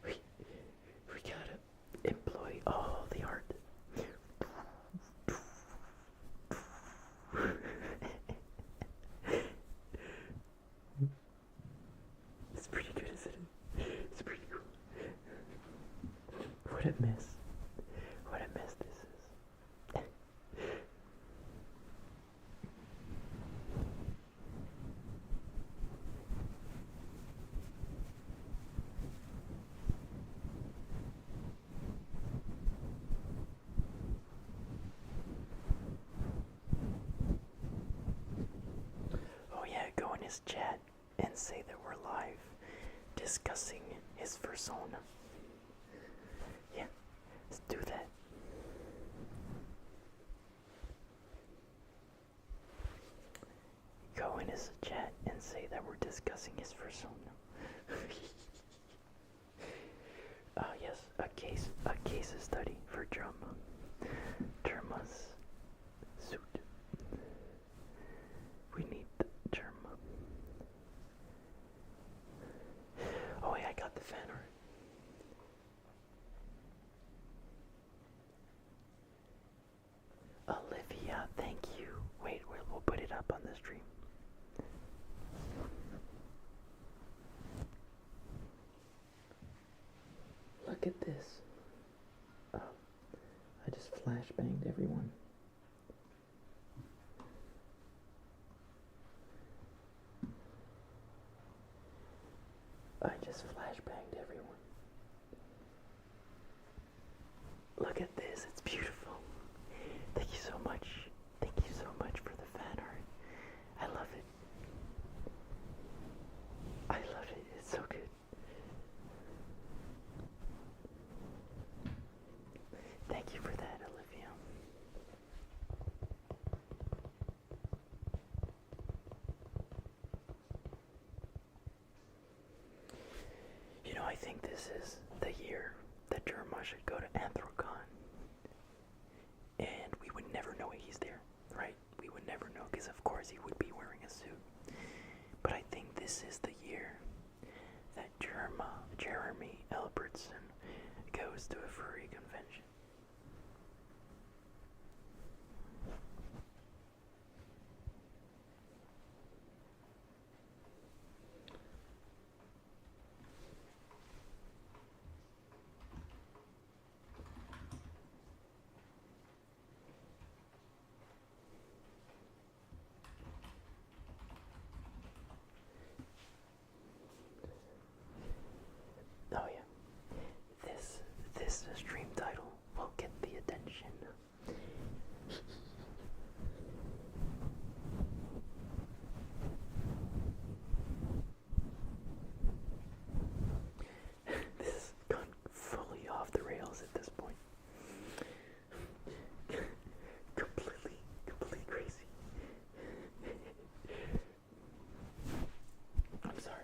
we gotta employ all the art. It's pretty good, isn't it? It's pretty cool. What a mess. What a mess this is. Oh yeah, go in his chat and say that we're live discussing his persona. Yeah, let's do that. Go in his chat and say that we're discussing his persona. Yes, a case study for Jerma's suit. We need Jerma. Oh yeah, I got the fan art. Olivia, thank you. Wait, we'll put it up on the stream. Look at this. Oh, I just flashbanged everyone. I just flashbanged everyone. Look at this, it's beautiful. Thank you so much. Thank you so much for the fan art. I love it. I love it, it's so good. Thank you for that, Olivia. You know, I think this is the year that Jerma should go to Anthrocon. And we would never know he's there, right? We would never know, because of course he would be wearing a suit. But I think this is the year that Jeremy Albertson goes to a furry convention. Oh yeah, this stream title will get the attention. This has gone fully off the rails at this point. completely crazy. I'm sorry.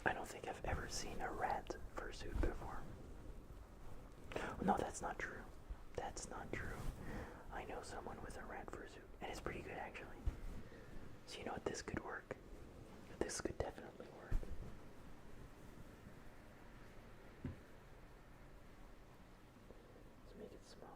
I don't think I've ever seen a rat fursuit before. No, that's not true. That's not true. I know someone with a rat fursuit, and it's pretty good actually. So you know what, this could work. This could definitely work. Let's make it smaller.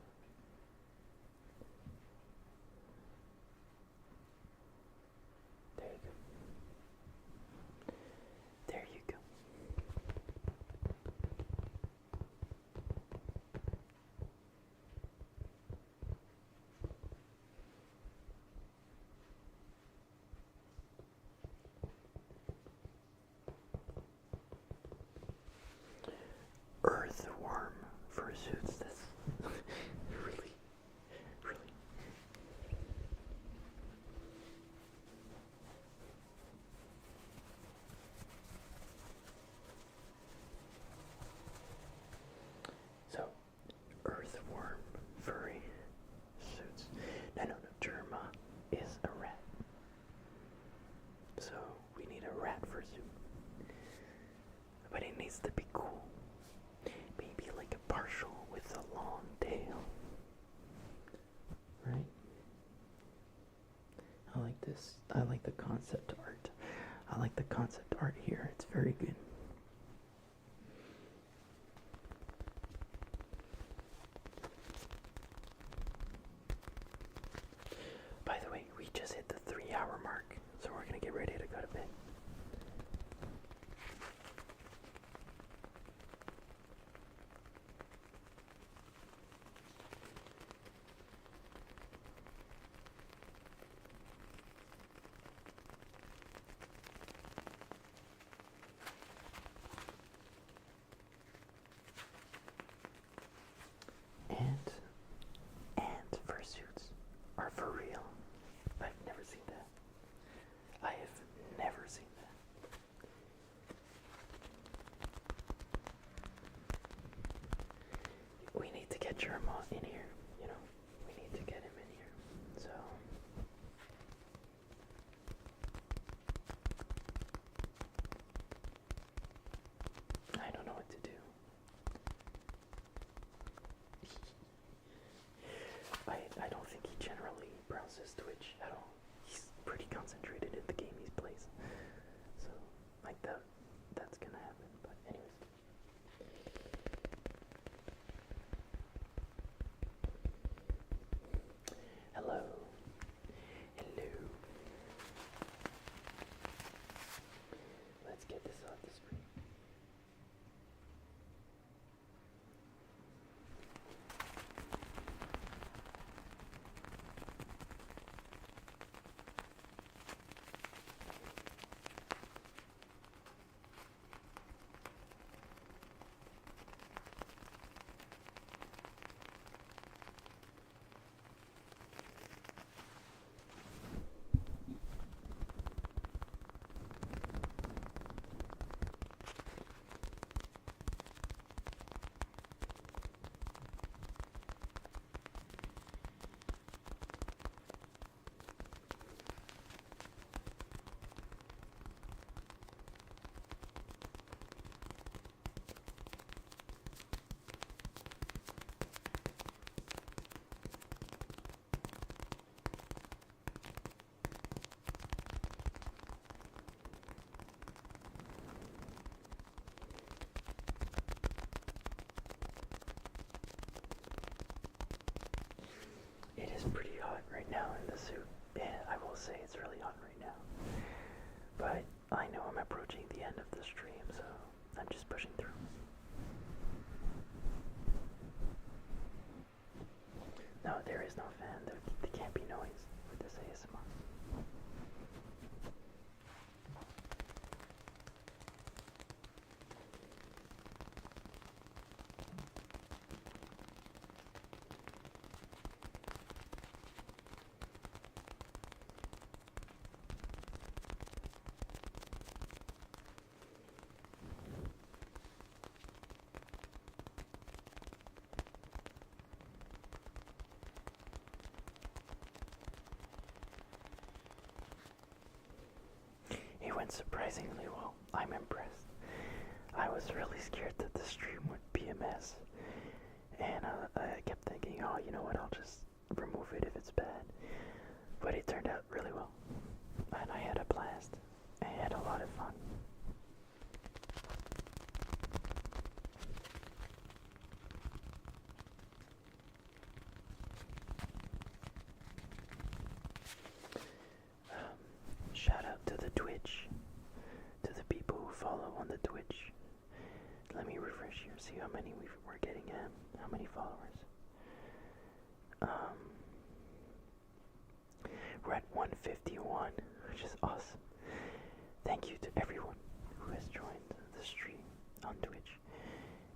this. I like the concept art. I like the concept art here. It's very good. By the way, we just hit the 3-hour mark, so we're gonna get ready to go to bed. And fursuits are for real. I've never seen that. I have never seen that. We need to get Jerma in here, you know. We need to get him in here. So I don't know what to do. I don't think he generally browses Twitch at all. He's pretty concentrated in the game he plays. So, like that's gonna happen. But anyways. Hello. Hello. Let's get this off the screen. It is pretty hot right now in the suit. Yeah, I will say it's really hot right now. But I know I'm approaching the end of the stream, so I'm just pushing through. No, there is no fan. There can't be noise with this ASMR. It went surprisingly well. I'm impressed. I was really scared that the stream would be a mess. And I kept thinking, oh, you know what, I'll just remove it if it's bad. But it turned out really well. And I had a blast. I had a lot of fun. Shout out to the Twitch, to the people who follow on the Twitch. Let me refresh here, see how many we're getting at, how many followers. We're at 151, which is awesome. Thank you to everyone who has joined the stream on Twitch,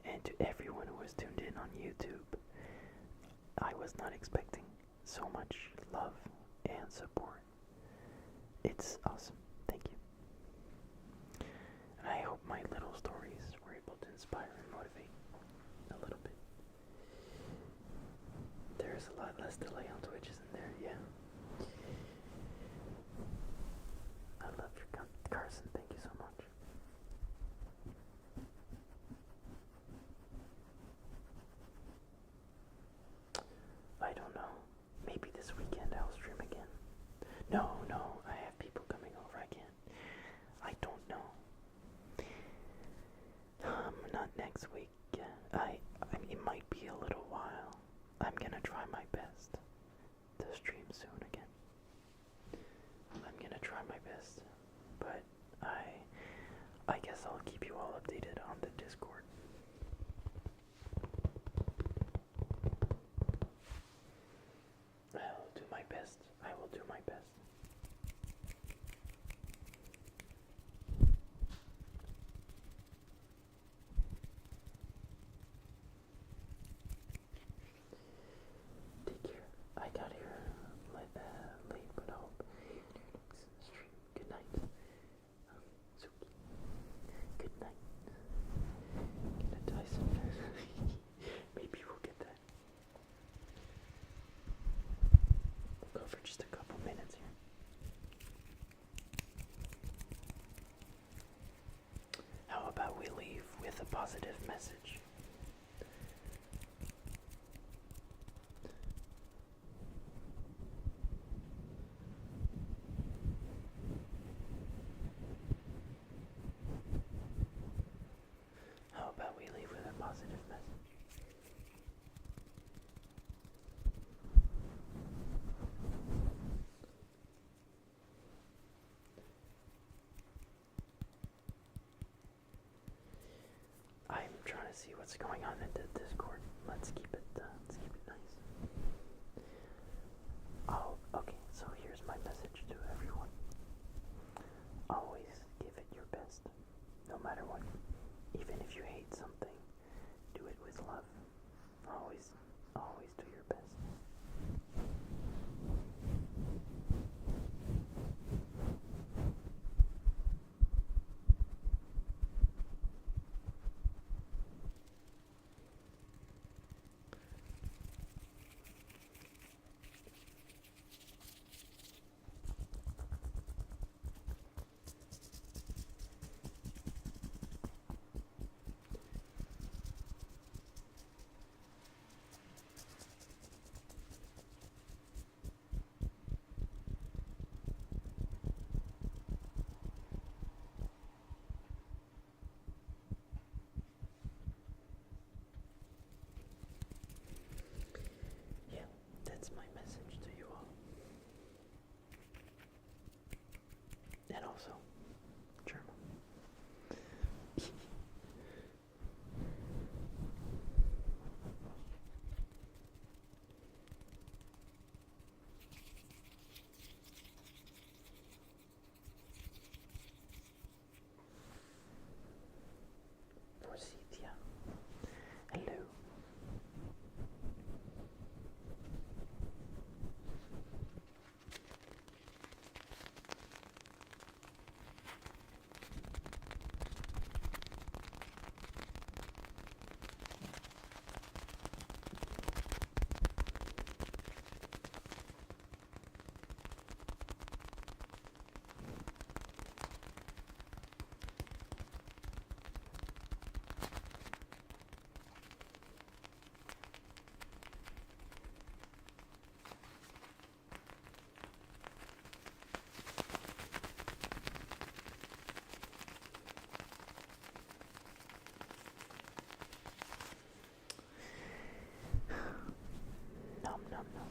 and to everyone who has tuned in on YouTube. I was not expecting so much love and support. It's awesome. Thank you. And I hope my little stories were able to inspire and motivate a little bit. There's a lot less delay on Twitch, isn't there? Yeah. I love your Carson. Thank you so much. I don't know. Maybe this weekend I'll stream again. No, I positive message. How about we leave with a positive message? I'm trying to see what's going on in the Discord. Let's keep it nice. Oh, okay. So here's my message to everyone. Always give it your best, no matter what. Even if you hate something, do it with love. Always, always do your best. Yeah, that's my message to you all. And also, Jerma. Fursuit, yeah. Hello. Nom nom nom.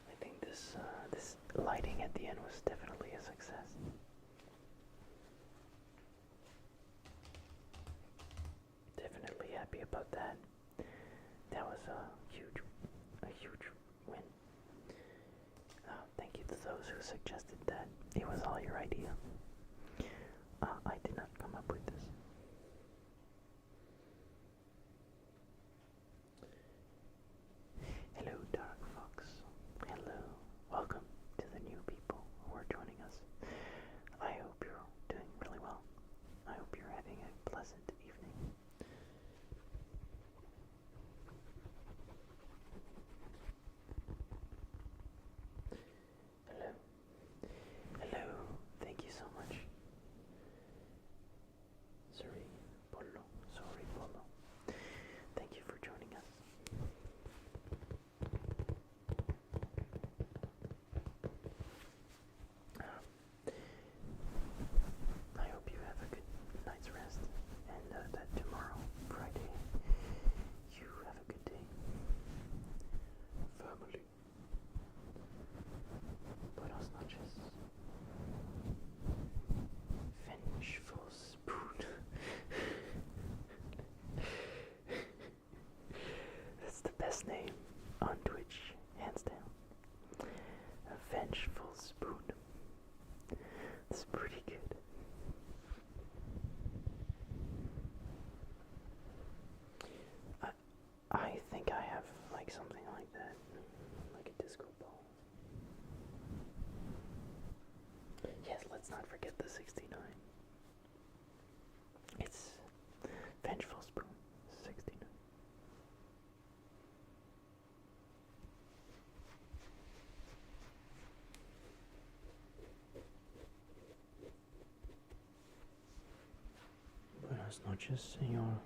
I think this lighting at the end was definitely a success. Definitely happy about that. That was a huge win. Thank you to those who suggested that. It was all your idea. I did not come up with this. Hello, Dark Fox. Hello. Welcome to the new people who are joining us. I hope you're doing really well. I hope you're having a pleasant evening. Hello. Hello. Thank you so much. Sorry, Polo. Sorry, Polo. Thank you for joining us. I hope you have a good night's rest, and that tomorrow, Friday, you have a good day. Family. Buenas noches. Vengeful spoon. That's the best name on Twitch, hands down. A vengeful spoon. That's pretty good. I think I have like something like that, like a disco ball. Yes, let's not forget the 69. It's Vengeful Spoon. Buenas noches, señor.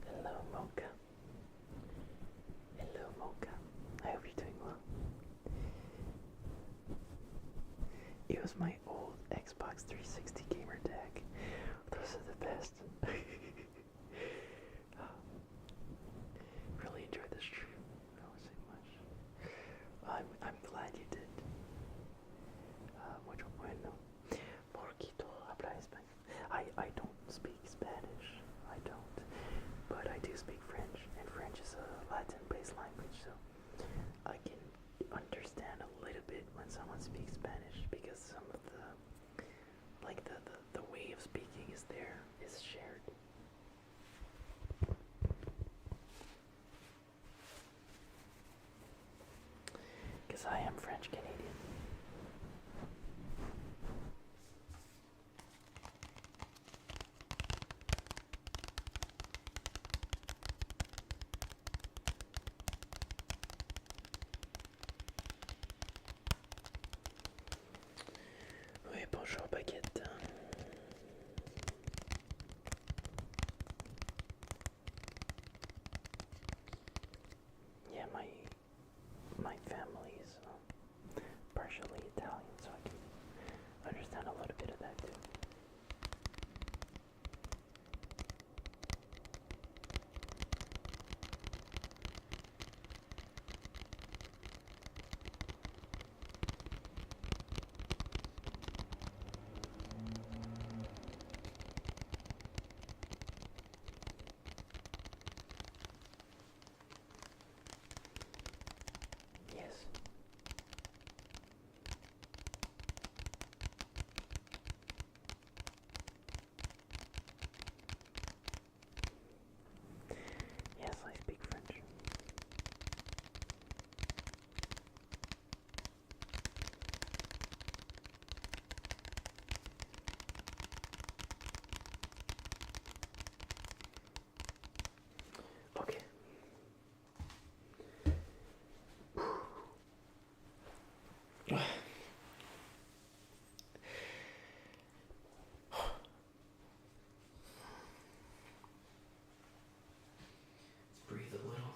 Hello, Mocha. Hello, Mocha. I hope you're doing well. It was my old Xbox 360 gamer tag. Those are the best. Really enjoyed the stream. I don't say much. I'm glad you did. Mucho bueno. Poquito habla español. I don't speak Spanish. I don't. But I do speak French, and French is a Latin-based language, so I can understand a little bit when someone speaks Spanish because some of the way of speaking is shared. Because I am French Canadian. Oui, bonjour baguette. Yeah, my family is partially Italian, so I can understand a little bit of that too. Yes. Yes, I speak French. Okay. Breathe a little.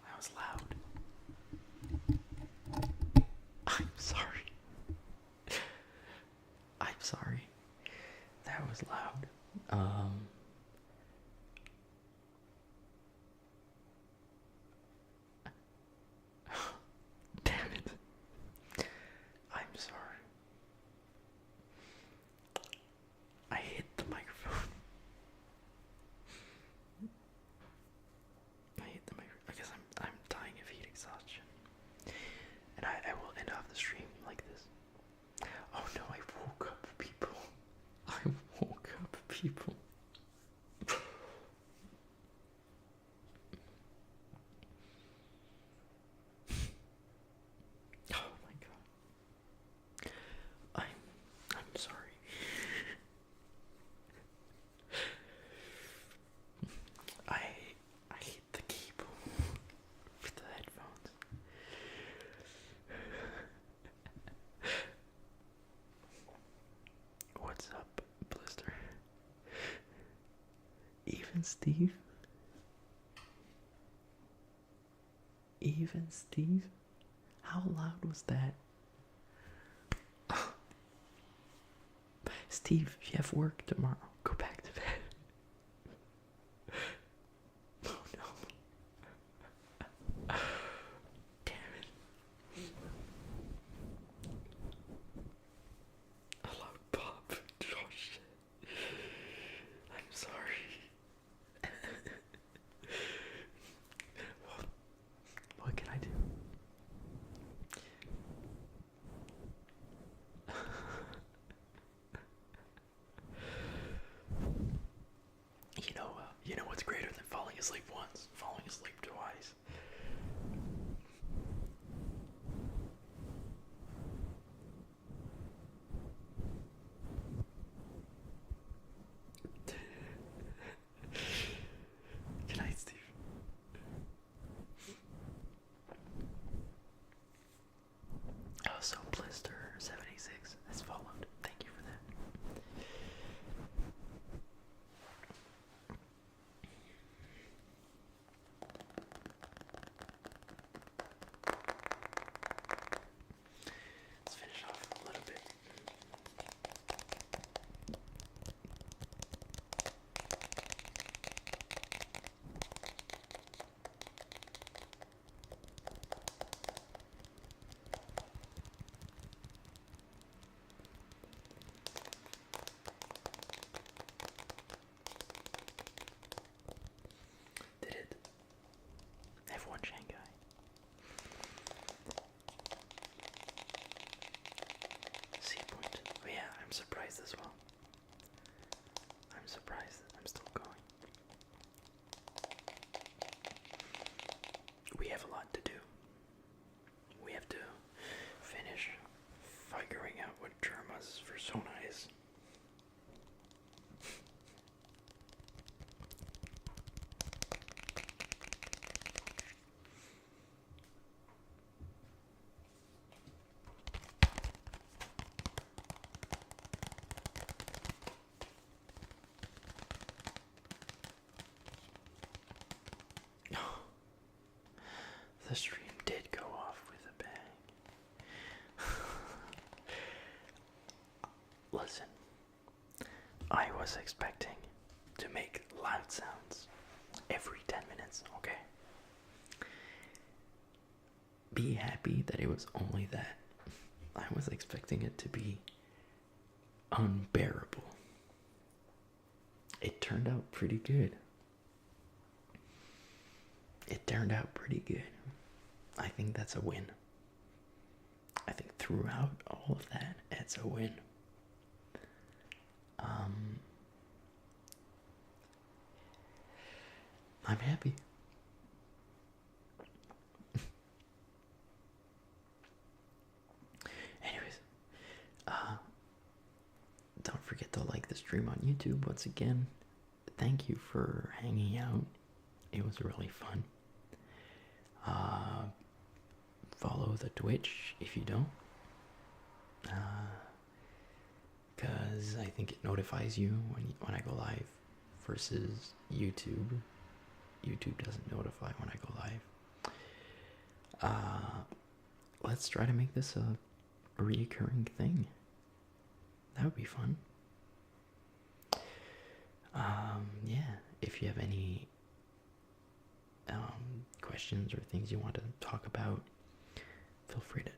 That was loud. I'm sorry. I'm sorry. That was loud. Damn it. I'm sorry. I hit the microphone. I guess I'm dying of heat exhaustion. And I will end off the stream like this. Oh no, I woke up people. I woke up people. Oh my god. I'm sorry. I hit the cable with the headphones. What's up, Blister? Even Steve? Even Steve? How loud was that? Steve, if you have work tomorrow, go back to bed. Oh no. Damn it. A loud pop. Oh shit. I'm sorry. What can I do? You know what's greater than falling asleep once? Falling asleep twice. surprised as well. I'm surprised that I'm still going. We have a lot to do. We have to finish figuring out what Jerma's persona is. The stream did go off with a bang. Listen, I was expecting to make loud sounds every 10 minutes, okay? Be happy that it was only that. I was expecting it to be unbearable. It turned out pretty good. It turned out pretty good. I think that's a win. I think throughout all of that, it's a win. I'm happy. Anyways, don't forget to like the stream on YouTube once again. Thank you for hanging out. It was really fun. Follow the Twitch if you don't, because I think it notifies you when I go live versus YouTube. YouTube doesn't notify when I go live. Let's try to make this a reoccurring thing. That would be fun. Yeah, if you have any questions or things you want to talk about, feel free to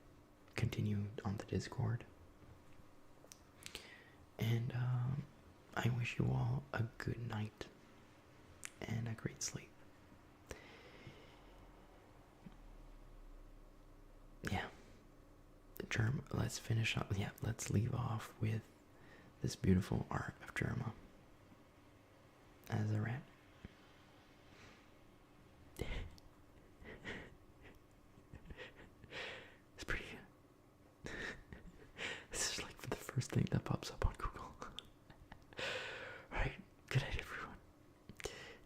continue on the Discord. And I wish you all a good night and a great sleep. Yeah. Jerma, let's finish up. Yeah, let's leave off with this beautiful art of Jerma as a rat. It's pretty good. This is like the first thing that pops up on Google. Alright, good night everyone.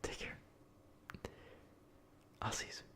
Take care. I'll see you soon.